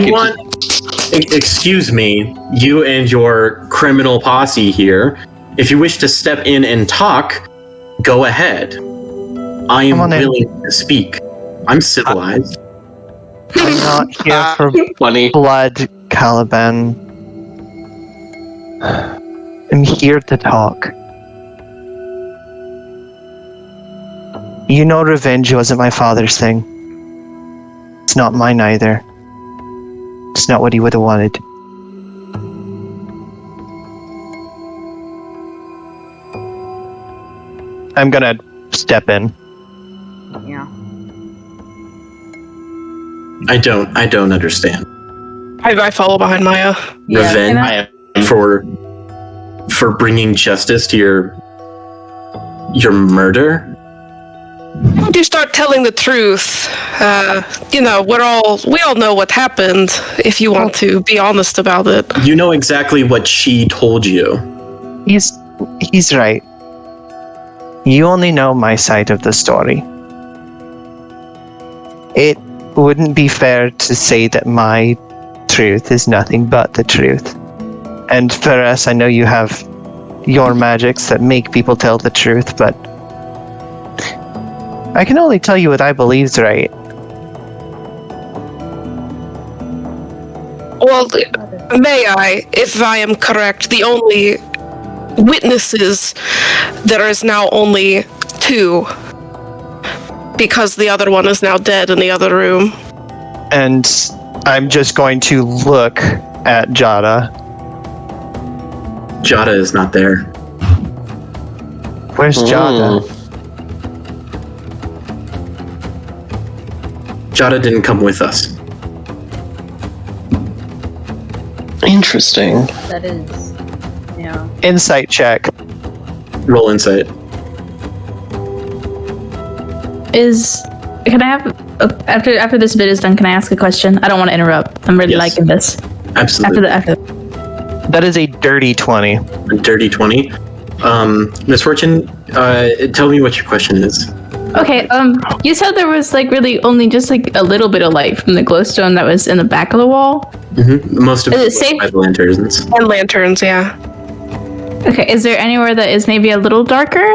Excuse me, you and your criminal posse here. If you wish to step in and talk, go ahead. I am willing to speak. I'm civilized. I'm not here for Funny. blood, Caliban. I'm here to talk. You know revenge wasn't my father's thing. It's not mine either. It's not what he would have wanted. I'm gonna step in. Yeah. I don't understand. I follow behind Maya. Yeah, Revenge for bringing justice to your murder. You start telling the truth. We all know what happened. If you want to be honest about it, You know exactly what she told you. He's right. You only know my side of the story. It wouldn't be fair to say that my truth is nothing but the truth. And for us, I know you have your magics that make people tell the truth, but I can only tell you what I believe's right. well, may I, if I am correct, the only witnesses, there is now only 2, because the other one is now dead in the other room. And I'm just going to look at Jada. Jada is not there. Where's Jada? Jada didn't come with us. Interesting. That is. Yeah. Insight check. Roll insight. Can I have after this bit is done? Can I ask a question? I don't want to interrupt. I'm really Yes. liking this. Absolutely. After That is a dirty 20. A dirty 20. Misfortune, tell me what your question is. Okay, you said there was really only just a little bit of light from the glowstone that was in the back of the wall. Mm-hmm. Most of Is it it safe? by the lanterns. And lanterns, yeah. Okay, is there anywhere that is maybe a little darker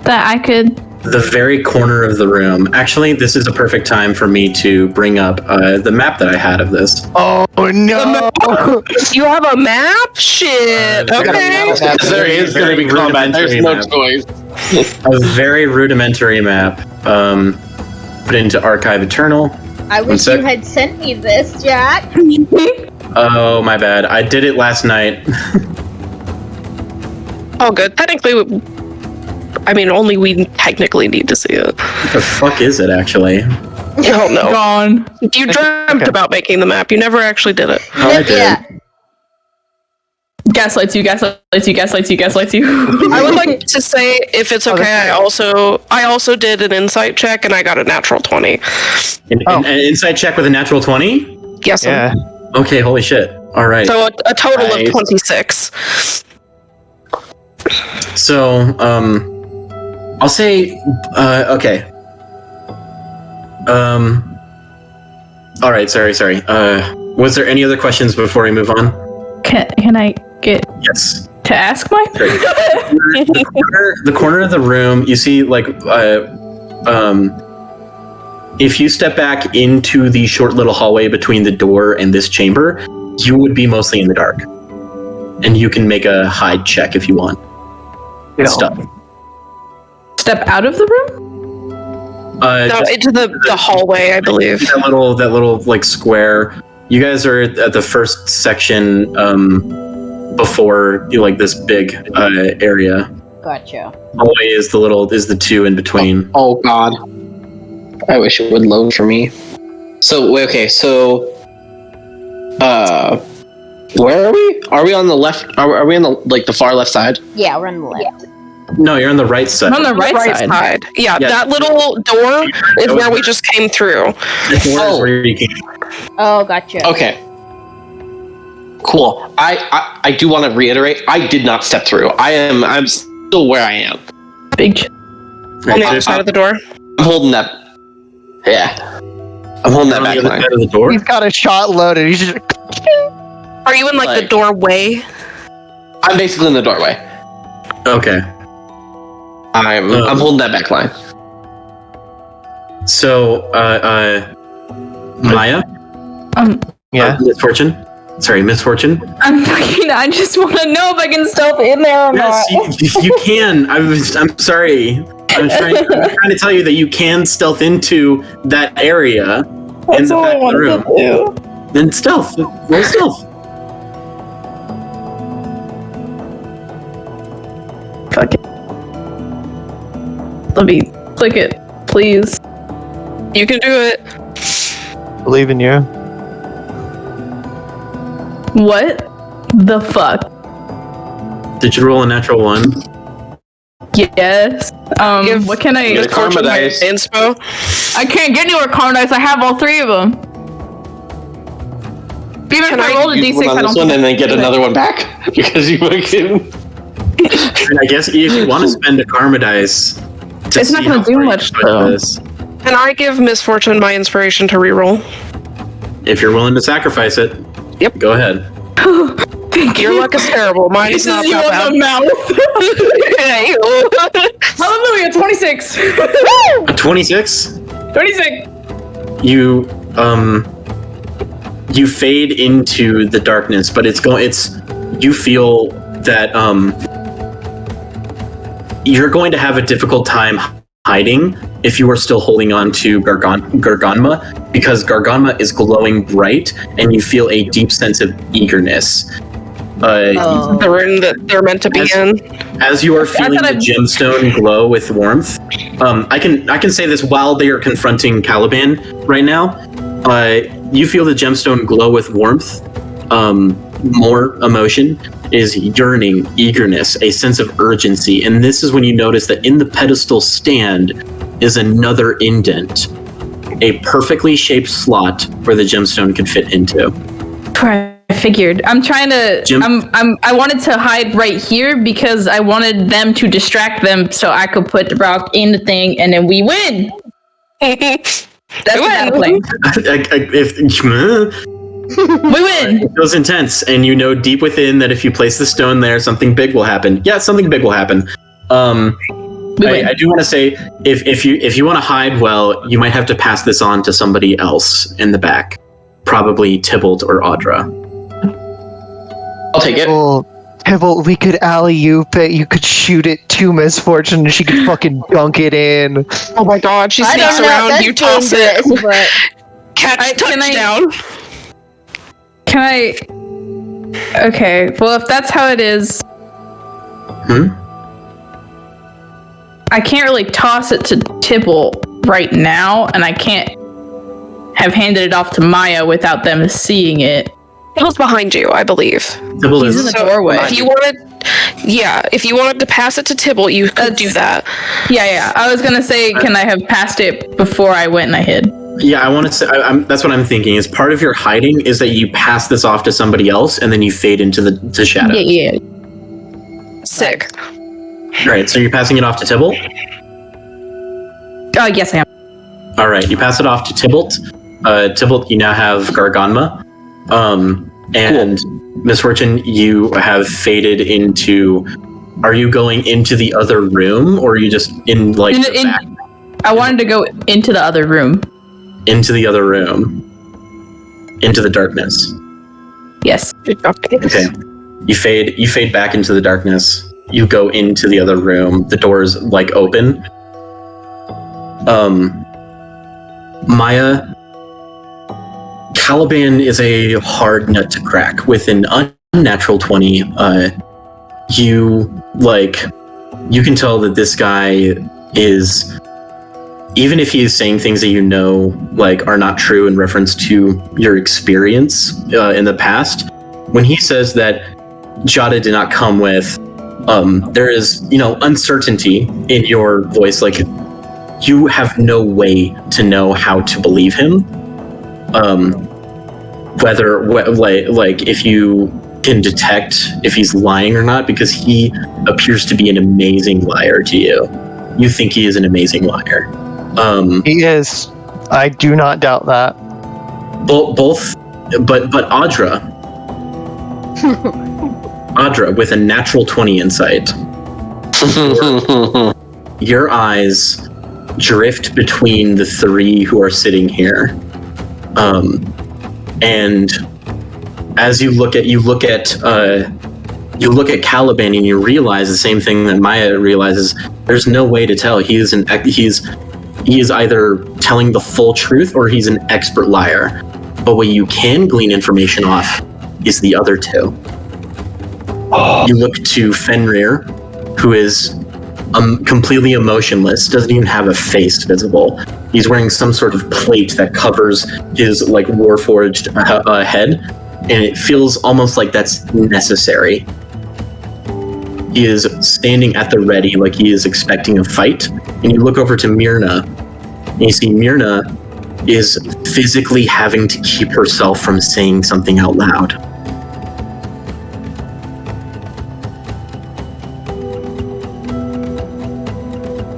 that I could? The very corner of the room. Actually, this is a perfect time for me to bring up the map that I had of this. Oh no! You have a map? Shit. Okay. There is going to be combat. There's no choice. A very rudimentary map. Put into Archive Eternal. I wish sec. you had sent me this, Jack. Oh, my bad. I did it last night. Oh, good. Technically, only we technically need to see it. What the fuck is it, actually? I don't know. Gone. You dreamt about making the map. You never actually did it. Oh, I did. Yeah. Gaslights you. I would like to say, if it's okay, I also did an insight check and I got a natural 20. An insight check with a natural 20? Yes. Yeah. Okay, holy shit. All right. So a total Nice. of 26. So, I'll say, okay. All right, sorry. Was there any other questions before we move on? Can I get Yes. to ask mine? The corner of the room, you see, if you step back into the short little hallway between the door and this chamber, you would be mostly in the dark. And you can make a hide check if you want. Stuff. Step out of the room? No, Just into the hallway, I believe. that little square. You guys are at the first section before this big area. Gotcha. Hallway is the 2 in between. Oh God. I wish it would load for me. So okay, where are we? Are we on the left? Are we on the far left side? Yeah, we're on the left. No, you're on the right side. On the right side. Yeah, Yeah. that little door is where we just came through. The door is where you came. Oh, gotcha. Okay. Cool. I do want to reiterate. I did not step through. I'm still where I am. Big. On the other side of the door. I'm holding that. Yeah. I'm holding that On back the other line. side of the door. He's got a shot loaded. He's just. Are you in the doorway? I'm basically in the doorway. Okay. I'm holding that back line. So, Maya. Yeah. Misfortune. I just want to know if I can stealth in there or not. Yes, you can. I'm sorry. I'm trying to tell you that you can stealth into that area in the back of the room. do. Then stealth. Roll stealth. Fuck it. Let me click it, please. You can do it. Believe in you. What the fuck? Did you roll a natural 1? Yes. What can I? Get a karma dice. Inspo. I can't get anywhere karma dice. I have all 3 of them. Even if I roll a Use d6, one I on this don't. one and then get another one back because you fucking. And I guess if you want to spend a karma dice, to It's not see gonna how do far you much, can push though. this. Can I give Misfortune my inspiration to reroll? If you're willing to sacrifice it, Yep. go ahead. Thank Your you. luck is terrible. Mine is not you that on the bad. mouth. Hallelujah, 26. A 26? 26. You fade into the darkness, but you feel that you're going to have a difficult time hiding if you are still holding on to Garganma, because Garganma is glowing bright and you feel a deep sense of eagerness. The room that they're meant to be in. As you are feeling the gemstone glow with warmth, I can say this while they are confronting Caliban right now. You feel the gemstone glow with warmth, more emotion, is yearning, eagerness, a sense of urgency, and this is when you notice that in the pedestal stand is another indent, a perfectly shaped slot where the gemstone can fit into. I figured. I'm trying to. I wanted to hide right here because I wanted them to distract them so I could put the rock in the thing and then we win. That's the battle plan. We win. It feels intense, and you know deep within that if you place the stone there, something big will happen. Yeah, something big will happen. I do want to say, if you want to hide well, you might have to pass this on to somebody else in the back, probably Tybalt or Audra. I'll take it. Tybalt, we could alley-oop it. You could shoot it to Misfortune, and she could fucking dunk it in. Oh my god, she I sneaks don't know, around, that's you toss it. dangerous, but Catch touchdown. Can I? Okay. Well, if that's how it is, I can't really toss it to Tybalt right now, and I can't have handed it off to Maya without them seeing it. It was behind you, I believe. Tybalt He's in the doorway. If you wanted to pass it to Tybalt, you could do that. Yeah. I was gonna say, can I have passed it before I went and I hid? Yeah, I want to say that's what I'm thinking. Is part of your hiding is that you pass this off to somebody else and then you fade into the shadow. Yeah. Sick. All right, so you're passing it off to Tybalt. Oh, yes, I am. All right, you pass it off to Tybalt. Tybalt, you now have Garganma, and Misfortune, you have faded into. Are you going into the other room, or are you just in like? the back? I wanted to go into the other room. Into the other room. Into the darkness. Yes. Okay. You fade back into the darkness. You go into the other room. The doors like open. Maya, Caliban is a hard nut to crack. With an unnatural 20, you can tell that this guy is, even if he is saying things that you know are not true in reference to your experience in the past, when he says that Jada did not come with, there is uncertainty in your voice. You have no way to know how to believe him, if you can detect if he's lying or not, because he appears to be an amazing liar to you. You think he is an amazing liar. He is. I do not doubt that. Both, but Audra, with a natural 20 insight, your eyes drift between the three who are sitting here, and as you look at Caliban, and you realize the same thing that Maya realizes. There's no way to tell. He is either telling the full truth or he's an expert liar. But what you can glean information off is the other two. You look to Fenrir, who is completely emotionless, doesn't even have a face visible. He's wearing some sort of plate that covers his like warforged head, and it feels almost like that's necessary. He is standing at the ready like he is expecting a fight, and you look over to Myrna, and you see Myrna is physically having to keep herself from saying something out loud.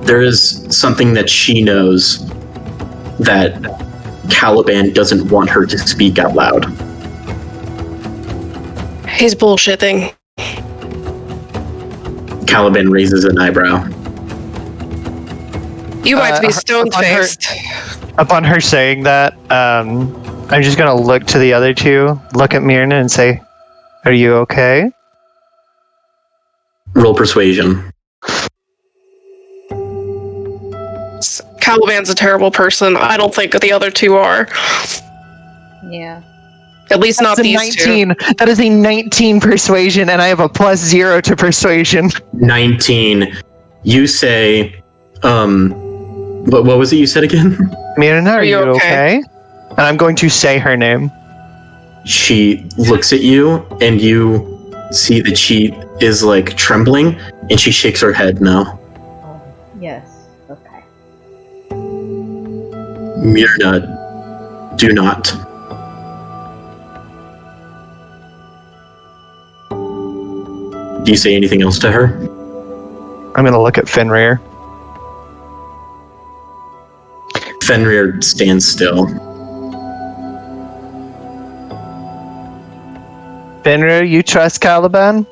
There is something that she knows that Caliban doesn't want her to speak out loud. He's bullshitting. Caliban raises an eyebrow. You might be stone-faced. Upon her saying that, I'm just gonna look to the other two, look at Myrna and say, "Are you okay?" Roll persuasion. Caliban's a terrible person. I don't think the other two are. Yeah. At least not these 19. That is a 19 persuasion, and I have a +0 to persuasion. 19. You say, what was it you said again? Myrna, are you okay? And I'm going to say her name. She looks at you, and you see that she is like trembling, and she shakes her head no. Oh, yes. Okay. Myrna, do not. Do you say anything else to her? I'm going to look at Fenrir. Fenrir stands still. Fenrir, you trust Caliban?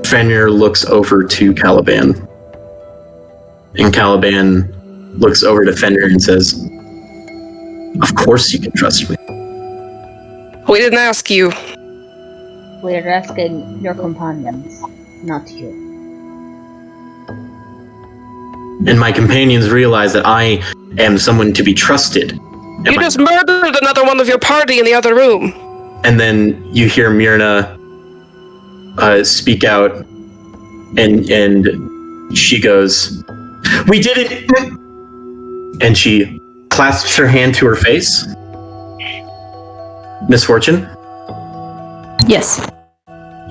Fenrir looks over to Caliban. And Caliban looks over to Fenrir and says, "Of course you can trust me." We didn't ask you. We're asking your companions, not you. And my companions realize that I am someone to be trusted. You just murdered another one of your party in the other room. And then you hear Myrna speak out, and she goes, "We did it!" And she clasps her hand to her face. Misfortune? Yes.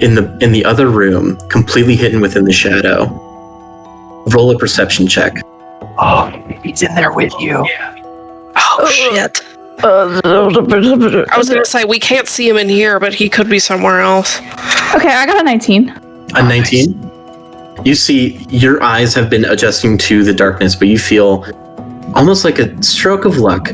In the other room, completely hidden within the shadow, roll a perception check. Oh, he's in there with you. Oh, shit. I was gonna say, we can't see him in here, but he could be somewhere else. Okay, I got a 19. A 19? You see, your eyes have been adjusting to the darkness, but you feel almost like a stroke of luck.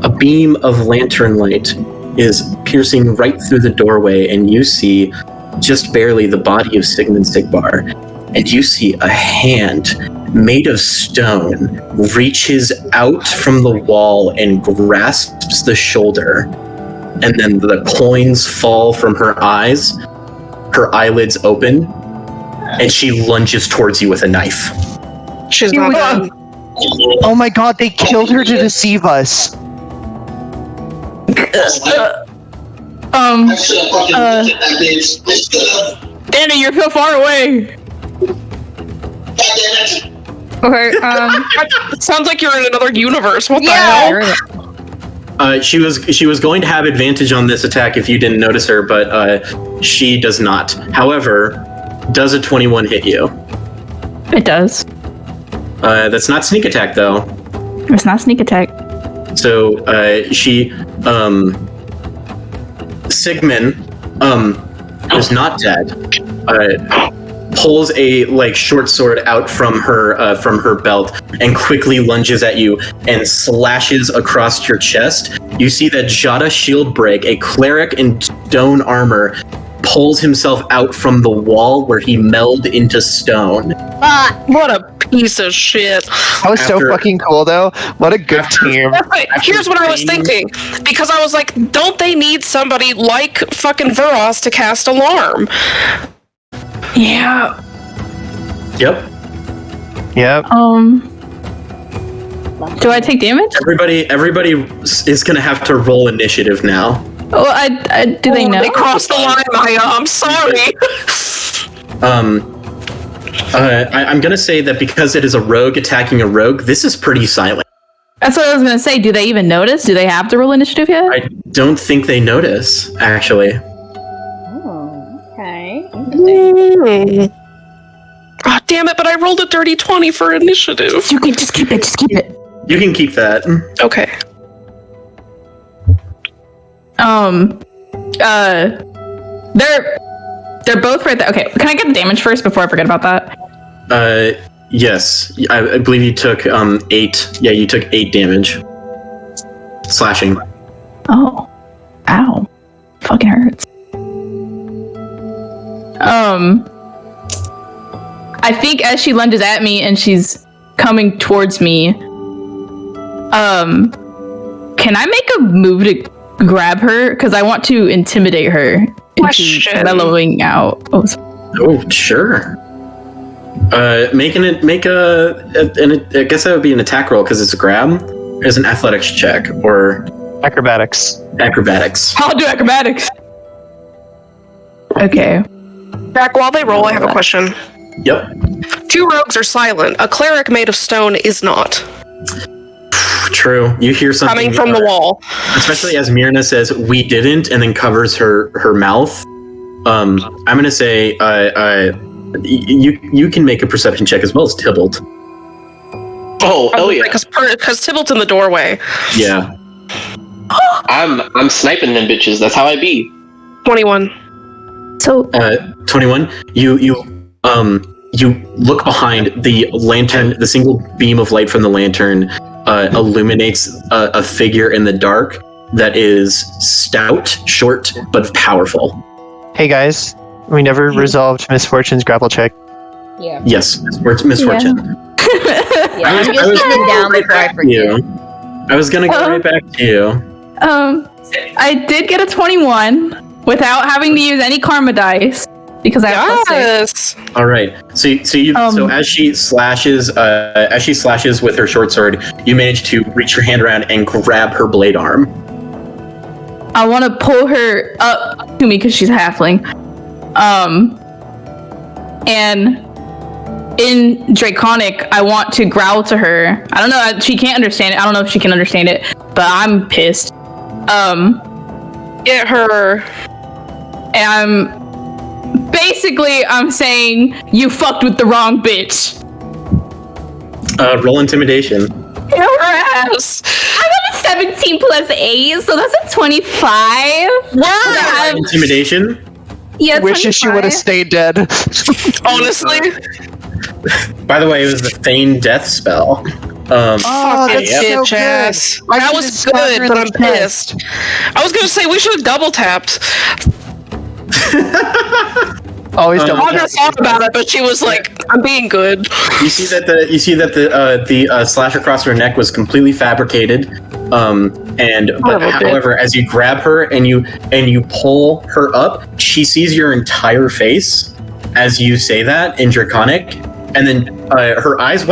A beam of lantern light is piercing right through the doorway, and you see just barely the body of Sigmund Sigbar. And you see a hand made of stone reaches out from the wall and grasps the shoulder. And then the coins fall from her eyes, her eyelids open, and she lunges towards you with a knife. She's not done. Oh my god, they killed her to deceive us. Dani, you're so far away. Okay, Sounds like you're in another universe. What the hell? She was going to have advantage on this attack if you didn't notice her, but she does not. However, does a 21 hit you? It does. That's not sneak attack though. It's not sneak attack. So she Sigmund who's not dead, pulls a short sword out from her belt and quickly lunges at you and slashes across your chest. You see that Jada Shieldbreak, a cleric in stone armor, pulls himself out from the wall where he melded into stone. What a piece of shit. That was so fucking cool, though. What a good team. Here's what I was thinking. Because I was like, don't they need somebody like fucking Vuras to cast Alarm? Yeah. Yep. Do I take damage? Everybody is gonna have to roll initiative now. Oh, do they know? They crossed the line, Maya. I'm sorry. I'm going to say that because it is a rogue attacking a rogue, this is pretty silent. That's what I was gonna say. Do they even notice? Do they have to roll initiative yet? I don't think they notice, actually. Oh, okay. Interesting. Oh, damn it, but I rolled a dirty 20 for initiative. You can just keep it. Just keep it. You can keep that. Okay. They're both right there. Okay, can I get the damage first before I forget about that? Yes. I believe you took 8. Yeah, you took 8 damage. Slashing. Oh. Ow. Fucking hurts. I think as she lunges at me and she's coming towards me, can I make a move to grab her? Because I want to intimidate her into mellowing out. Oh, sure. I guess that would be an attack roll because it's a grab. There's an athletics check or Acrobatics. I'll do acrobatics. Okay. Jack, while they roll, I have a question. Yep. 2 rogues are silent. A cleric made of stone is not. True. You hear something Coming from the wall. Especially as Myrna says, "We didn't," and then covers her mouth. I'm gonna say, you can make a perception check as well as Tybalt. Oh, hell yeah! Because Tybalt's in the doorway. Yeah. I'm sniping them bitches. That's how I be. 21. So 21. You look behind the lantern. The single beam of light from the lantern illuminates a figure in the dark that is stout, short, but powerful. Hey guys, we never resolved Misfortune's grapple check. Yeah. Yes, Misfortune. Yeah, I'm just getting down before I forget. I was gonna go right back to you. I did get a 21 without having to use any karma dice because I have +6. All right. So as she slashes with her short sword, you manage to reach your hand around and grab her blade arm. I want to pull her up to me because she's a halfling. And in Draconic, I want to growl to her. I don't know. She can't understand it. I don't know if she can understand it, but I'm pissed. Get her. And I'm saying you fucked with the wrong bitch. Roll intimidation. Yes. I got a 17 plus 8, so that's a 25. Wow. Intimidation. Yeah, Wishes she would have stayed dead. Honestly. By the way, it was the feign death spell. that's so bitch good. ass. I That should've was shot her good, in but the I'm chest. pissed. I was gonna say we should have double tapped. Always double Audra tap. thought about it, but she was like, "I'm being good." You see that the slash across her neck was completely fabricated. However, as you grab her and you pull her up, she sees your entire face as you say that in Draconic, and then her eyes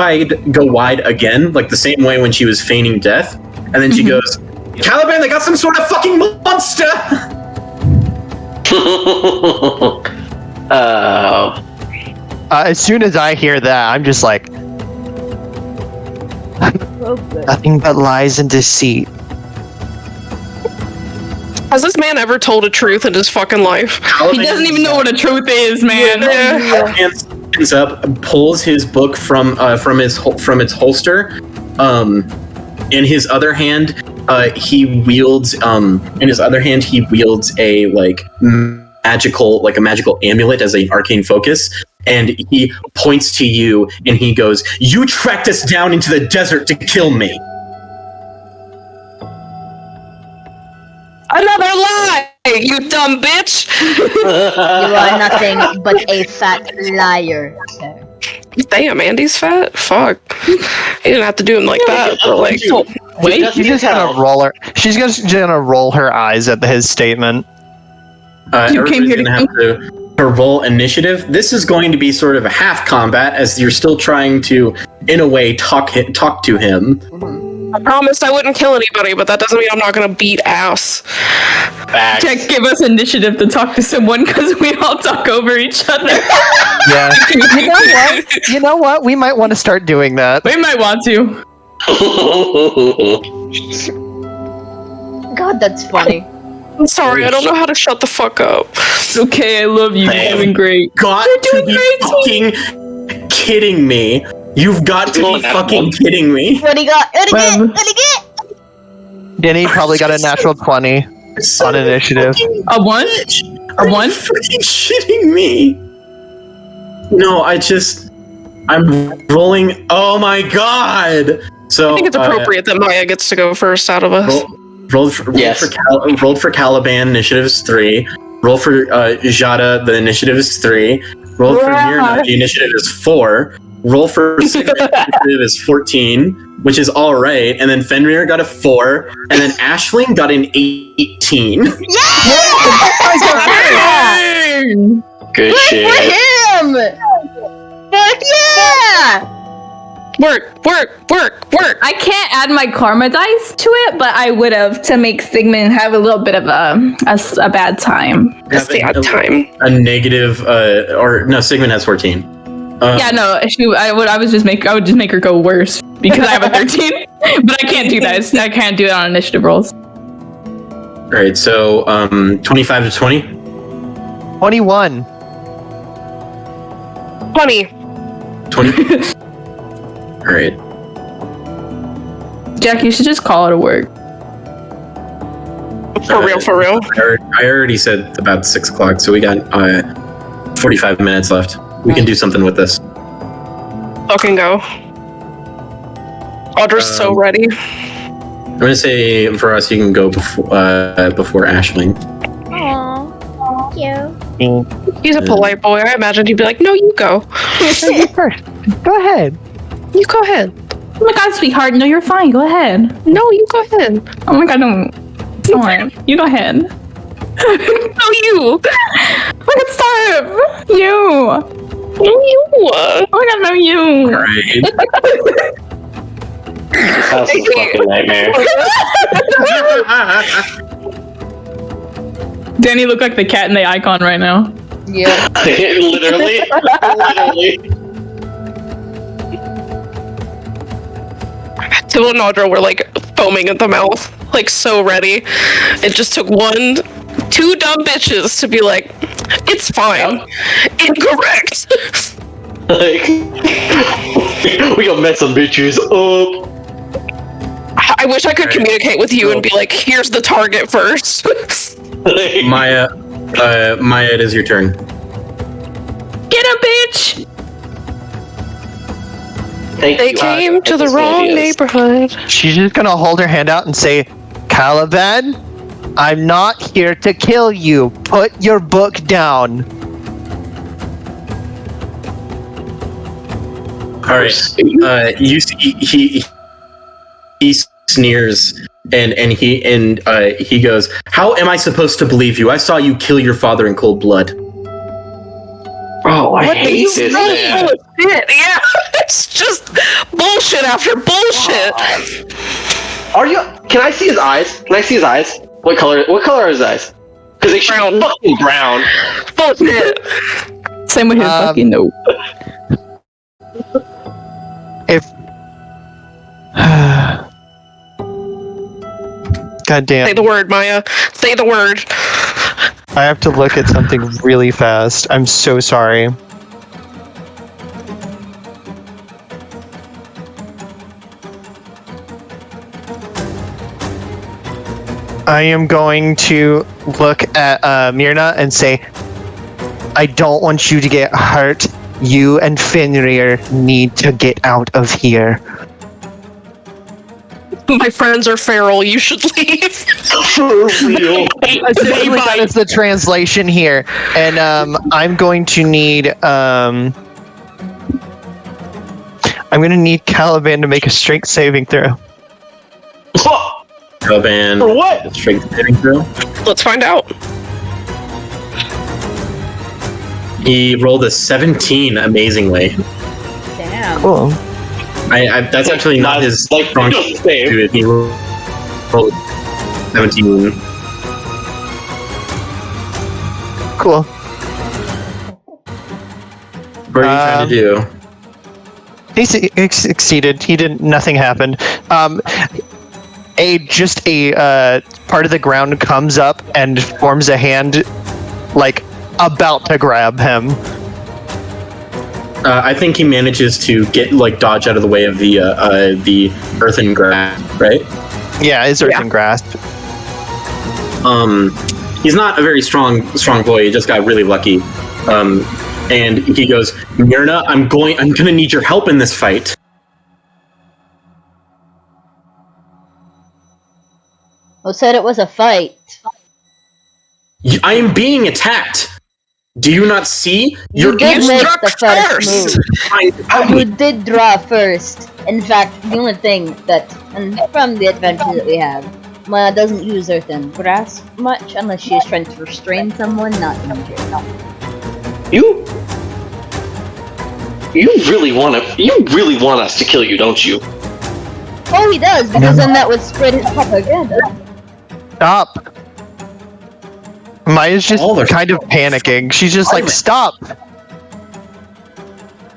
go wide again, like the same way when she was feigning death, and then she goes, "Caliban, they got some sort of fucking monster!" As soon as I hear that, I'm just like, nothing but lies and deceit. Has this man ever told a truth in his fucking life? He doesn't even know what a truth is, man. Hands up, pulls his book from its holster. In his other hand, he wields a magical amulet as an arcane focus, and he points to you and he goes, "You tracked us down into the desert to kill me." Another lie, you dumb bitch! You are nothing but a fat liar, sir. Damn, Andy's fat? Fuck. He didn't have to do him like that, but like... She's just gonna roll her. She's just gonna roll her eyes at his statement. You came here Everybody's gonna have to roll initiative. This is going to be sort of a half combat as you're still trying to, in a way, talk to him. I promised I wouldn't kill anybody, but that doesn't mean I'm not gonna beat ass. Facts. Jack, give us initiative to talk to someone because we all talk over each other. Yeah. You know what? We might want to start doing that. We might want to. God, that's funny. I'm sorry, I don't know how to shut the fuck up. It's okay, I love you. You're doing great. Got to be fucking kidding me. You've got to be fucking kidding me. What do you got? What do you get? What do you get? Danny probably got a natural 20 on initiative. A 1? Are A 1? you fucking shitting me? No, I'm rolling. Oh my god! So I think it's appropriate that Maya gets to go first out of us. Rolled for Caliban, initiative is 3. Roll for Jada, the initiative is 3. Roll for Mirna, the initiative is 4. Roll for Sigrid, the initiative is 14, which is alright. And then Fenrir got a 4. And then Aisling got an 18. Good Good shit. for him! Fuck yeah! Work. I can't add my karma dice to it, but I would have to make Sigmund have a little bit of a bad time. It's the odd time. A negative, or no, Sigmund has 14. Yeah, no, I would just make her go worse because I have a 13. But I can't do that. I can't do it on initiative rolls. Alright, so 25 to 20. 21. 20. 20. Alright. Jack, you should just call it a work. For real. I already said about 6 o'clock, so we got 45 minutes left. We can do something with this. Fucking go. Audra's so ready. I'm gonna say for us, you can go before Aisling. Aww. Thank you. He's a polite boy. I imagined he'd be like, no, you go. You first. Go ahead. You go ahead. Oh my god, sweetheart. No, you're fine. Go ahead. No, you go ahead. Oh my god, no. Don't. You go ahead. No, you. Oh my god, stop. You. No, you. Oh my god, no, you. Alright. This house is a fucking nightmare. Danny look like the cat in the icon right now. Yeah. Literally. Sybil and Audra were like foaming at the mouth, like so ready. It just took 2 dumb bitches to be like, it's fine. Incorrect. Like, we gonna mess some bitches up. I wish I could communicate with you and be like, here's the target first. Maya, it is your turn. Get him, bitch! Thank They you, came to the That's wrong ideas. neighborhood. She's just gonna hold her hand out and say, Caliban, I'm not here to kill you. Put your book down. All right. You see, he sneers and he goes, "How am I supposed to believe you? I saw you kill your father in cold blood." Bro, I hate this man. Shit, yeah, it's just bullshit after bullshit. Are you? Can I see his eyes? Can I see his eyes? What color are his eyes? Because they should be fucking brown. Bullshit. Same with his fucking note. If God damn. Say the word, Maya. Say the word. I have to look at something really fast. I'm so sorry. I am going to look at Mirna and say, I don't want you to get hurt. You and Fenrir need to get out of here. My friends are feral. You should leave. For real. Essentially, that is the translation here. And I'm going to need... I'm going to need Caliban to make a strength saving throw. Caliban. For what? Strength saving throw. Let's find out. He rolled a 17 amazingly. Damn. Cool. That's actually not his strong suit. If he rolled 17. Cool. What are you trying to do? He succeeded. Nothing happened. A part of the ground comes up and forms a hand, like about to grab him. I think he manages to dodge out of the way of the earthen grasp, right? Yeah, his earthen grasp. He's not a very strong boy. He just got really lucky. And he goes, Myrna, I'm gonna need your help in this fight. Who said it was a fight? I am being attacked. Do you not see? You did make the first move. You did draw first. In fact, the only thing that, and from the adventure that we have, Maya doesn't use earthen grasp much unless she is trying to restrain someone, not injure. You really want us to kill you, don't you? Oh, he does, because then that would spread his propaganda. Stop. Maya's just kind of panicking. She's just like, stop!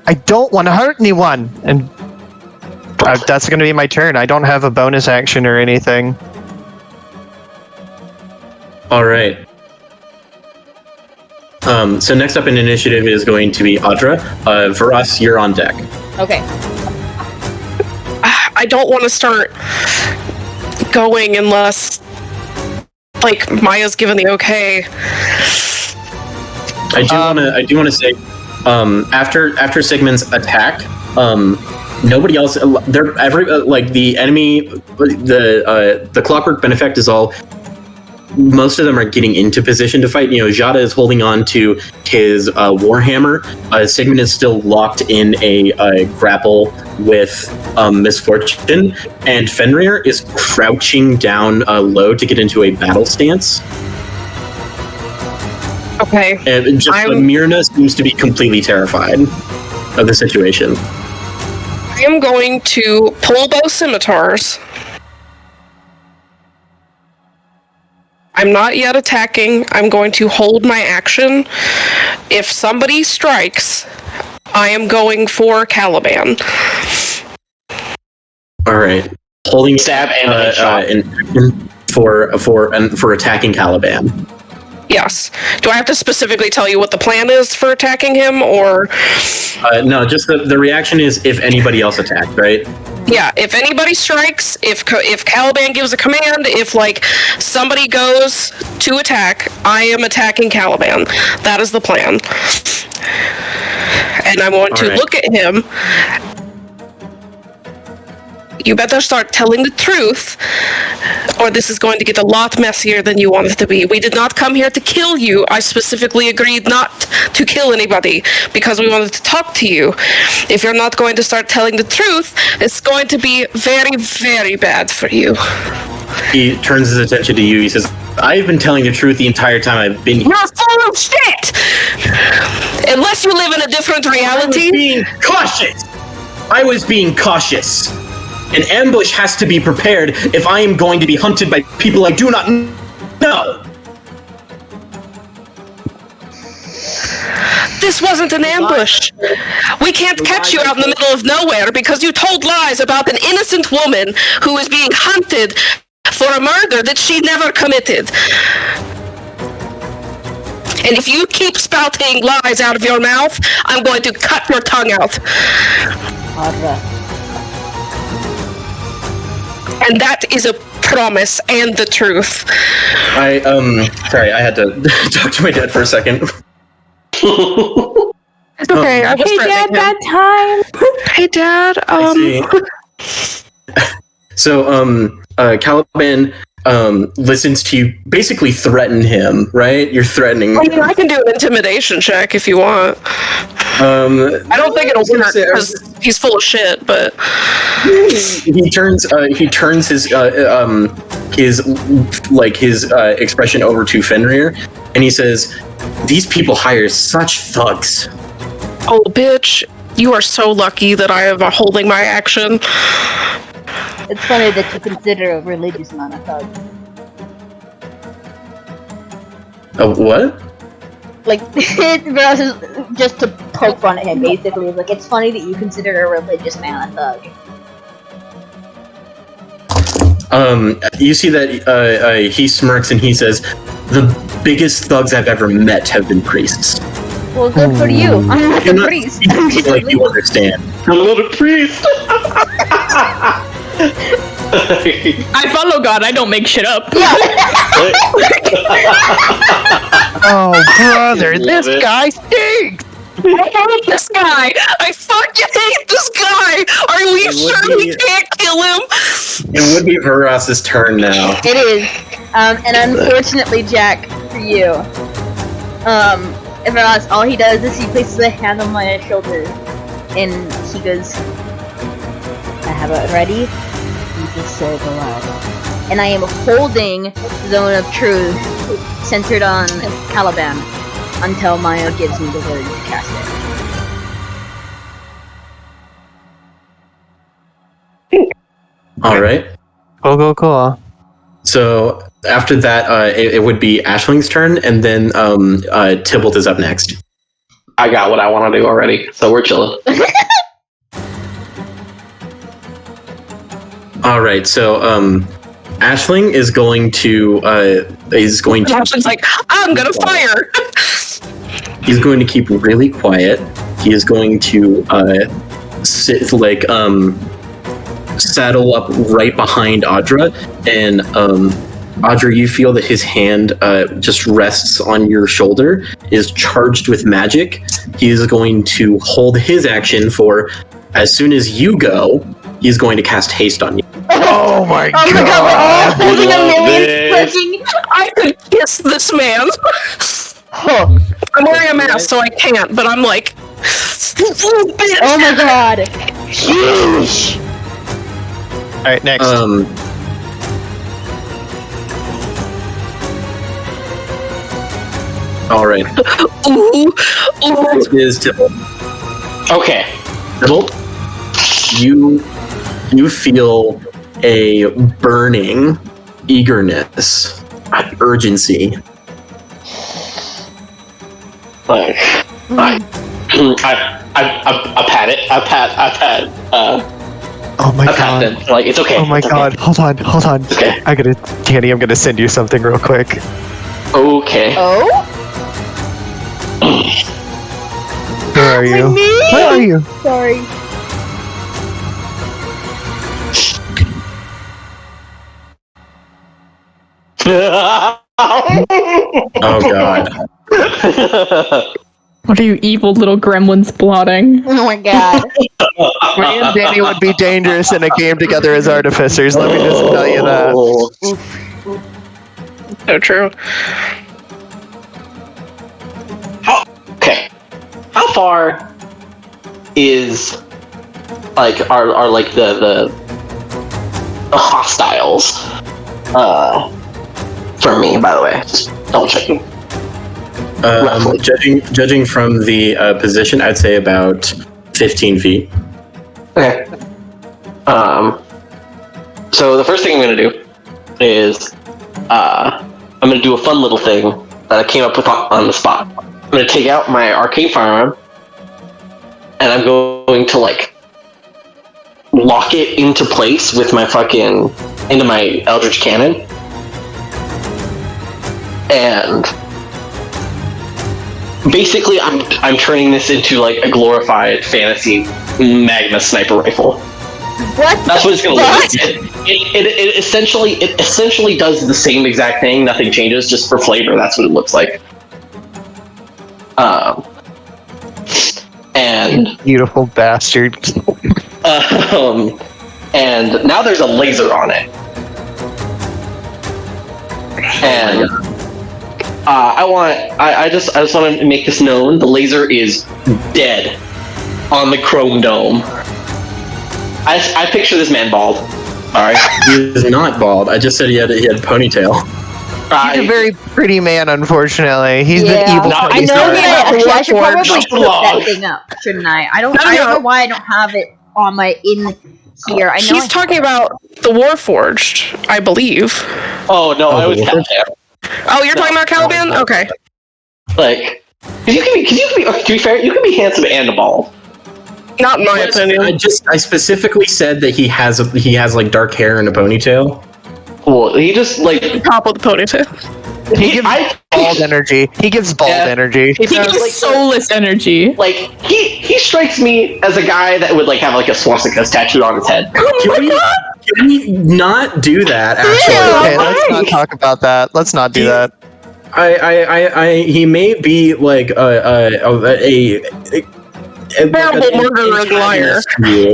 I don't want to hurt anyone! And that's going to be my turn. I don't have a bonus action or anything. Alright. So next up in initiative is going to be Audra. Vuras, you're on deck. Okay. I don't want to start going unless Maya's given the okay. I do want to say, after Sigmund's attack, nobody else. The enemy, the Clockwork Benefact is all. Most of them are getting into position to fight. Jada is holding on to his warhammer. Sigmund is still locked in a grapple with Misfortune, and Fenrir is crouching down low to get into a battle stance. Okay. And Myrna seems to be completely terrified of the situation. I am going to pull both scimitars. I'm not yet attacking. I'm going to hold my action. If somebody strikes, I am going for Caliban. All right, holding stab and for attacking Caliban. Yes. Do I have to specifically tell you what the plan is for attacking him, or? No, just the reaction is if anybody else attacked, right? Yeah, if anybody strikes, if Caliban gives a command, if somebody goes to attack, I am attacking Caliban. That is the plan. And I want to look at him. You better start telling the truth, or this is going to get a lot messier than you want it to be. We did not come here to kill you. I specifically agreed not to kill anybody because we wanted to talk to you. If you're not going to start telling the truth, it's going to be very, very bad for you. He turns his attention to you. He says, I've been telling the truth the entire time I've been here. You're full of shit! Unless you live in a different reality. I was being cautious. An ambush has to be prepared if I am going to be hunted by people I do not know. This wasn't an ambush. We can't catch you out in the middle of nowhere because you told lies about an innocent woman who is being hunted for a murder that she never committed. And if you keep spouting lies out of your mouth, I'm going to cut your tongue out. And that is a promise and the truth. Sorry, I had to talk to my dad for a second. It's okay, I was Dad, bad time. Hey, Dad, So, Caliban listens to you basically threaten him, right? You're threatening him. I mean, I can do an intimidation check if you want. I don't think it'll work because he's full of shit, but he turns his expression over to Fenrir, and he says, "These people hire such thugs." Oh, bitch, You are so lucky that I am holding my action. It's funny that you consider a religious man a thug. What? Like, Vuras is just to poke fun at him, basically. Like, it's funny that you consider a religious man a thug. You see that he smirks and he says, "The biggest thugs I've ever met have been priests." Well, good for you. I'm not a priest. I'm just like you understand. I'm not a priest. I follow God. I don't make shit up. Oh, brother, this guy stinks! I hate this guy! I fucking hate this guy! Are we sure we can't kill him? It would be Vuras' turn now. It is. And unfortunately, Jack, for you, Vuras, all he does is he places a hand on my shoulder, and he goes, "I have it ready. You just say the word." And I am holding Zone of Truth centered on Caliban until Maya gives me the word to cast it. Alright. Cool. So after that, it would be Ashling's turn, and then Tybalt is up next. I got what I want to do already, so we're chilling. Alright, so Ashling is going to Ashling's like, I'm gonna fire! He's going to keep really quiet. He is going to sit like saddle up right behind Audra, and Audra, you feel that his hand just rests on your shoulder, is charged with magic. He is going to hold his action for as soon as you go, he's going to cast haste on you. Oh my god! We're all holding a million fucking... I could kiss this man! I'm wearing a mask, so I can't, but I'm like... Oh my god! Sheesh! Alright, next. Alright. Ooh. This is Tybalt. Okay. Tybalt, you feel a burning eagerness, urgency. Like, I pat it. I pat. Oh my I pat god. them. Like, it's okay. Oh my it's okay. god. Hold on. Okay. Danny, I'm gonna send you something real quick. Okay. Oh? Where are you? Where are you? Sorry. Oh god. What are you evil little gremlins plotting? Oh my god. Me and Danny would be dangerous in a game together as artificers, let me just tell you that. So true. Okay. How far is are like the hostiles from me, by the way? Just double checking. Judging from the position, I'd say about 15 feet. Okay. So the first thing I'm gonna do is I'm gonna do a fun little thing that I came up with on the spot. I'm gonna take out my arcane firearm, and I'm going to like lock it into place with my into my Eldritch Cannon, and basically I'm turning this into like a glorified fantasy Magma sniper rifle. What? That's what it's gonna look like. It essentially does the same exact thing. Nothing changes, just for flavor. That's what it looks like. And Beautiful bastard. and now there's a laser on it. And I just want to make this known. The laser is dead on the chrome dome. I picture this man bald. All right. He is not bald. I just said he had ponytail. He's a very pretty man, unfortunately. He's been evil. No, I know that. Actually, I should probably put that thing up, shouldn't I? I don't know why I don't have it on my in here. I know he's talking about the Warforged, I believe. Oh no, I was Caliban. Oh, you're talking about Caliban? Okay. Like, to be fair, you can be handsome and bald. Not in my opinion. I specifically said that he has like dark hair and a ponytail. Well, he just like top of the ponytail. He gives bald energy. He gives bald energy. He gives like soulless energy. Like he strikes me as a guy that would like have like a swastika tattooed on his head. Can we not do that? Actually, okay, let's not talk about that. Let's not do that. He may be like a terrible murdering liar.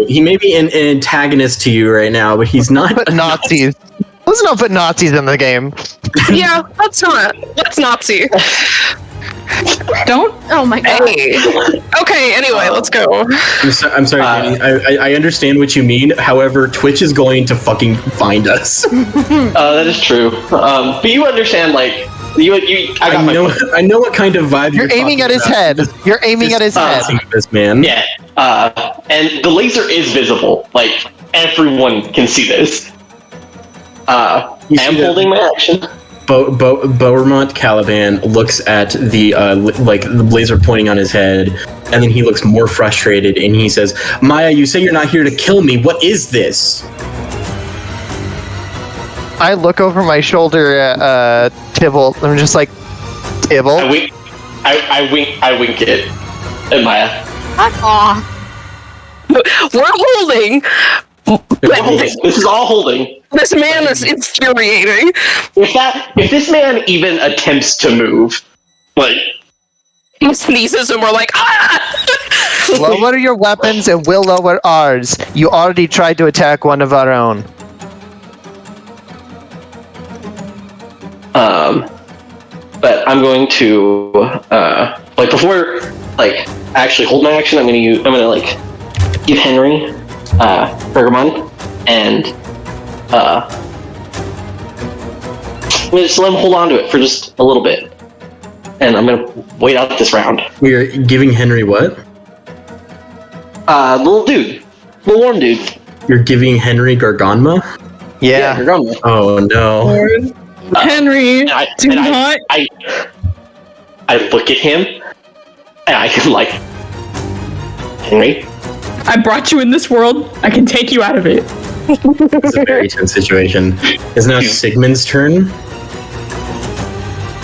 He may be an antagonist to you right now, but he's not. But Nazis. Let's not put Nazis in the game. Yeah, let's not. Let's Nazi. Don't. Oh my god. Hey. Okay. Anyway, let's go. I'm sorry, Dani. I understand what you mean. However, Twitch is going to fucking find us. That is true. But you understand, like. I know what kind of vibe you're aiming at his head. You're aiming at his head. This man. Yeah. And the laser is visible. Like everyone can see this. I am holding my action. Beaumont Caliban looks at the the laser pointing on his head, and then he looks more frustrated, and he says, "Maya, you say you're not here to kill me. What is this?" I look over my shoulder at Tybalt. I'm just like, Tybalt. I wink it at Maya. We're holding. This is all holding. This man is infuriating. If this man even attempts to move, like he sneezes and we're like, ah! Lower your weapons and we'll lower ours. You already tried to attack one of our own. But I'm going to like before like actually hold my action. I'm gonna like give Henry Bergamon and I'm gonna just let him hold on to it for just a little bit, and I'm gonna wait out this round. We're giving Henry what? Little warm dude. You're giving Henry Garganma? Yeah. Garganma. Oh no. Henry, I look at him, and I can like, Henry, I brought you in this world. I can take you out of it. It's a very tense situation. It's now Sigmund's turn.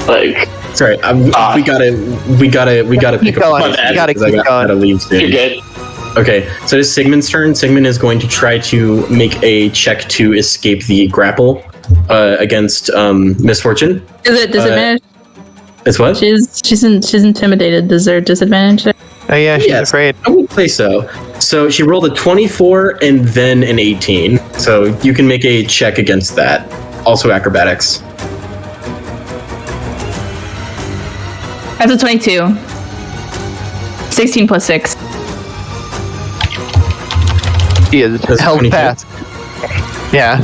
Like, sorry, we gotta pick up. You gotta keep going. Gotta leave soon. You're good. Okay, so it's Sigmund's turn. Sigmund is going to try to make a check to escape the grapple against Misfortune. Is it disadvantage? It's what? She's intimidated. Is there disadvantage? Oh yeah, she's afraid. I would say so. So she rolled a 24 and then an 18. So you can make a check against that. Also acrobatics. That's a 22. 16 plus 6. She is held 22. fast. Yeah.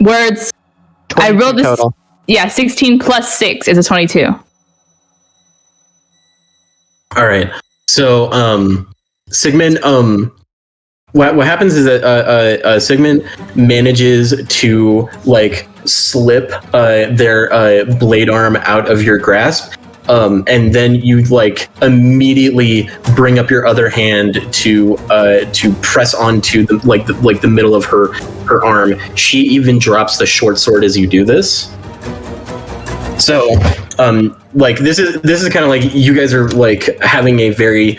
Words. I rolled this. Total. Yeah, 16 plus 6 is a 22. All right. So Sigmund what happens is that Sigmund manages to like slip their blade arm out of your grasp. And then you like immediately bring up your other hand to press onto the middle of her arm. She even drops the short sword as you do this. So, like this is kind of like you guys are like having a very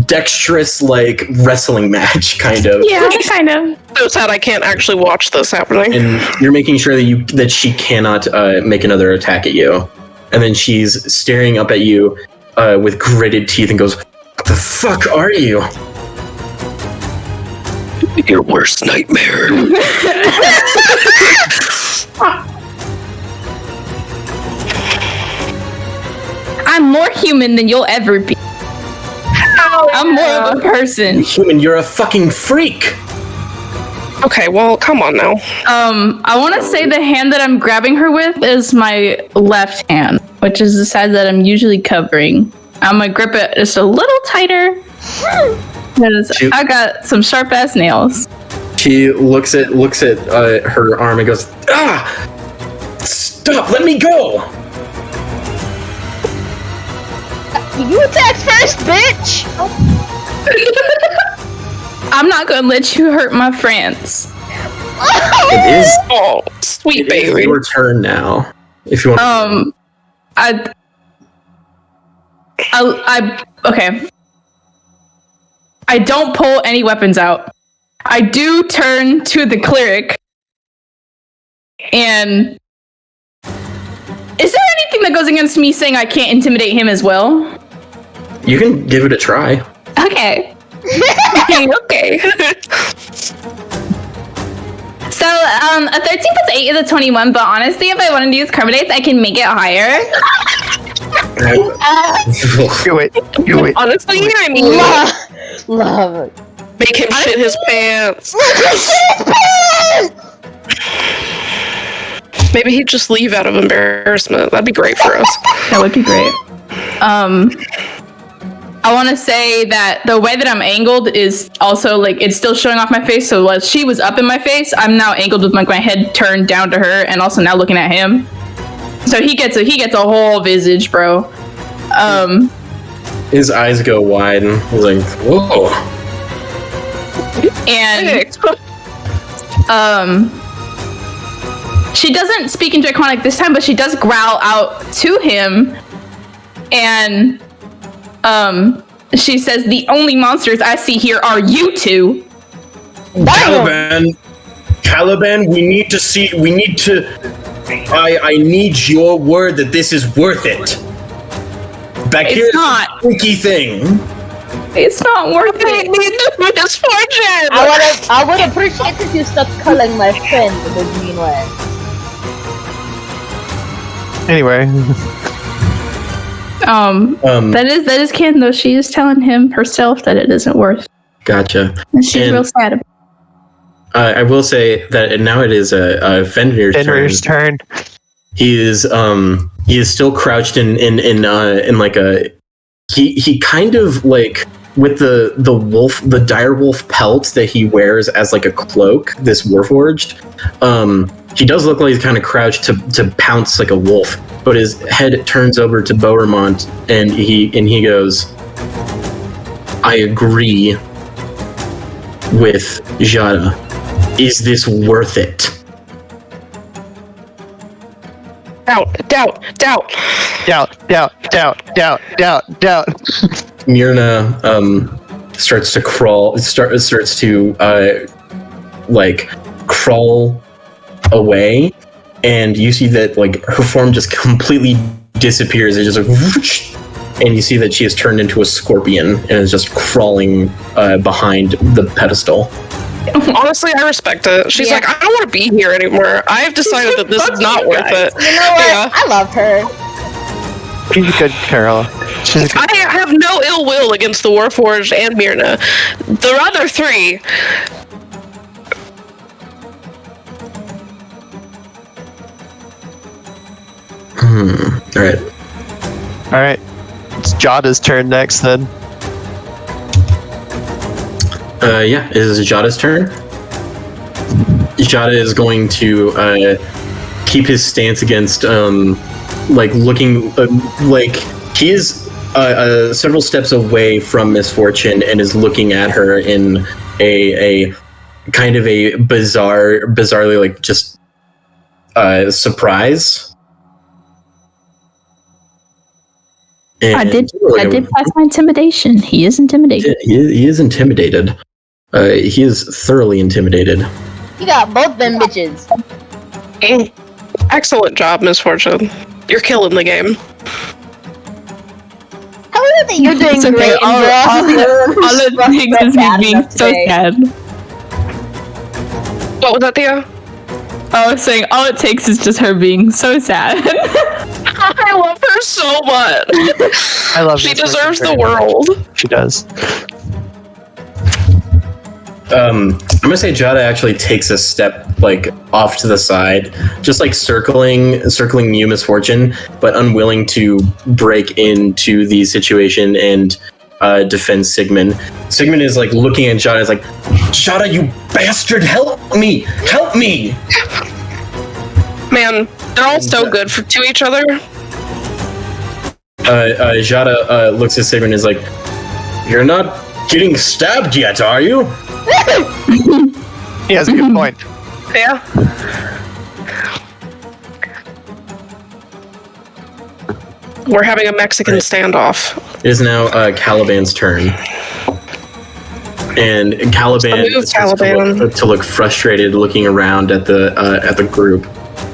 dexterous like wrestling match, kind of. Yeah, kind of. So sad I can't actually watch this happening. And you're making sure that she cannot make another attack at you. And then she's staring up at you with gritted teeth and goes, "What the fuck are you?" Your worst nightmare. I'm more human than you'll ever be. I'm more of a person. Human, you're a fucking freak. Okay, well, come on now. I want to say the hand that I'm grabbing her with is my left hand, which is the side that I'm usually covering. I'm gonna grip it just a little tighter. Because I got some sharp ass nails. She looks at her arm and goes, "Ah! Stop! Let me go!" You attack first, bitch! I'm not gonna let you hurt my friends. It is. Oh, sweet It is baby. your turn now. If you want. Okay. I don't pull any weapons out. I do turn to the cleric. And is there anything that goes against me saying I can't intimidate him as well? You can give it a try. Okay. Okay. So, a 13 plus 8 is a 21, but honestly, if I want to use Carbonates, I can make it higher. Do it. Honestly, I mean, Love it. make him shit his pants. Maybe he'd just leave out of embarrassment. That'd be great for us. That would be great. I want to say that the way that I'm angled is also like it's still showing off my face. So while she was up in my face, I'm now angled with like my head turned down to her, and also now looking at him. So he gets a whole visage, bro. His eyes go wide, and he's like, "Whoa!" And she doesn't speak in Draconic this time, but she does growl out to him, and she says, "The only monsters I see here are you two." Caliban, we need to. I need your word that this is worth it. Back It's here's not. the freaky thing. It's not worth it. Misfortune. I would appreciate if you stopped calling my friend in the mean way. Anyway, that is canon though. She is telling him herself that it isn't worth. Gotcha. And she's And- real sad about it. I will say that now it is a Fenrir's turn. He is still crouched in like a he kind of like with the dire wolf pelt that he wears as like a cloak, this warforged. He does look like he's kind of crouched to pounce like a wolf, but his head turns over to Beauremont and he goes, "I agree with Jada. Is this worth it?" Doubt. Myrna starts to crawl. Starts to like crawl away, and you see that like her form just completely disappears. It just like, whoosh, and you see that she has turned into a scorpion and is just crawling behind the pedestal. Honestly, I respect it. She's like, I don't want to be here anymore. I have decided that this is not worth it. You know what? Yeah. I love her. she's a good Carol. She's a good. I have no ill will against the Warforged and Myrna. The other three. All right. It's Jada's turn next then. Yeah, it is Jada's turn. Jada is going to keep his stance against, like looking like he is several steps away from Misfortune and is looking at her in a kind of a bizarrely like just surprise. And I did pass my intimidation. He is intimidated. He is intimidated. He is thoroughly intimidated. You got both them bitches. Excellent job, Misfortune. You're killing the game. How is it that you're doing It's okay. great? All it takes is me being so sad. What was that, Theo? I was saying all it takes is just her being so sad. I love her so much. I love She Misfortune deserves the very much. world. She does. I'm gonna say Jada actually takes a step like off to the side, just like circling you, Misfortune, but unwilling to break into the situation and defend Sigmund. Sigmund is like looking at Jada, is like, Jada, you bastard, help me! Help me! Man, they're all so good to each other. Jada looks at Sigmund and is like, you're not getting stabbed yet, are you? He has a good point. Yeah. We're having a Mexican standoff. It is now Caliban's turn. And Caliban starts to look frustrated, looking around at the group,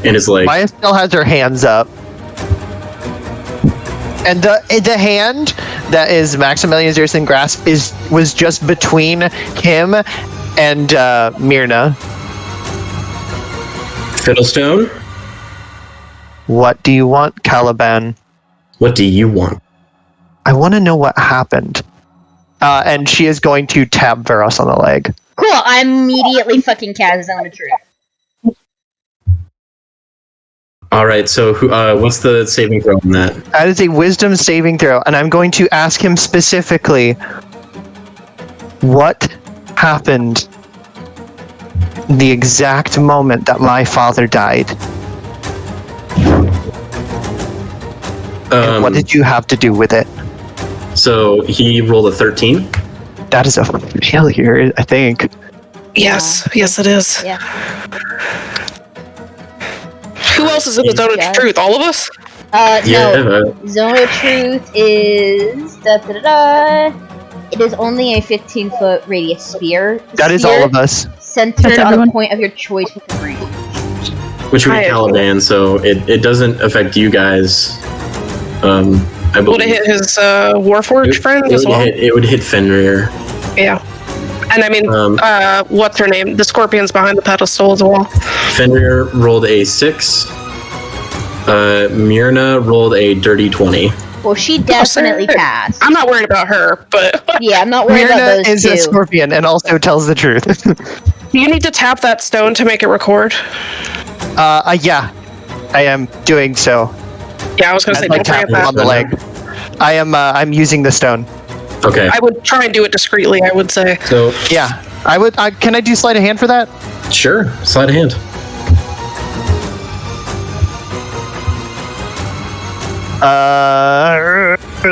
and is like, Maya still has her hands up. And the hand that is Maximilian Zerson grasp was just between him and Myrna. Fiddlestone? What do you want, Caliban? What do you want? I want to know what happened. And she is going to tap Vuras on the leg. Cool, I immediately fucking cast Zone of Truth. Alright, so what's the saving throw on that? That is a wisdom saving throw, and I'm going to ask him specifically, what happened the exact moment that my father died? And what did you have to do with it? So he rolled a 13. That is a failure, I think. Yes, yes it is. Yeah. Who else is in the Zone of Truth? All of us? No. Zone of Truth is... It is only a 15-foot radius sphere. That is all of us. Centered on the point of your choice with the range. Which would be Caliban, so it doesn't affect you guys. I believe. Would it hit his Warforged friend as well? It would hit Fenrir. Yeah. And I mean, what's her name? The scorpion's behind the pedestal as well. Fenrir rolled a 6. Myrna rolled a dirty 20. Well, she definitely passed. I'm not worried about her, but... Yeah, I'm not worried about those Myrna is two. a scorpion and also tells the truth. Do you need to tap that stone to make it record? Yeah. I am doing so. Yeah, I was going to say, don't forget that. On the leg. I'm using the stone. Okay. I would try and do it discreetly, I would say. So yeah, I would. Can I do sleight of hand for that? Sure, sleight of hand.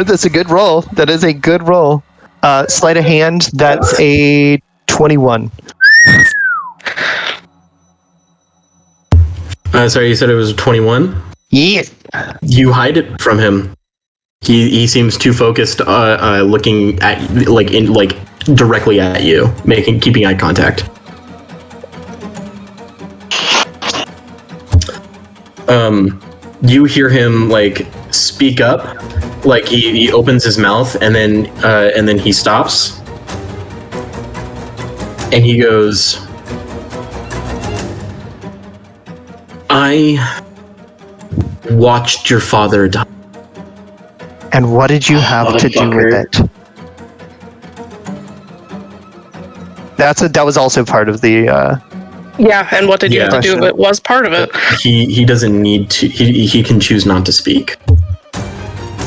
That's a good roll. That is a good roll. Sleight of hand. That's a 21. Sorry, you said it was 21? Yeah. You hide it from him. He seems too focused, looking at directly at you, keeping eye contact. You hear him speak up, he opens his mouth and then he stops, and he goes, "I watched your father die." And what did you have to do with it? That was also part of the. Yeah, and what did you have to do with it was part of it. He doesn't need to. He can choose not to speak.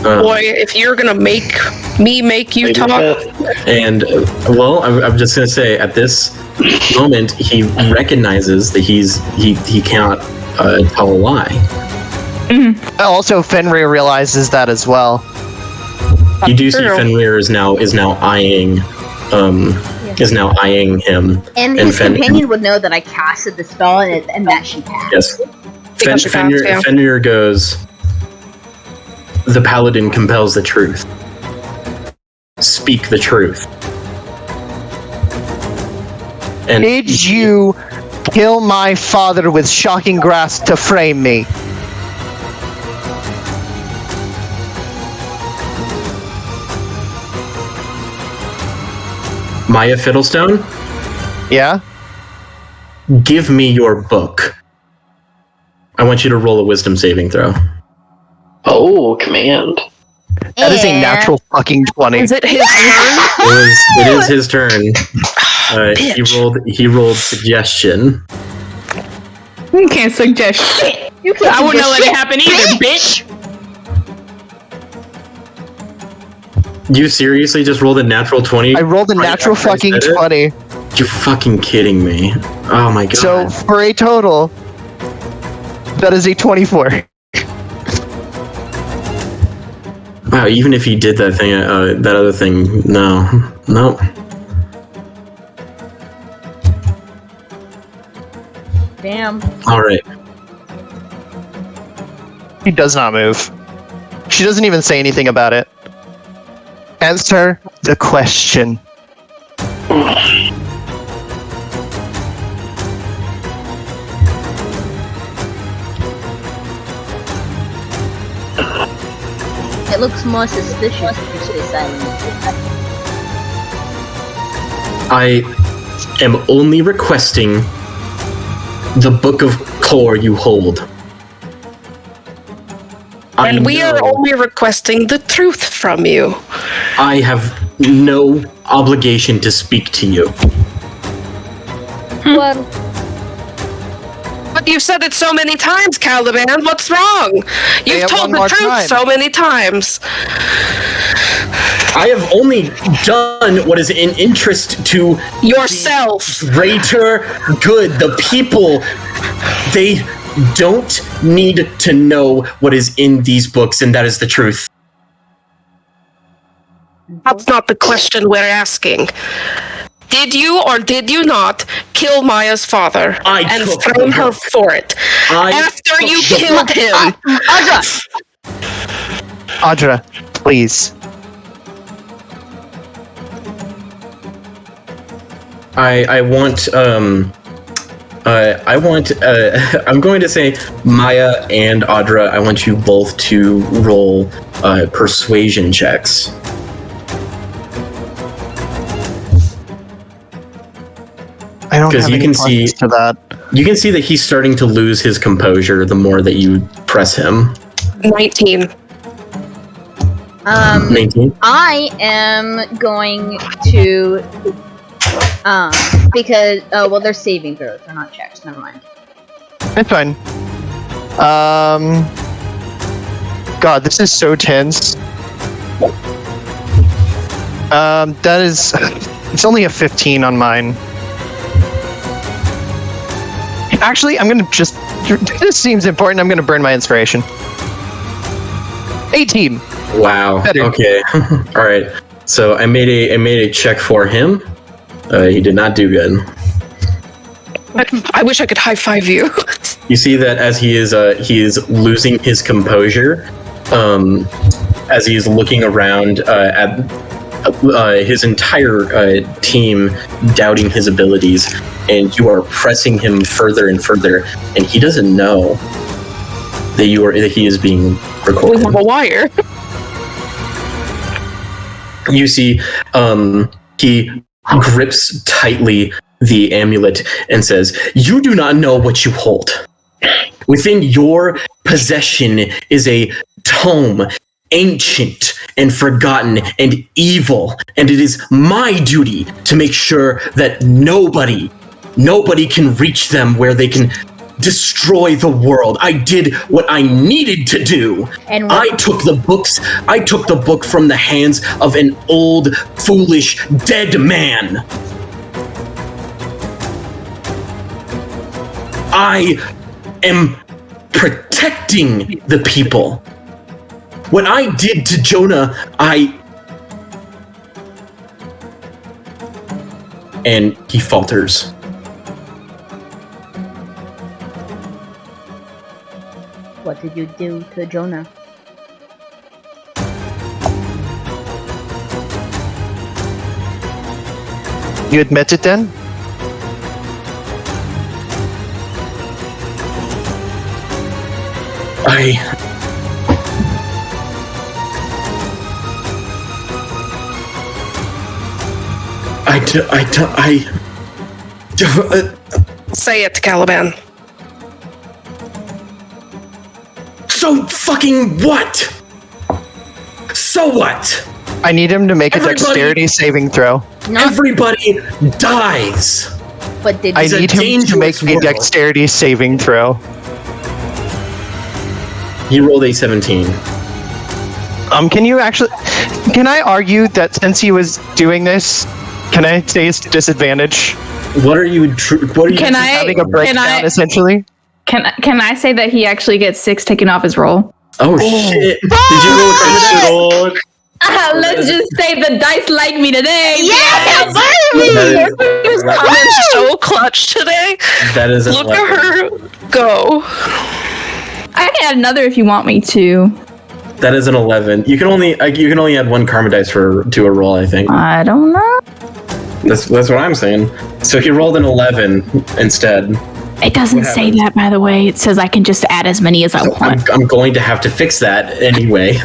Boy, if you're gonna make you talk. And I'm just gonna say at this moment he recognizes that he cannot tell a lie. Also, Fenrir realizes that as well. You do see Fenrir is now eyeing him. And his companion would know that I casted the spell and that she passed. Yes. Fenrir goes, "The paladin compels the truth. Speak the truth." And did you kill my father with shocking grasp to frame me? Maya Fiddlestone? Yeah? Give me your book. I want you to roll a wisdom saving throw. Oh, command. That is a natural fucking 20. Is it his turn? It is his turn. He rolled suggestion. You can't suggest shit. I wouldn't let it happen either, bitch. You seriously just rolled a natural 20? I rolled a natural fucking 20. You fucking kidding me? Oh my god. So for a total, that is a 24. Wow, even if he did that thing, that other thing, no. Damn. Alright. He does not move. She doesn't even say anything about it. Answer the question. It looks more suspicious if you stay silent. I am only requesting the Book of Core you hold. And we are only requesting the truth from you. I have no obligation to speak to you. Well, But you've said it so many times, Caliban. What's wrong? You've told the truth so many times. I have only done what is in interest to yourself. Greater good. The people, they don't need to know what is in these books, and that is the truth. That's not the question we're asking. Did you or did you not kill Maya's father and frame her for it? After you killed him. Audra, please. I'm going to say Maya and Audra, I want you both to roll persuasion checks. I don't have any points to that. You can see that he's starting to lose his composure the more that you press him. 19. 19? I am going to because they're saving throws, they're not checks, never mind. It's fine. God, this is so tense. That is it's only a 15 on mine. Actually, I'm gonna just this seems important, I'm gonna burn my inspiration. 18. Wow. Better. Okay. All right. So I made a check for him. He did not do good. I wish I could high five you. You see that as he is losing his composure, as he is looking around at his entire team, doubting his abilities, and you are pressing him further and further, and he doesn't know that he is being recorded. We have a wire. You see, he grips tightly the amulet and says, "You do not know what you hold. Within your possession is a tome, ancient and forgotten and evil, and it is my duty to make sure that nobody can reach them where they can destroy the world. I did what I needed to do. And I took the book from the hands of an old, foolish, dead man. I am protecting the people. What I did to Jonah, and he falters. What did you do to Jonah? You admit it then? Say it, Caliban. So fucking what? So what? I need him to make a dexterity saving throw. Everybody dies. But did I need him to make a world. dexterity saving throw. He rolled a 17. Can I argue that since he was doing this, can I say it's disadvantage? What are you Having a breakdown, essentially? Can I say that he actually gets 6 taken off his roll? Oh shit! Did you roll a crit? Let's just say the dice like me today. Yeah, His comments so clutch today. That is Look at her go. I can add another if you want me to. That is an 11. You can only add 1 karma dice to a roll, I think. I don't know. That's what I'm saying. So he rolled an 11 instead. It doesn't say that, by the way. It says I can just add as many as I want. I'm going to have to fix that anyway.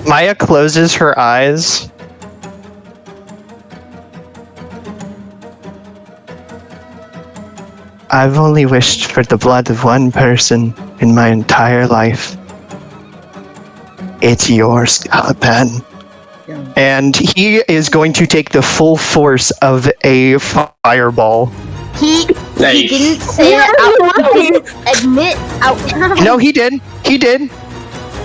Maya closes her eyes. I've only wished for the blood of one person in my entire life. It's yours, Caliban. And he is going to take the full force of a fireball. He didn't say it he didn't admit out loud. No, he did. He did.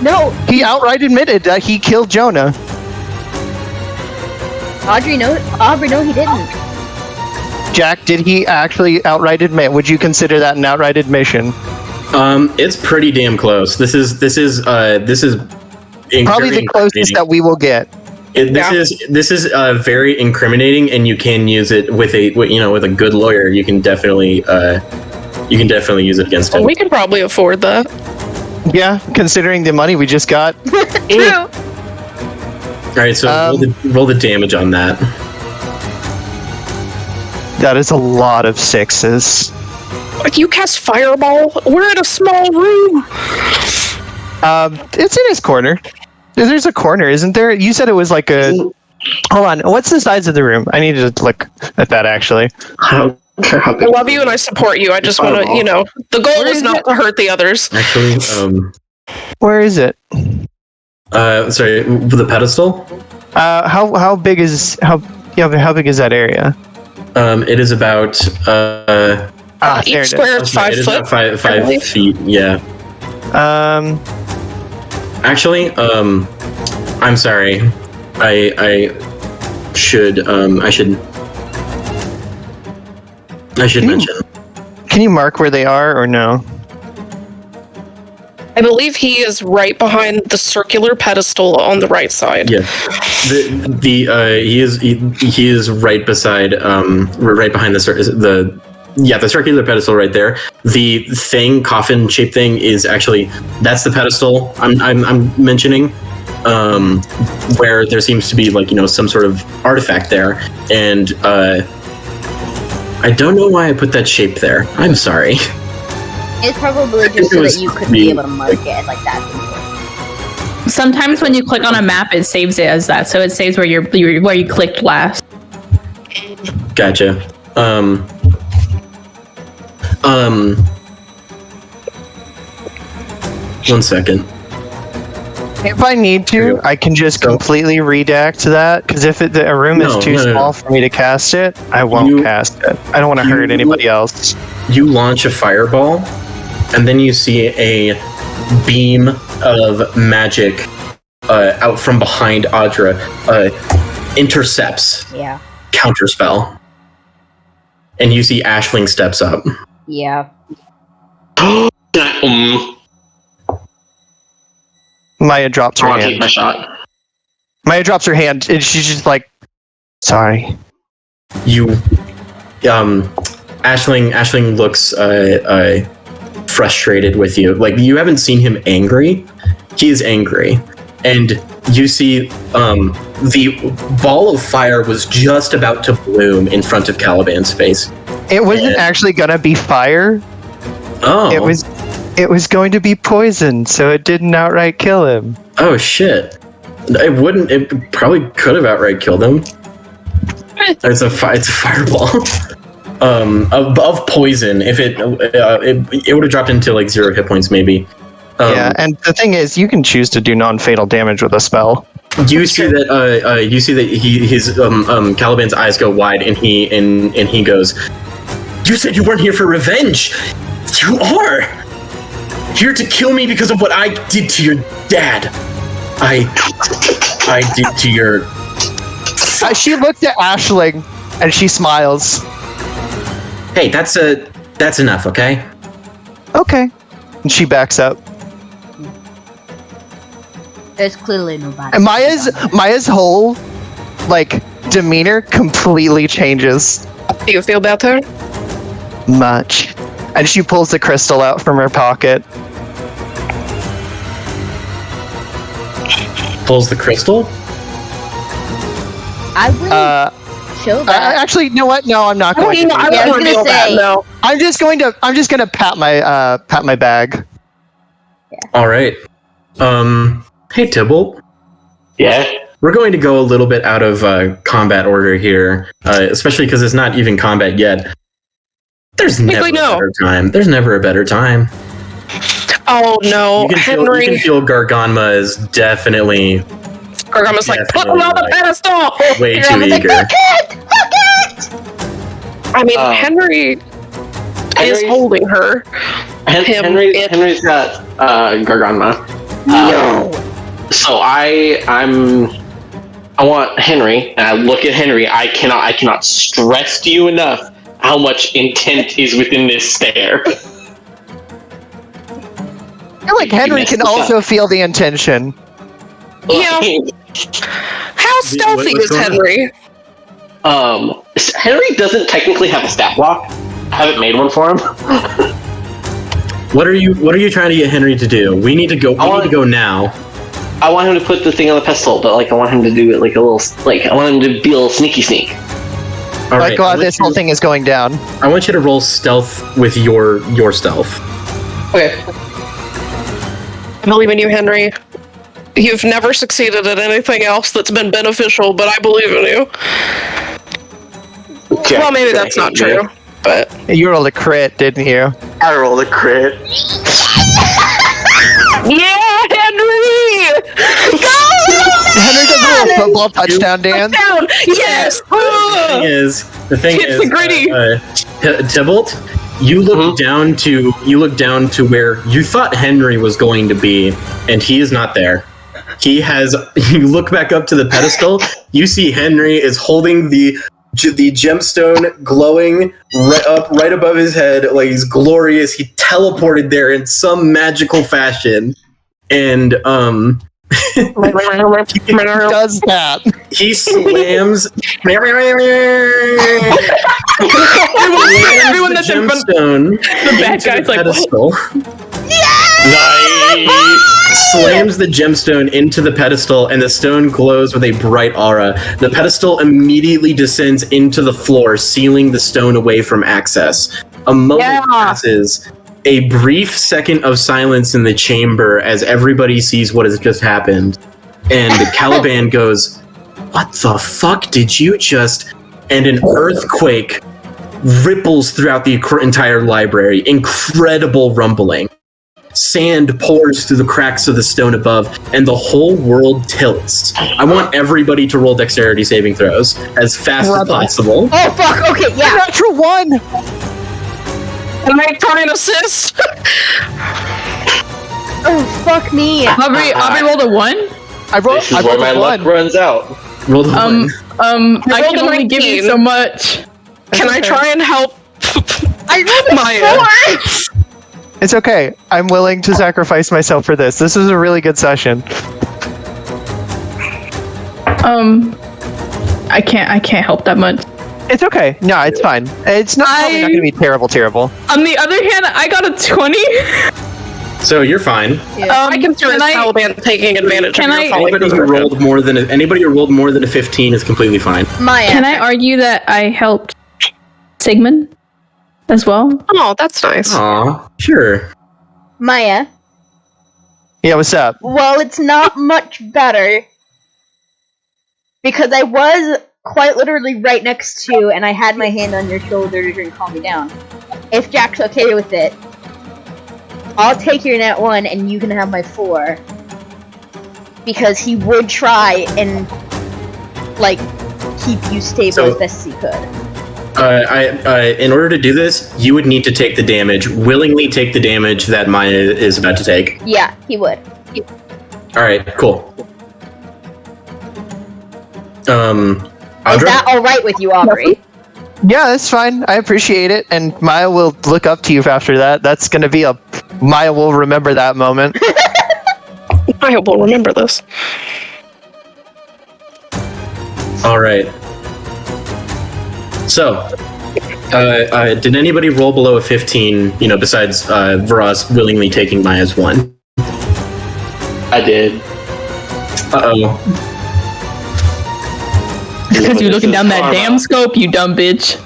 No. He outright admitted that he killed Jonah. Aubrey, no, he didn't. Jack, did he actually outright admit? Would you consider that an outright admission? It's pretty damn close. This is Probably the closest that we will get. This is very incriminating, and you can use it with a good lawyer. You can definitely use it against him. Well, we can probably afford that. Yeah, considering the money we just got. True. All right, so roll the damage on that. That is a lot of 6s. You cast fireball? We're in a small room. It's in his corner. There's a corner, isn't there? You said it was like a... Hold on, what's the size of the room? I need to look at that, actually. I love you and I support you. I just want to, the goal is not to hurt the others. Actually, Where is it? sorry, the pedestal? How big is that area? It is about Each square is 5 it is foot. about 5 feet. Yeah. Actually, I'm sorry. I should mention. Can you mark where they are or no? I believe he is right behind the circular pedestal on the right side. Yeah. He is right beside right behind the circular pedestal right there. The coffin shaped thing is actually that's the pedestal I'm mentioning. Where there seems to be some sort of artifact there, and I don't know why I put that shape there. I'm sorry. It's probably just so that you could be able to mark it like that. Sometimes when you click on a map, it saves it as that, so it saves where where you clicked last. Gotcha. One second. If I need to, I can just completely redact that, because if a room is too small for me to cast it, I won't cast it. I don't want to hurt anybody else. You launch a fireball, and then you see a beam of magic out from behind Audra, intercepts. Yeah. Counterspell. And you see Ashling steps up. Yeah. Maya drops her I'll hand. take my shot. Maya drops her hand, and she's just like, sorry. You, Ashling looks frustrated with you. Like, you haven't seen him angry. He is angry. And you see the ball of fire was just about to bloom in front of Caliban's face. It wasn't actually gonna be fire. Oh. It was going to be poison, so it didn't outright kill him. Oh shit. It probably could have outright killed him. It's a fireball. Of poison. If it would have dropped into like 0 hit points maybe. Yeah, and the thing is, you can choose to do non-fatal damage with a spell. You see that his Caliban's eyes go wide, and he goes, "You said you weren't here for revenge. You are here to kill me because of what I did to your dad. I did to your." She looks at Aisling and she smiles. Hey, that's enough, okay? Okay. And she backs up. There's clearly nobody. And Maya's whole demeanor completely changes. Do you feel better? Much. And she pulls the crystal out from her pocket. Pulls the crystal? I will show that. Actually, you know what? No, I'm not going to. I don't reveal that. No. I'm just going to pat my bag. Yeah. All right. Hey, Tybalt. Yeah. We're going to go a little bit out of combat order here, especially because it's not even combat yet. There's never a better time. There's never a better time. Oh no, You can feel Garganma is definitely. Garganma's like, put him on the pedestal! Way too eager. Fuck it! I mean, Henry is holding her. Henry's got Garganma. No. So I want Henry, and I look at Henry. I cannot stress to you enough how much intent is within this stare. I feel like Henry can also feel the intention. Yeah. How stealthy is Henry? Henry doesn't technically have a stat block. I haven't made one for him. What are you trying to get Henry to do? We need to go. We need to go now. I want him to put the thing on the pedestal, but I want him to do it I want him to be a little sneaky. All right, God, this whole thing is going down. I want you to roll stealth with your stealth. Okay. I believe in you, Henry. You've never succeeded at anything else that's been beneficial, but I believe in you. Okay. Well, maybe that's not true, but... You rolled a crit, didn't you? I rolled a crit. Yeah, Henry! Go! Henry does a little football touchdown dance. Touchdown! Yes! The thing is, the gritty. Tybalt, you look down to where you thought Henry was going to be, and he is not there. You look back up to the pedestal. You see Henry is holding the gemstone glowing right above his head, like he's glorious. He teleported there in some magical fashion, and He does that. he slams Everyone that's in front, gemstone the bad into guy's the like, pedestal. Slams the gemstone into the pedestal, and the stone glows with a bright aura. The pedestal immediately descends into the floor, sealing the stone away from access. A moment passes. A brief second of silence in the chamber as everybody sees what has just happened. And Caliban goes, "What the fuck did you just..." And an earthquake ripples throughout the entire library. Incredible rumbling. Sand pours through the cracks of the stone above, and the whole world tilts. I want everybody to roll dexterity saving throws as fast as possible. Oh fuck! Okay, yeah. Natural one. Can I try and assist? Oh fuck me. Aubrey rolled a 1. I rolled This is where my a luck 1. runs out. Roll the one. I rolled can a only give you 19. so much. Can I try and help I rolled a Maya? 4. It's okay. I'm willing to sacrifice myself for this. This is a really good session. I can't help that much. It's okay. No, it's fine. It's probably not going to be terrible. On the other hand, I got a 20. So you're fine. I consider Taliban taking advantage of your falling Anybody who rolled more than a 15 is completely fine. Maya. Can I argue that I helped Sigmund as well? Oh, that's nice. Aw, sure. Maya. Yeah, what's up? Well, it's not much better. Because I was quite literally right next to you, and I had my hand on your shoulder to try and calm me down. If Jack's okay with it, I'll take your net 1, and you can have my 4. because he would try and like keep you stable as best as he could. In order to do this, you would need to take the damage. Willingly take the damage that Maya is about to take. Yeah, he would. All right, cool. Audra? Is that all right with you, Aubrey? Yeah, that's fine. I appreciate it, and Maya will look up to you after that. That's gonna be Maya will remember that moment. I will remember this. All right. So, did anybody roll below a 15? Besides Vuras willingly taking Maya's one. I did. Uh-oh. Because you're looking down that damn scope, you dumb bitch.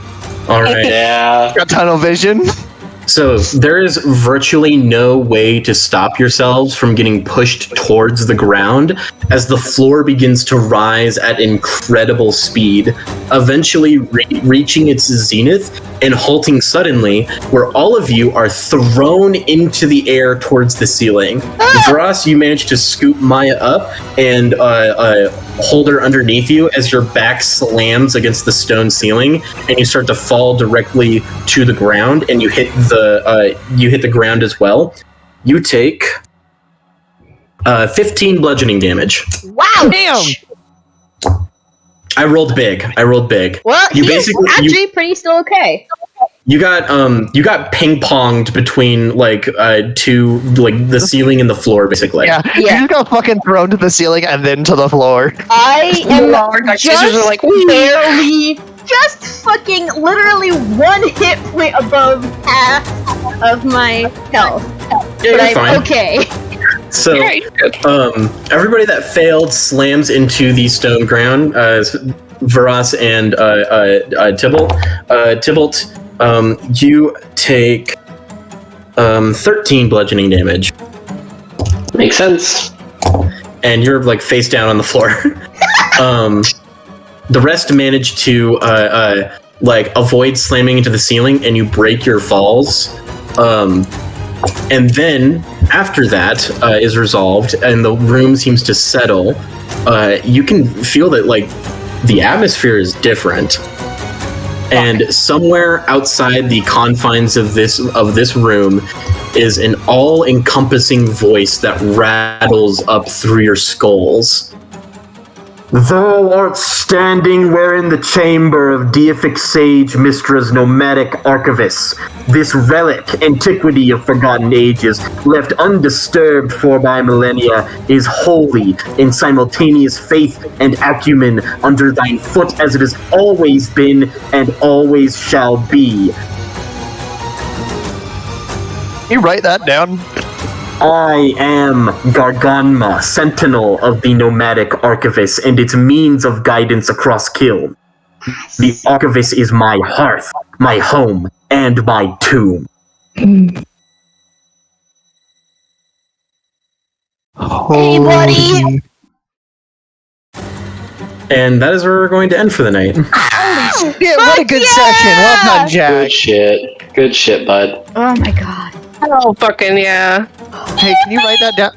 All right. Yeah. Got tunnel vision. So there is virtually no way to stop yourselves from getting pushed towards the ground as the floor begins to rise at incredible speed, eventually reaching its zenith and halting suddenly, where all of you are thrown into the air towards the ceiling. Vuras, you manage to scoop Maya up and hold her underneath you as your back slams against the stone ceiling, and you start to fall directly to the ground, and you hit the ground as well. You take 15 bludgeoning damage. Wow! Damn! I rolled big. Well, You he's basically- actually pretty still okay. You got ping ponged between two the ceiling and the floor basically. Yeah, you just got fucking thrown to the ceiling and then to the floor. I am Scissors are like, "Wee." barely, just fucking literally one hit point above half of my health. Yeah, But you're I'm fine. okay. So, Yeah, you're good. everybody that failed slams into the stone ground. Vuras and Tybalt. Tybalt, you take 13 bludgeoning damage, Makes sense. and you're face down on the floor. The rest manage to avoid slamming into the ceiling, and you break your falls. And then after that is resolved, and the room seems to settle. You can feel that the atmosphere is different, and somewhere outside the confines of this room is an all-encompassing voice that rattles up through your skulls. Thou art standing wherein the chamber of deific sage Mystra's nomadic archivist. This relic, antiquity of forgotten ages, left undisturbed for by millennia, is holy in simultaneous faith and acumen under thine foot as it has always been and always shall be. You write that down. I am Garganma, sentinel of the nomadic archivist and its means of guidance across Kiln. The archivist is my hearth, my home, and my tomb. Hey, buddy! And that is where we're going to end for the night. Yeah, what a good session. Well done, Jack. Good shit, bud. Oh my god. Oh, fucking yeah. Hey, can you write that down?